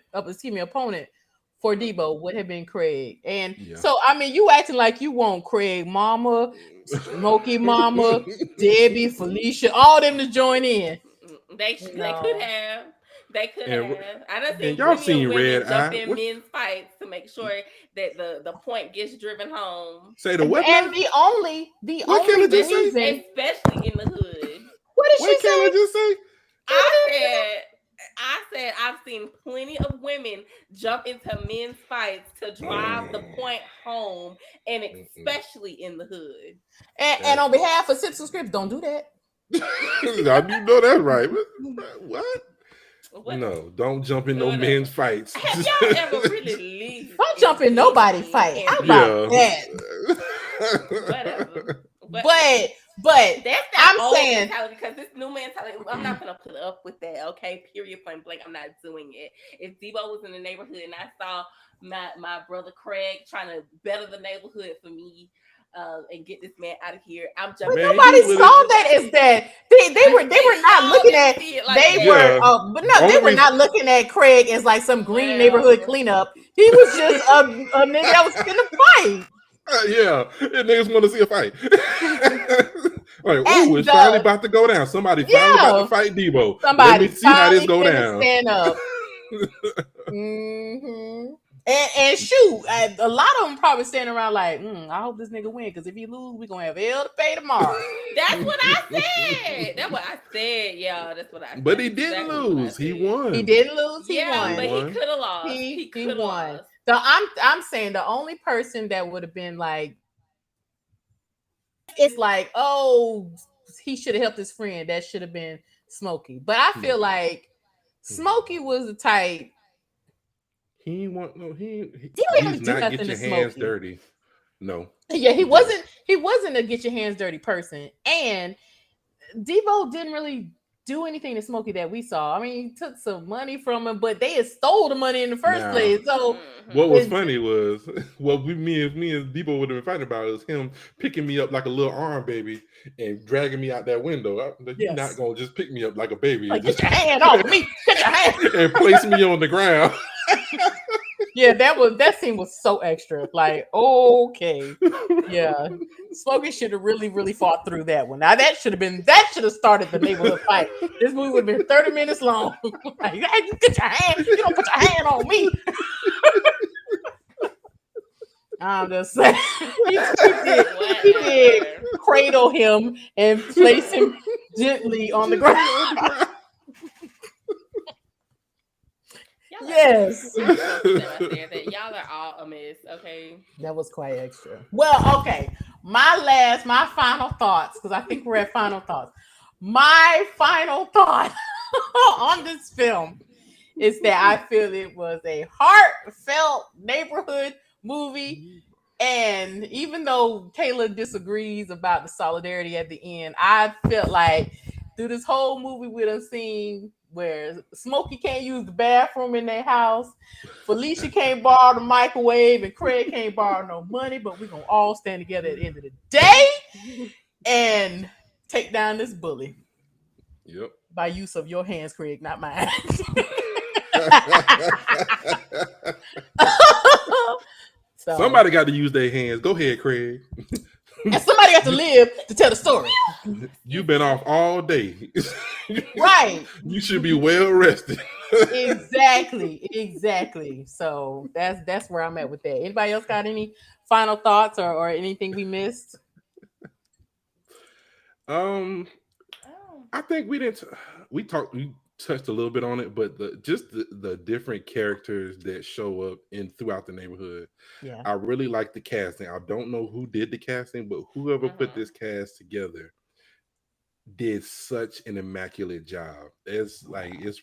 for Debo would have been Craig. And so, I mean, you acting like you want Craig Mama, Smokey Mama, Debbie, Felicia, all them to join in. They could have. They could have. I don't think y'all seen Red jump in men's fights to make sure that the point gets driven home. Say the what? And the only reason, especially in the hood. What did she say? Just say? I said I've seen plenty of women jump into men's fights to drive the point home, and especially in the hood. And on behalf of Sips and Scripts, don't do that. You know that's right. What? No, don't jump in no men's fights. Have y'all ever really leave? Don't jump in nobody's fight. How about that? Whatever. But that's I'm old saying mentality, because this new mentality, I'm not gonna put up with that. Okay, period, point blank. I'm not doing it. If Debo was in the neighborhood and I saw my brother Craig trying to better the neighborhood for me, and get this man out of here, I'm jumping. But nobody saw that as that. They were not looking at they were not looking at Craig as like some green neighborhood cleanup. He was just a nigga that was in a fight. And niggas want to see a fight. Like, it's finally about to go down. Somebody finally about to fight Debo. Let me see how this go down. Stand up. And shoot, a lot of them probably standing around like, I hope this nigga win, because if he lose, we gonna have hell to pay tomorrow. That's what I said. That's what I said, y'all. That's what I said. But he didn't lose. He won. He didn't lose. He won. But he could have lost. He won. So I'm saying the only person that would have been like, it's like, oh, he should have helped his friend. That should have been Smokey. But I feel like Smokey was the type. He want no. He's not get your hands dirty. No. Yeah, he wasn't a get your hands dirty person. And Debo didn't really do anything to Smokey that we saw. I mean, he took some money from him, but they had stole the money in the first place. So what was funny was what me and Debo would have been fighting about is him picking me up like a little arm baby and dragging me out that window. You're not gonna just pick me up like a baby. Like, get your hand off me. Get your hand and place me on the ground. Yeah, that scene was so extra. Like, okay, yeah, Smokey should have really fought through that one. Now that should have started the neighborhood fight. This movie would have been 30 minutes long. Like, hey, you get your hand, you don't put your hand on me. I'm just saying, he did cradle him and place him gently on the ground. Yes. I'm just gonna put that out there that y'all are all a mess. Okay. That was quite extra. Well, okay. My final thoughts, because I think we're at final thoughts. My final thought on this film is that I feel it was a heartfelt neighborhood movie. And even though Kayla disagrees about the solidarity at the end, I felt like through this whole movie we done seen where Smokey can't use the bathroom in their house, Felicia can't borrow the microwave, and Craig can't borrow no money, but we're gonna all stand together at the end of the day and take down this bully Yep. by use of your hands, Craig, not mine. So, Somebody got to use their hands. Go ahead, Craig. and somebody got to live to tell the story. You've been off all day. Right. You should be well rested. Exactly. So that's where I'm at with that. Anybody else got any final thoughts or anything we missed? Oh. I think we touched a little bit on it, but the different characters that show up throughout the neighborhood. Yeah. I really like the casting. I don't know who did the casting, but whoever put this cast together did such an immaculate job. It's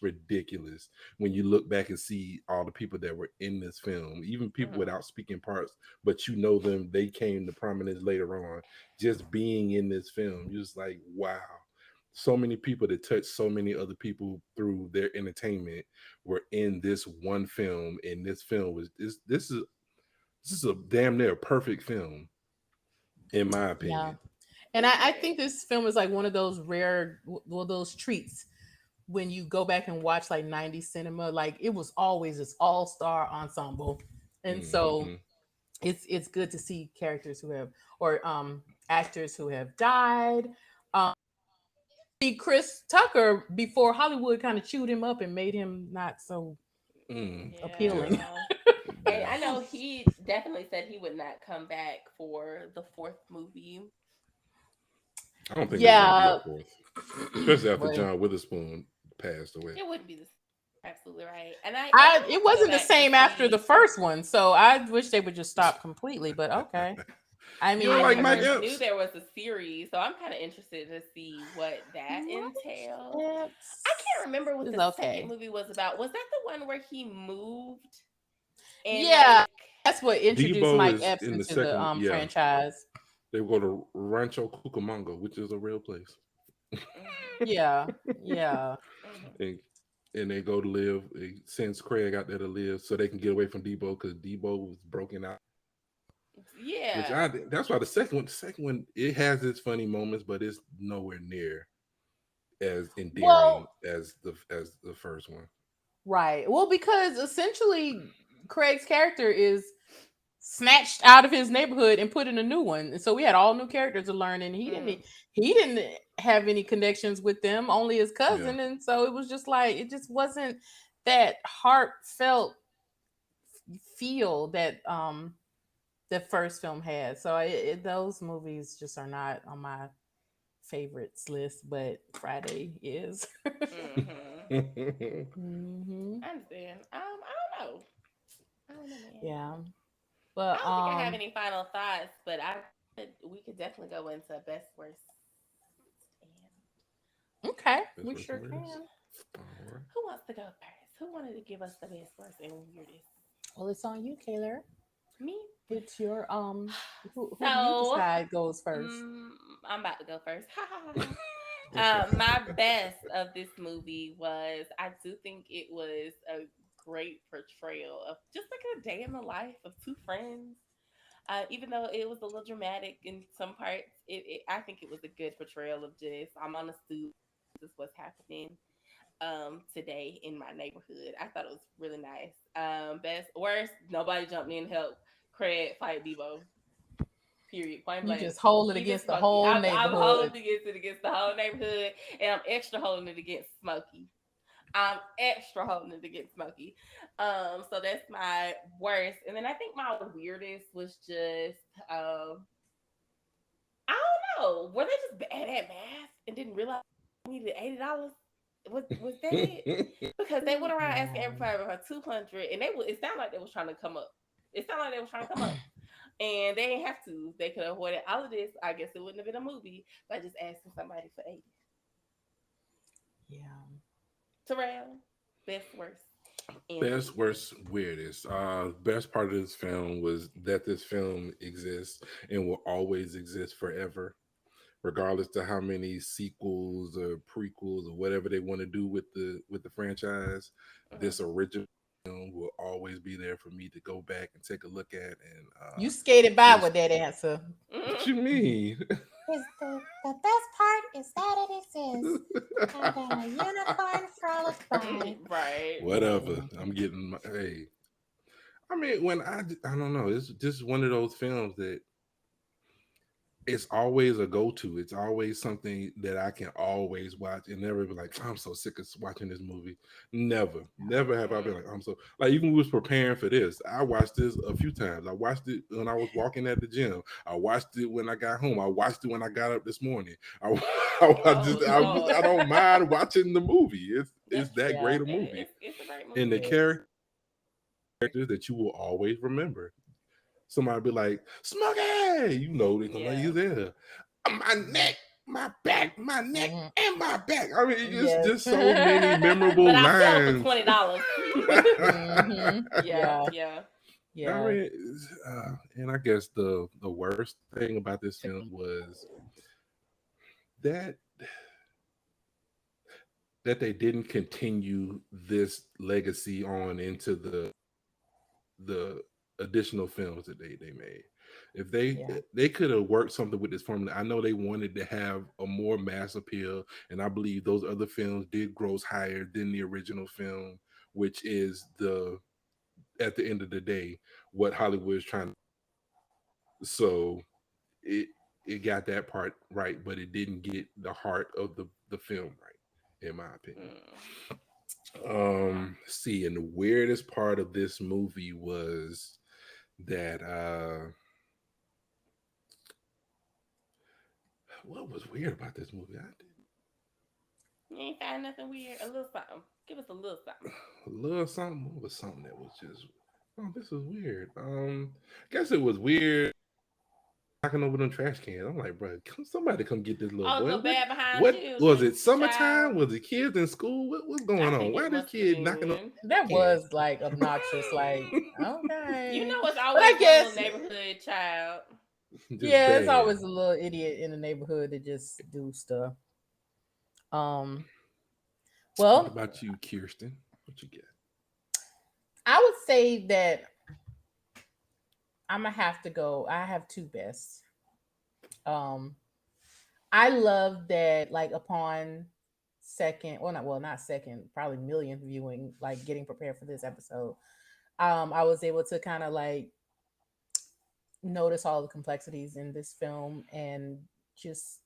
ridiculous when you look back and see all the people that were in this film, even people without speaking parts, but you know them, they came to prominence later on. Just being in this film, you're just like, wow. So many people that touched so many other people through their entertainment were in this one film, and this film was this is a damn near perfect film, in my opinion. Yeah. And I think this film is like one of those rare, those treats when you go back and watch like 90s cinema. Like it was always this all-star ensemble. And so it's good to see characters who have, or actors who have died. See Chris Tucker before Hollywood kind of chewed him up and made him not so appealing. Yeah. And I know he definitely said he would not come back for the fourth movie. I don't think there's gonna be a fourth, especially after John Witherspoon passed away. It wouldn't be the absolutely right. And it wasn't the same after the first one, so I wish they would just stop completely. But okay, I mean, like I Mike knew there was a series, so I'm kind of interested to see what that entails. I can't remember what the second movie was about. Was that the one where he moved? And yeah, that's what introduced Debo Mike Epps into the franchise. They go to Rancho Cucamonga, which is a real place. Yeah. And they go to live. It sends Craig out there to live so they can get away from Debo because Debo was broken out. Yeah. That's why the second one, it has its funny moments, but it's nowhere near as endearing as the first one. Right. Well, because essentially Craig's character is snatched out of his neighborhood and put in a new one. And so we had all new characters to learn, and he didn't have any connections with them, only his cousin. Yeah. And so it was just like, it just wasn't that heartfelt feel that the first film had. So those movies just are not on my favorites list, but Friday is. I understand. I don't know. Man. Yeah. But I don't think I have any final thoughts, but we could definitely go into best worst. Okay, we sure can. Who wants to go first? Who wanted to give us the best worst and weirdest? Well, it's on you, Kayla. Me? It's your who you decide goes first. I'm about to go first. My best of this movie was, I do think it was a great portrayal of just like a day in the life of two friends. Even though it was a little dramatic in some parts, I think it was a good portrayal of just, I'm on the stoop, this is what's happening today in my neighborhood. I thought it was really nice. Best, worst, nobody jumped in to help Craig fight Debo. Period. Point blank. You just hold it against the whole neighborhood. I'm holding against the whole neighborhood, and I'm extra holding it against Smokey. So that's my worst. And then I think my weirdest was just, I don't know. Were they just bad at math and didn't realize we needed $80 Was that it? Because they went around asking Yeah. everybody about 200, and it sounded like they was trying to come up. It sounded like they was trying to come up, and they didn't have to. They could have avoided all of this. I guess it wouldn't have been a movie by just asking somebody for 80. Yeah. Terrell, best worst. Best, worst, weirdest. Best part of this film was that this film exists and will always exist forever, regardless to how many sequels or prequels or whatever they want to do with the franchise. This original film will always be there for me to go back and take a look at. And You skated by just with that answer. what you mean? Is the best part is that it exists, and a unicorn frolic by. Right. Whatever. I'm getting my hey. I mean, when I don't know, it's just one of those films that it's always a go-to. It's always something that I can always watch and never be like, I'm so sick of watching this movie. Never have I been like, I'm so like even we was preparing for this. I watched this a few times. I watched it when I was walking at the gym. I watched it when I got home. I watched it when I got up this morning. I don't mind watching the movie. It's that great a movie. It's a great movie. And the characters that you will always remember. Somebody be like, Smokey, you know, they're gonna use there. My neck, my back, my neck, and my back. I mean, it's just so many memorable but lines. But $20. Yeah. I mean, and I guess the worst thing about this film was that they didn't continue this legacy on into the additional films that they made. If they could have worked something with this formula. I know they wanted to have a more mass appeal, and I believe those other films did gross higher than the original film, which is at the end of the day what Hollywood is trying to. So it got that part right, but it didn't get the heart of the film right, in my opinion. See, and the weirdest part of this movie was that what was weird about this movie? You ain't find nothing weird. A little something. Give us a little something. A little something. What was something that was just? Oh, this is weird. I guess it was weird. Knocking over them trash cans. I'm like, bro, somebody come get this little boy. Little bad behind what you. Was it? Summertime? Child. Was it kids in school? What's going on? Why this kid knocking up? That was like obnoxious. Like, okay, you know, it's always a little neighborhood child. It's always a little idiot in the neighborhood that just do stuff. Well, what about you, Kirsten? What you get? I would say that I'm gonna have to go. I have two bests. I love that, like, upon second, not second, probably millionth viewing, like getting prepared for this episode, I was able to kind of like notice all the complexities in this film and just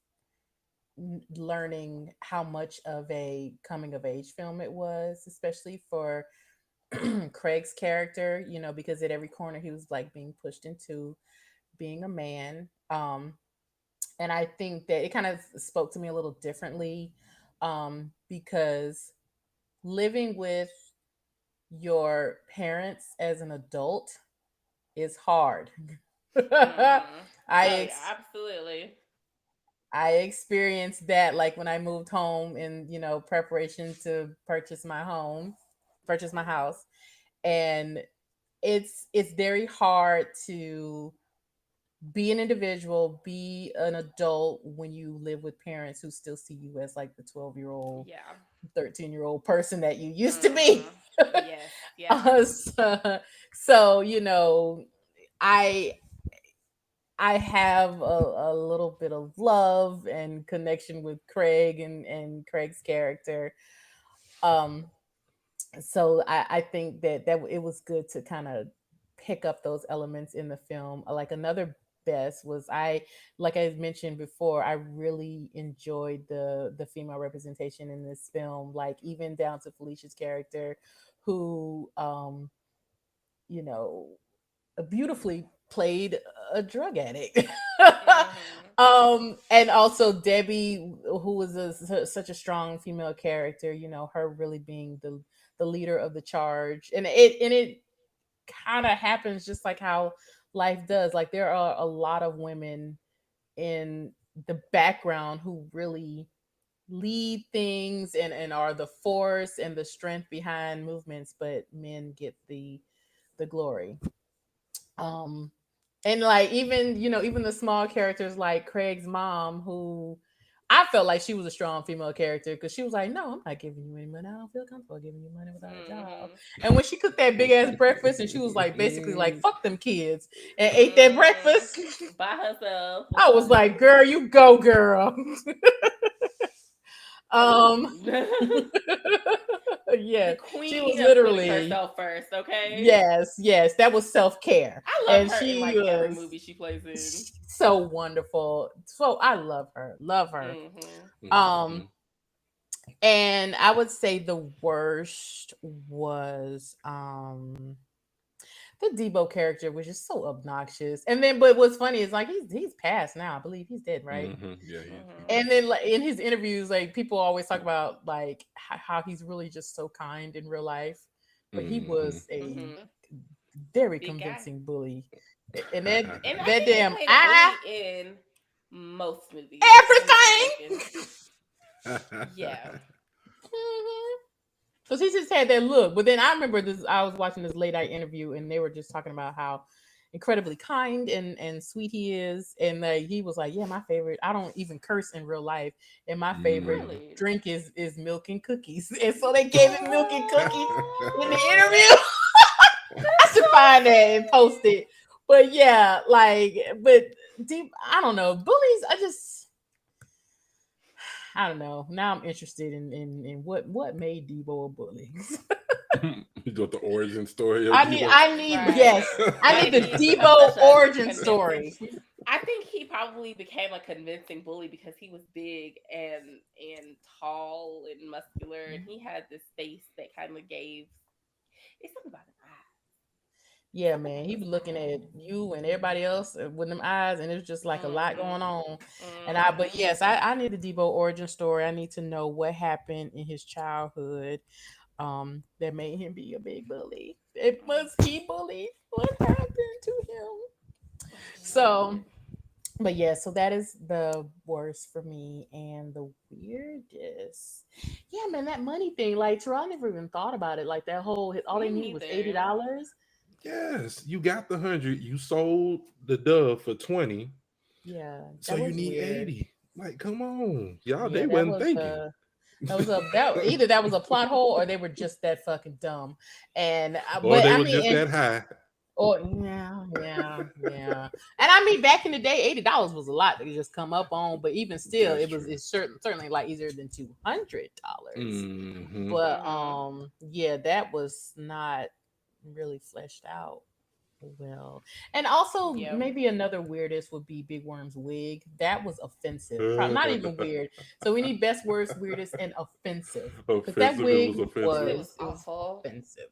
learning how much of a coming of age film it was, especially for Craig's character, you know, because at every corner he was like being pushed into being a man. And I think that it kind of spoke to me a little differently, because living with your parents as an adult is hard. Absolutely. I experienced that, like when I moved home in, you know, preparation to purchase my house, and it's very hard to be an individual, be an adult when you live with parents who still see you as like the 12-year-old, 13-year-old person that you used to be. So, you know, I have a little bit of love and connection with Craig and Craig's character. So I think that it was good to kind of pick up those elements in the film. Like another best was, like I mentioned before, I really enjoyed the female representation in this film, like even down to Felicia's character, who you know, beautifully played a drug addict. And also Debbie, who was such a strong female character, you know, her really being the leader of the charge, and it kind of happens just like how life does. Like there are a lot of women in the background who really lead things and are the force and the strength behind movements, but men get the glory. Um and like even you know even the small characters like Craig's mom, who I felt like she was a strong female character because she was like, no, I'm not giving you any money. I don't feel comfortable giving you money without a job. And when she cooked that big ass breakfast and she was like basically like fuck them kids and ate that breakfast by herself. I was like, girl, you go, girl. Yeah, The queen she was of literally putting herself first. Okay. yes, that was self-care. I love And her she in like every was movie she plays in. so wonderful. So I love her. Mhm. And I would say the worst was the Debo character, was just so obnoxious. And then but what's funny is like he's passed now. I believe he's dead, right? Yeah, And then like in his interviews, like people always talk about like how he's really just so kind in real life, but he was a very Big guy. convincing bully. And that And I that think damn he played a eye, bully in most movies. everything. Yeah. Because he just had that look. But then I remember this. I was watching this late night interview, and they were just talking about how incredibly kind and sweet he is. And like he was like, "Yeah, my favorite. I don't even curse in real life, and my favorite Really? drink is milk and cookies." And so they gave him milk and cookies in the interview. I should find that and post it. But yeah, like, but deep. I don't know. Bullies. I don't know. Now I'm interested in what made Debo a bully. You got the origin story. Of I Debo. need Right. yes. I need the Maybe such Debo a origin convincing- story. I think he probably became a convincing bully because he was big and tall and muscular, and he had this face that kind of gave. It's something about his eyes. Yeah, man. He was looking at you and everybody else with them eyes, and it was just like a lot going on. But yes, I need the Debo origin story. I need to know what happened in his childhood that made him be a big bully. It was he bullied. What happened to him? So, but yeah, so that is the worst for me, and the weirdest. Yeah, man, that money thing. Like, Terrell never even thought about it. Like that whole all they Me needed was neither. $80. Yes, you got the 100. You sold the dove for 20, Yeah, so that you was need weird. 80. Like, come on, y'all. Yeah, They that wasn't was thinking. either that was a plot hole or they were just that fucking dumb. And Or but they I were mean, just that high. or yeah. And I mean, back in the day, $80 was a lot to just come up on. But even still, That's it's true. certainly like easier than $200. Mhm. But yeah, that was not really fleshed out well. And also Yeah. maybe another weirdest would be Big Worm's wig. That was offensive. Not even weird. So we need best, worst, weirdest, and offensive. Because that Offensive, it wig was offensive. It was was awful. offensive.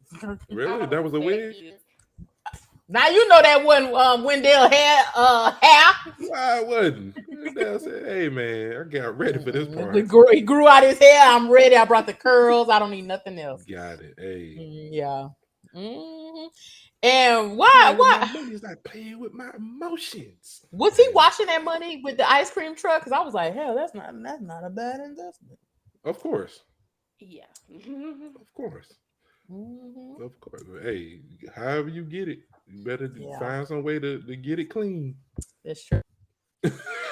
Really? That was a wig? Now you know that wasn't Wendell hair. Why wasn't? Wendell said, "Hey man, I got ready for this part." He grew out his hair. I'm ready. I brought the curls. I don't need nothing else. Got it. Hey. Yeah. And why? Money's like playing with my emotions. Was he washing that money with the ice cream truck? Because I was like, hell, that's not a bad investment. Of course. Yeah. Of course. Mm-hmm. Of course. Hey, however you get it, you better find some way to get it clean. That's true.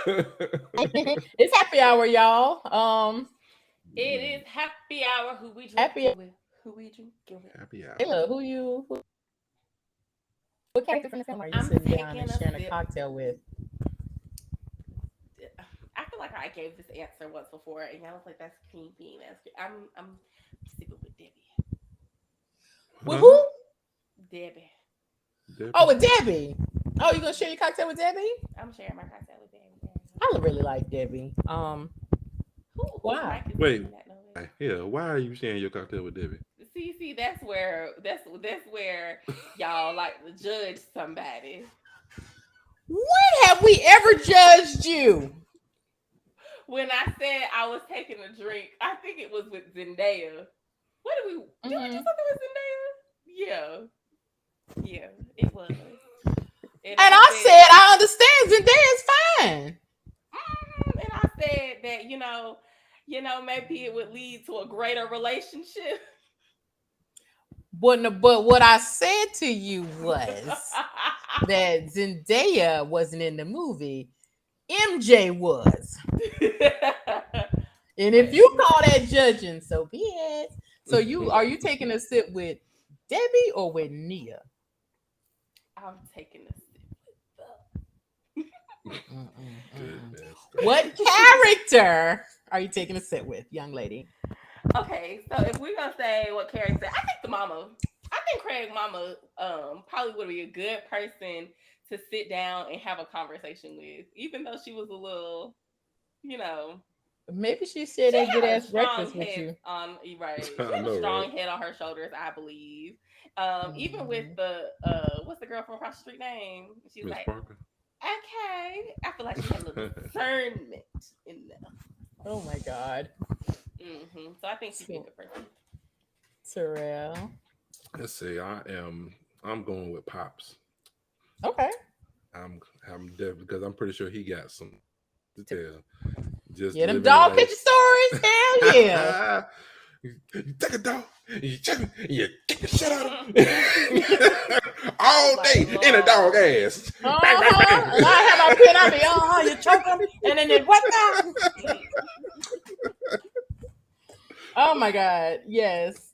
It's happy hour, y'all. It is happy hour. Who we drinking Happy- with? Who we drinking with? Happy hour. Kayla, what character from the film are you I'm sitting down and taking a sharing a sip. cocktail with? I feel like I gave this answer once before, and I was like, "That's creepy." I'm sipping with Debbie. With Huh? who? Debbie. Debbie? Oh, with Debbie. Oh, you gonna share your cocktail with Debbie? I'm sharing my cocktail with Debbie. I really like Debbie. Why? Wait. Yeah, why are you sharing your cocktail with Debbie? See, that's where y'all like to judge somebody. When have we ever judged you? when I said I was taking a drink, I think it was with Zendaya. What did we do? We do something with Zendaya? Yeah, it was. And I said, I understand Zendaya's fine. And I said that maybe it would lead to a greater relationship. But what I said to you was that Zendaya wasn't in the movie. MJ was. And if you call that judging, so be it. So are you taking a sip with Debbie or with Nia? I'm taking a sip. What character are you taking a sip with, young lady? Okay, so if we're gonna say what character, I think the mama. I think Craig mama probably would be a good person to sit down and have a conversation with, even though she was a little, Maybe she shared that good ass breakfast with you. Right. She had a strong head on her shoulders, I believe. Even with the what's the girl from across the street name? She's Miss like, Parker. okay. I feel like she had a little discernment in there. Oh my God. So I think she'd be a good person. Terrell. Let's see. I'm going with Pops. Okay. I'm definitely, because I'm pretty sure he got some to tell. Just them dog picture stories. Hell yeah. You take a dog, you check it, you kick the shit out of him all day in a dog ass. Bang, bang, bang. And I have my pen. I be, you choke them, and then you what the? Oh my God! Yes.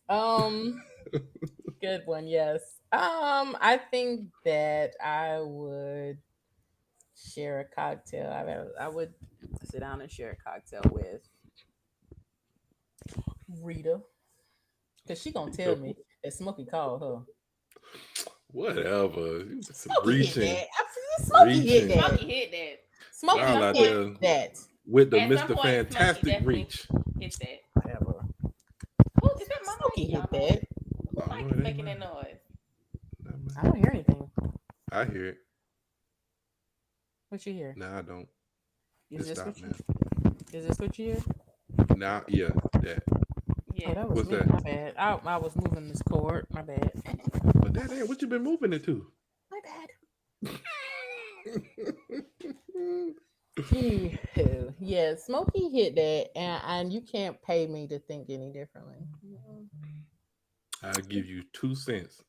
Good one. Yes. I think that I would share a cocktail. I would sit down and share a cocktail with Rita, because she gonna tell me that Smokey called her. Whatever. Smokey hit that. Smokey hit that. Smokey hit that. With the At Mr. Fantastic reach. Hit that. Whatever. Who is that? Smokey hit that. Who Mike is making that noise? I don't hear anything. I hear it. What you hear? No, I don't. Is this what you hear? Nah, yeah, that. Yeah. Oh, that was What's me. that? My bad. I was moving this cord. My bad. But that ain't what you been moving it to. My bad. Anywho, yeah, Smokey hit that, and you can't pay me to think any differently. I'll give you 2 cents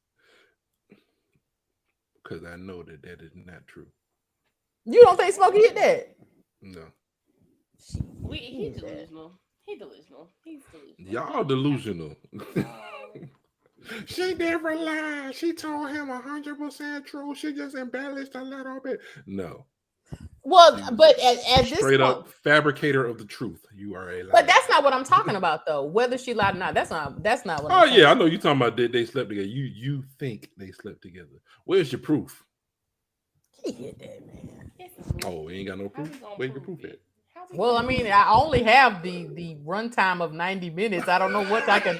because I know that is not true. You don't think Smokey hit that? No. He's delusional. He's delusional. Y'all delusional. She never lied. She told him 100% true. She just embellished a little bit. No. Well, but at this straight point, up fabricator of the truth. You are a liar. But that's not what I'm talking about, though. Whether she lied or not, that's not what. Oh yeah, I know you talking about they slept together. You think they slept together? Where's your proof? He hit that, man. Oh, we ain't got no proof. Where's your proof at? Well, I mean, I only have the runtime of 90 minutes. I don't know what I can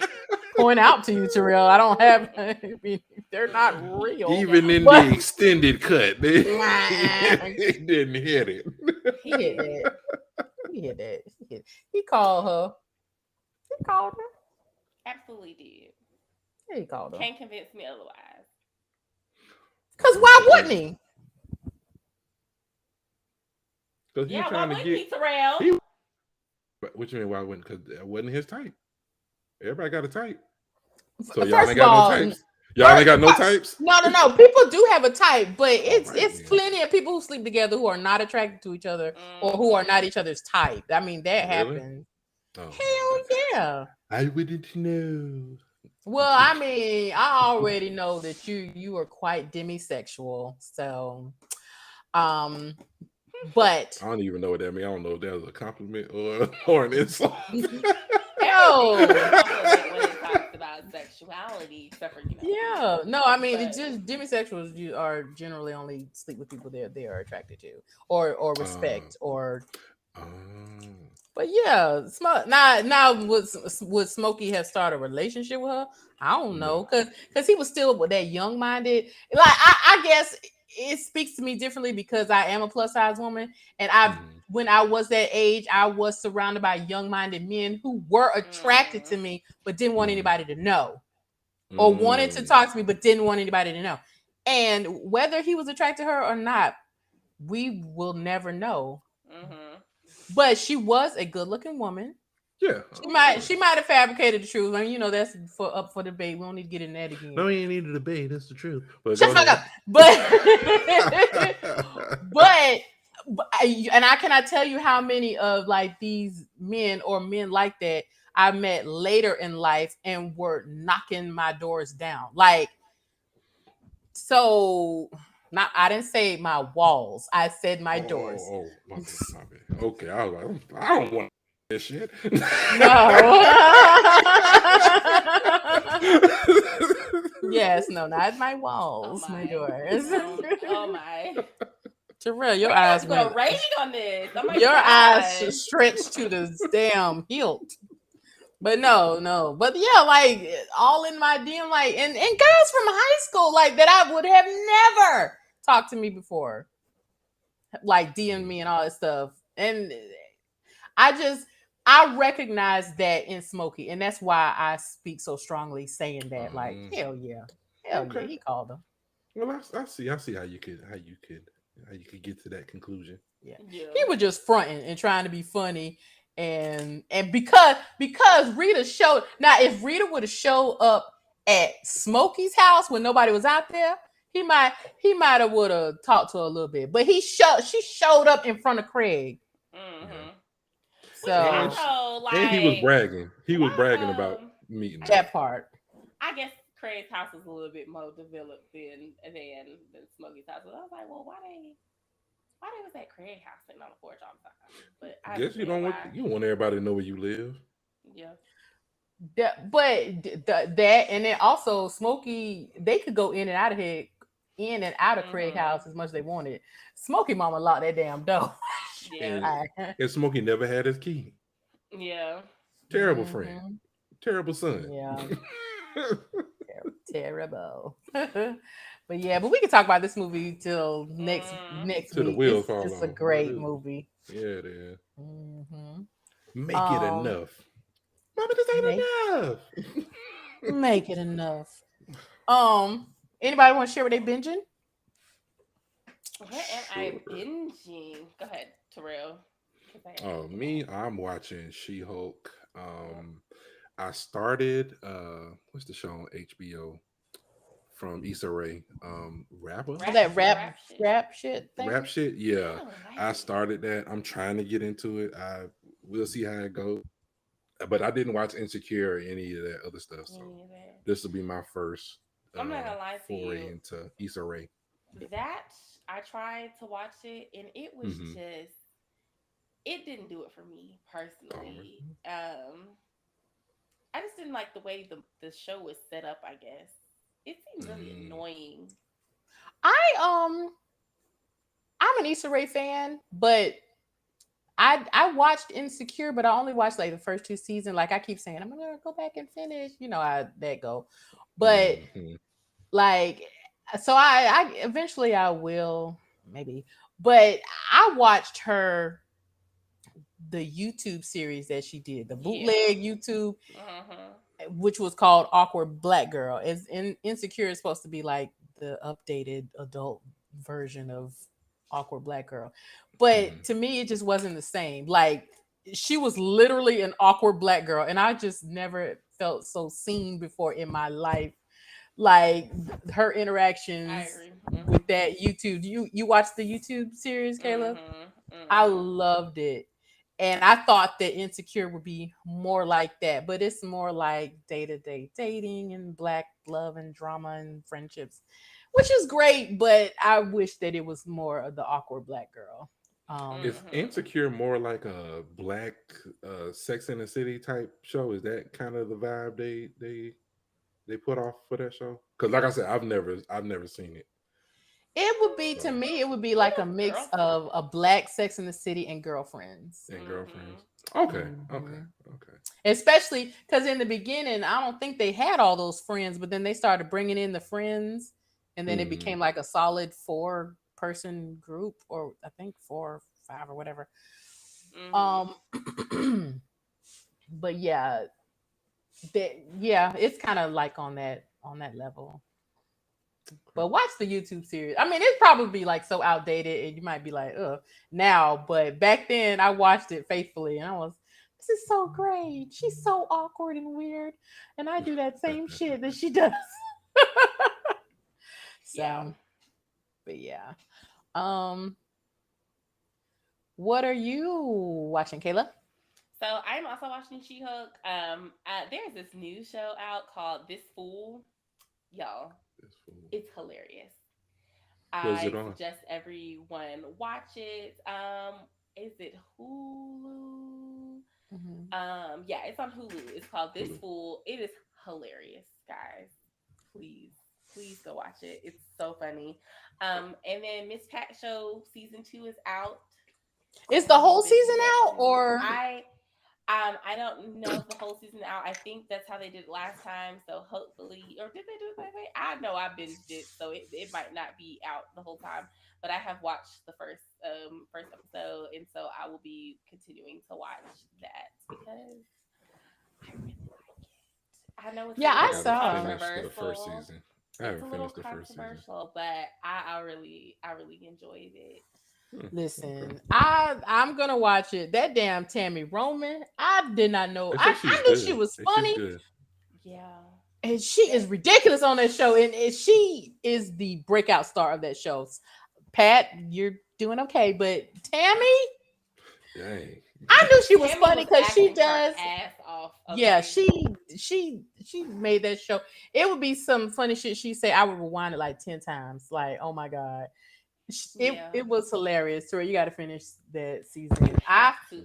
point out to you, Terrell. I don't have. I mean, they're not real. Even in the extended cut, they didn't hit it. He hit that. He hit that. He called her. He called her. Absolutely did. Yeah, he called her. Can't convince me otherwise. Because why wouldn't he? Because yeah, trying why to get Terrell? What you mean? Why wouldn't? Because that wasn't his type. Everybody got a type. So First y'all ain't got no types. Y'all ain't got no types. No. People do have a type, but it's plenty of people who sleep together who are not attracted to each other or who are not each other's type. I mean, that happens. Oh, hell yeah. I wouldn't know. Well, I mean, I already know that you are quite demisexual. So, but I don't even know what that means. I don't know if that was a compliment or an insult. Yo. when it talks about sexuality, except for Yeah, no, I mean, it's just demisexuals are generally only sleep with people they are attracted to or respect or. But yeah, now would Smokey have started a relationship with her? I don't know, because he was still with that young minded. Like I guess it speaks to me differently because I am a plus size woman, and when I was that age, I was surrounded by young-minded men who were attracted to me, but didn't want anybody to know, or wanted to talk to me, but didn't want anybody to know. And whether he was attracted to her or not, we will never know. But she was a good-looking woman. Yeah, She might have fabricated the truth. I mean, that's up for debate. We don't need to get in that again. No, you ain't need to debate. That's the truth. But shut the fuck up. But and I cannot tell you how many of like these men or men like that I met later in life and were knocking my doors down. Like, so not I didn't say my walls. I said my doors. Oh, my bad. Okay, I was like, I don't want this shit. No. Yes, no, not my walls, my doors. Oh my. Terrell, your eyes go raging on this. Oh my your God. eyes stretched to the damn hilt. But no. But yeah, like all in my DM, like and guys from high school, like that I would have never talked to me before. Like DM me and all that stuff. And I recognize that in Smokey, and that's why I speak so strongly saying that. Like, hell yeah, he called him. Well, I see how you could get to that conclusion. Yeah. He was just fronting and trying to be funny, and because Rita showed. Now, if Rita would have showed up at Smokey's house when nobody was out there, he might have would have talked to her a little bit. But she showed up in front of Craig. So and he was bragging. He was bragging about meeting that part. I guess Craig's house is a little bit more developed than Smokey's house. So I was like, well, why they was at Craig's house sitting on the porch all the time? But I guess you want everybody to know where you live. Yeah. That and then also Smokey, they could go in and out of Craig's house as much as they wanted. Smokey mama locked that damn door. Yeah. And Smokey never had his key. Yeah. Terrible friend. Terrible son. Yeah. Terrible. But we can talk about this movie till next week. The wheels fall It's a great movie. Yeah, it is. Make it enough. Mama, this ain't enough. Make it enough. Anybody want to share what they binging? What am I binging? Go ahead, Terrell. Me, I'm watching She-Hulk. I started what's the show on HBO from Issa Rae? Rap shit thing? Rap shit, yeah. I started that. I'm trying to get into it. We'll see how it goes. But I didn't watch Insecure or any of that other stuff. So this will be my first I'm not gonna lie to foray you. into Issa Rae. That I tried to watch it and it was just it didn't do it for me personally. I just didn't like the way the show was set up, I guess. It seemed really annoying. I'm an Issa Rae fan, but I watched Insecure, but I only watched like the first 2 seasons. Like I keep saying, I'm gonna go back and finish. You know how that go. But like, so I eventually I will maybe. But I watched the YouTube series that she did, the bootleg YouTube, which was called Awkward Black Girl. Insecure is supposed to be like the updated adult version of Awkward Black Girl. But to me, it just wasn't the same. Like she was literally an awkward Black girl, and I just never felt so seen before in my life. Like her interactions with that YouTube. You watched the YouTube series, Kayla? I loved it. And I thought that Insecure would be more like that, but it's more like day-to-day dating and Black love and drama and friendships, which is great, but I wish that it was more of the awkward Black girl. Is Insecure more like a Black Sex in the City type show? Is that kind of the vibe they put off for that show? Because like I said, I've never seen it. It would be, to me, it would be like a mix of a Black Sex in the City and Girlfriends. Okay. Especially because in the beginning, I don't think they had all those friends, but then they started bringing in the friends, and then it became like a solid 4-person group, or I think 4 5 or whatever. Mhm. But yeah, it's kind of like on that level. But watch the YouTube series. I mean, it's probably like so outdated, and you might be like, "Ugh," now. But back then, I watched it faithfully, and I was, "This is so great. She's so awkward and weird, and I do that same shit that she does." Yeah. So, but yeah. Um, what are you watching, Kayla? So I'm also watching She-Hulk. There's this new show out called This Fool. Y'all, It's cool. it's hilarious. Where's it I on? suggest everyone watch it. Is it Hulu? Yeah, it's on Hulu. It's called This Hulu. Fool. It is hilarious, guys. Please, please go watch it. It's so funny. And then Miss Pat Show season 2 is out. Is the whole This is season out, Neptune. or I don't know if the whole season out. I think that's how they did it last time. So hopefully, or did they do it that way? I know I binged it, so it might not be out the whole time. But I have watched the first episode, and so I will be continuing to watch that because I really like it. I know it's Yeah, a I little saw it. finished the first controversial. season. I It's a haven't little finished the first season. controversial, but I really enjoyed it. listen, I'm gonna watch it. That damn Tammy Roman, I did not know. They say she's I knew good. she was They say funny, she's good. Yeah. and she is ridiculous on that show, and she is the breakout star of that show. Pat, you're doing okay, but Tammy, Dang. I knew she was Tammy funny because she acting her does. ass off. Yeah, okay? she made that show. It would be some funny shit she say. I would rewind it like 10 times. Like, oh my god, Yeah. it was hilarious. So you got to finish that season.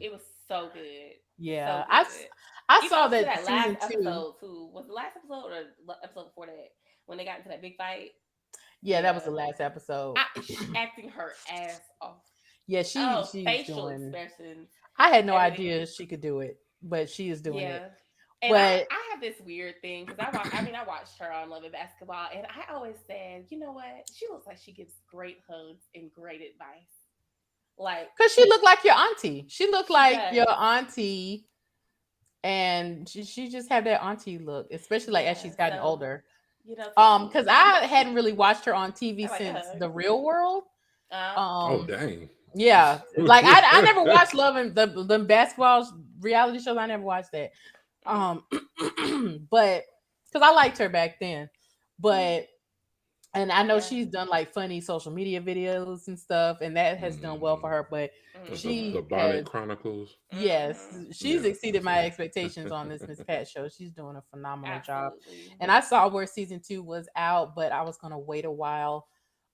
It was so good. Yeah, So good. I Even saw up to that that season last 2. episode too. Was the last episode or the episode before that when they got into that big fight? Yeah, that was the Yeah. last episode. She's acting her ass off. Yeah, Oh, she's facial doing. expressions. I had no everything. idea she could do it, but she is doing Yeah. it. And But I have this weird thing because I watched her on Love and Basketball, and I always said, you know what? She looks like she gives great hugs and great advice. Like, because she looked like your auntie, she looked She like does. your auntie, and she just had that auntie look, especially like as Yeah, she's gotten so, older. you know, Because I hadn't really watched her on TV I like since hugs. The Real World. Oh dang. Yeah, like I never watched Love and the basketball reality shows. I never watched that. But because I liked her back then, but and I know Yeah. she's done like funny social media videos and stuff, and that has done well for her. But she The Bonnet has, Chronicles. yes, she's Yeah, exceeded that's my it. expectations on this Miss Pat show. She's doing a phenomenal job. Absolutely. And I saw where season 2 was out, but I was gonna wait a while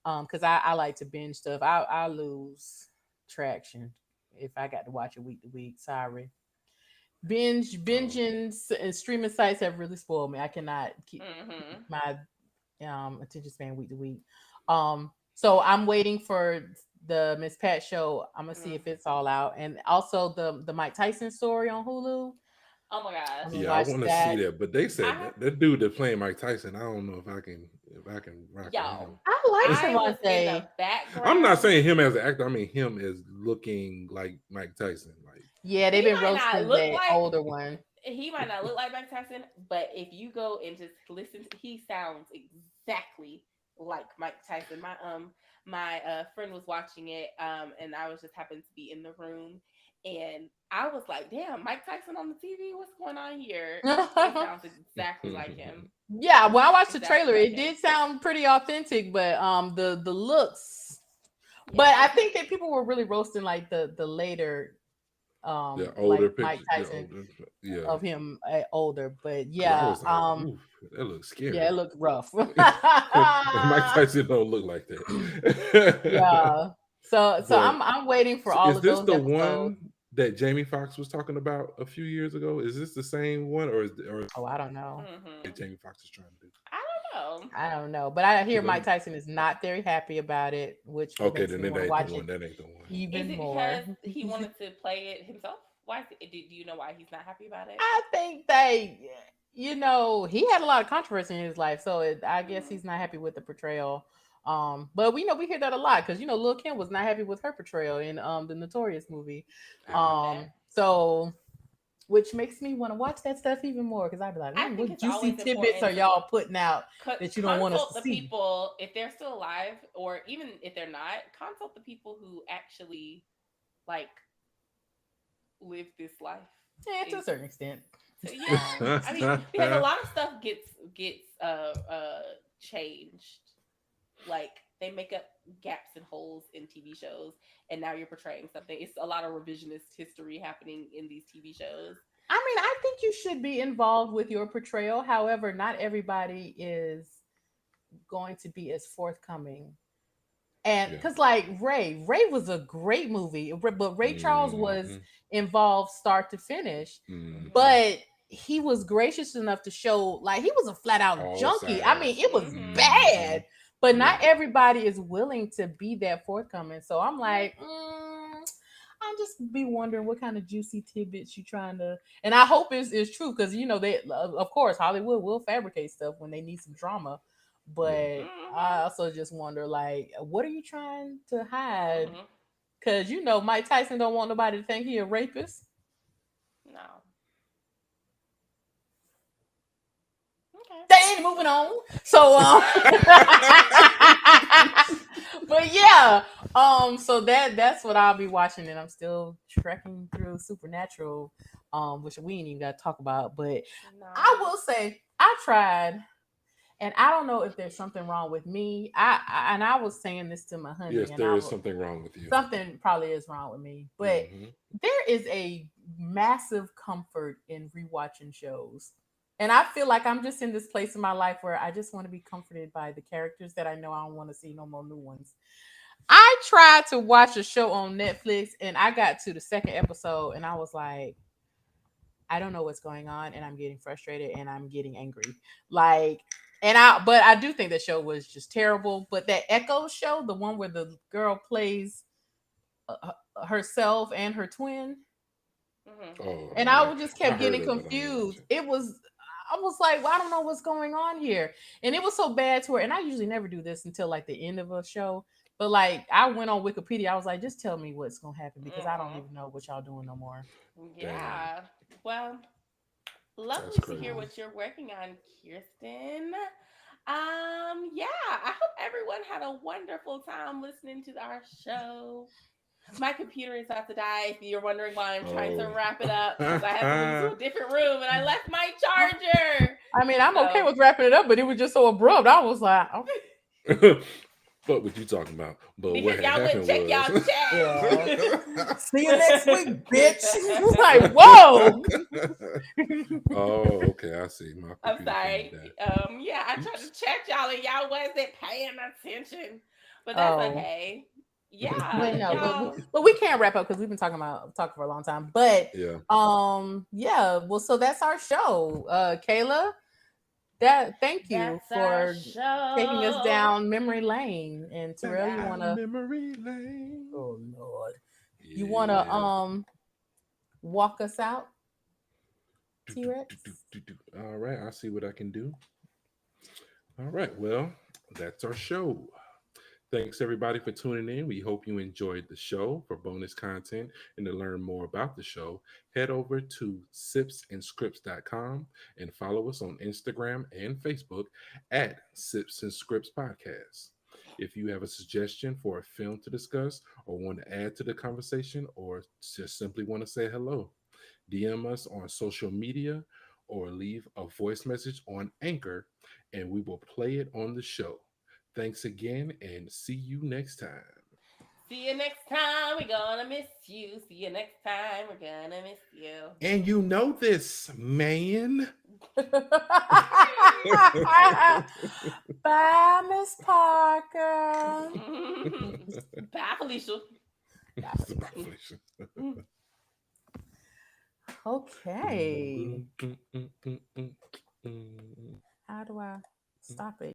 because I like to binge stuff. I lose traction if I got to watch it week to week. Sorry. Binging and streaming sites have really spoiled me. I cannot keep my attention span week to week. So I'm waiting for the Miss Pat show. I'm gonna see if it's all out, and also the Mike Tyson story on Hulu. Oh my gosh. I'm gonna Yeah, I watch want to that. see that, but they said I- that dude that playing Mike Tyson. I don't know if I can rock Yo, with him. I like I was in Javante. the background. I'm not saying him as an actor. I mean him as looking like Mike Tyson. Like Yeah, they've He been might not roasting look that like- older one. He might not look like Mike Tyson, but if you go and just listen, he sounds exactly like Mike Tyson. My friend was watching it, and I was just happened to be in the room, and I was like, "Damn, Mike Tyson on the TV? What's going on here?" It sounds exactly like him. Yeah, when I watched the Exactly trailer, like it him. did sound pretty authentic, but the looks. But I think that people were really roasting like the later the older like Mike pictures, Tyson yeah. of him older. But I yeah, was like, oof, that looks scary. yeah, it looked rough. Mike Tyson don't look like that. Yeah. So But- I'm waiting for all Is of this those the episodes. one that Jamie Foxx was talking about a few years ago? Is this the same one, or Oh, I don't know. Mhm. Jamie Foxx is trying to do? I don't know, but I hear Because Mike Tyson is not very happy about it, which Okay, makes then me it wanna ain't watch the it one. That ain't the one. even Is it more. because he wanted to play it himself? Why? Do you know why he's not happy about it? I think he had a lot of controversy in his life, so I guess he's not happy with the portrayal. But we hear that a lot because Lil Kim was not happy with her portrayal in the Notorious movie. So which makes me want to watch that stuff even more because I'd be like, I think what it's juicy always tidbits are important y'all putting out to that you don't want us consult to the see? people if they're still alive, or even if they're not, consult the people who actually like live this life. Yeah, to a It's- certain extent. So yeah, I mean, because a lot of stuff gets changed. Like they make up gaps and holes in TV shows, and now you're portraying something. It's a lot of revisionist history happening in these TV shows. I mean, I think you should be involved with your portrayal. However, not everybody is going to be as forthcoming. And Yeah. because, like Ray was a great movie, but Ray Charles was Mhm. involved start to finish. Mhm. But he was gracious enough to show, like, he was a flat out All junkie. I mean, sides. it was Mhm. bad, but not Yeah. everybody is willing to be that forthcoming. So I'm like, I'm just be wondering what kind of juicy tidbits you trying to, and I hope it's true because they, of course, Hollywood will fabricate stuff when they need some drama. But Mhm. I also just wonder, like, what are you trying to hide? Mhm. Because Mike Tyson don't want nobody to think he a rapist. No. Okay. Dang, moving on. So but yeah, so that's what I'll be watching, and I'm still trekking through Supernatural, which we ain't even got to talk about. But No. I will say I tried, and I don't know if there's something wrong with me. I was saying this to my honey, Yes, and there is something wrong with you. something probably is wrong with me, but Mhm. there is a massive comfort in rewatching shows. And I feel like I'm just in this place in my life where I just want to be comforted by the characters that I know. I don't want to see no more new ones. I tried to watch a show on Netflix and I got to the second episode and I was like, I don't know what's going on and I'm getting frustrated and I'm getting angry. Like, but I do think the show was just terrible. But that Echo show, the one where the girl plays herself and her twin, Mhm. Oh, and I just kept heard getting of it, I ain't confused. watch I was like, well, I don't know what's going on here. And it was so bad to her. And I usually never do this until like the end of a show. But like I went on Wikipedia, I was like, just tell me what's gonna happen because I don't Mhm. even know what y'all doing no more. Yeah. Well, lovely That's to hear crazy. what you're working on, Kirsten. Yeah, I hope everyone had a wonderful time listening to our show. My computer is about to die. If you're wondering why I'm trying to Oh. wrap it up, because I had to move to a different room and I left my charger. I mean, I'm okay So- with wrapping it up, but it was just so abrupt. I was like, oh, What was you talking about? But what Because had y'all happened wouldn't check y'all was chat. see you next week, bitch. It's like, whoa. Oh, okay, I see. My I'm computer sorry. came back. Yeah, I tried to Oops. check y'all and y'all wasn't paying attention. But that's Oh. okay. Yeah. But no, y'all. but we can't wrap up because we've been talking for a long time. But Yeah. yeah, well, so that's our show. Kayla, thank you That's our for show. taking us down memory lane. And Terrell, you Yeah. wanna Memory lane. oh Lord. You wanna walk us out, T-Rex? All right, I'll see what I can do. All right, well, that's our show. Thanks everybody for tuning in. We hope you enjoyed the show. For bonus content and to learn more about the show, head over to sipsandscripts.com and follow us on Instagram and Facebook at Sips and Scripts Podcast. If you have a suggestion for a film to discuss or want to add to the conversation or just simply want to say hello, DM us on social media or leave a voice message on Anchor and we will play it on the show. Thanks again and see you next time. See you next time. We're gonna miss you. See you next time. We're gonna miss you. And you know this, man. Bye, Miss Parker. Bye, Felicia. Okay. How do I stop it?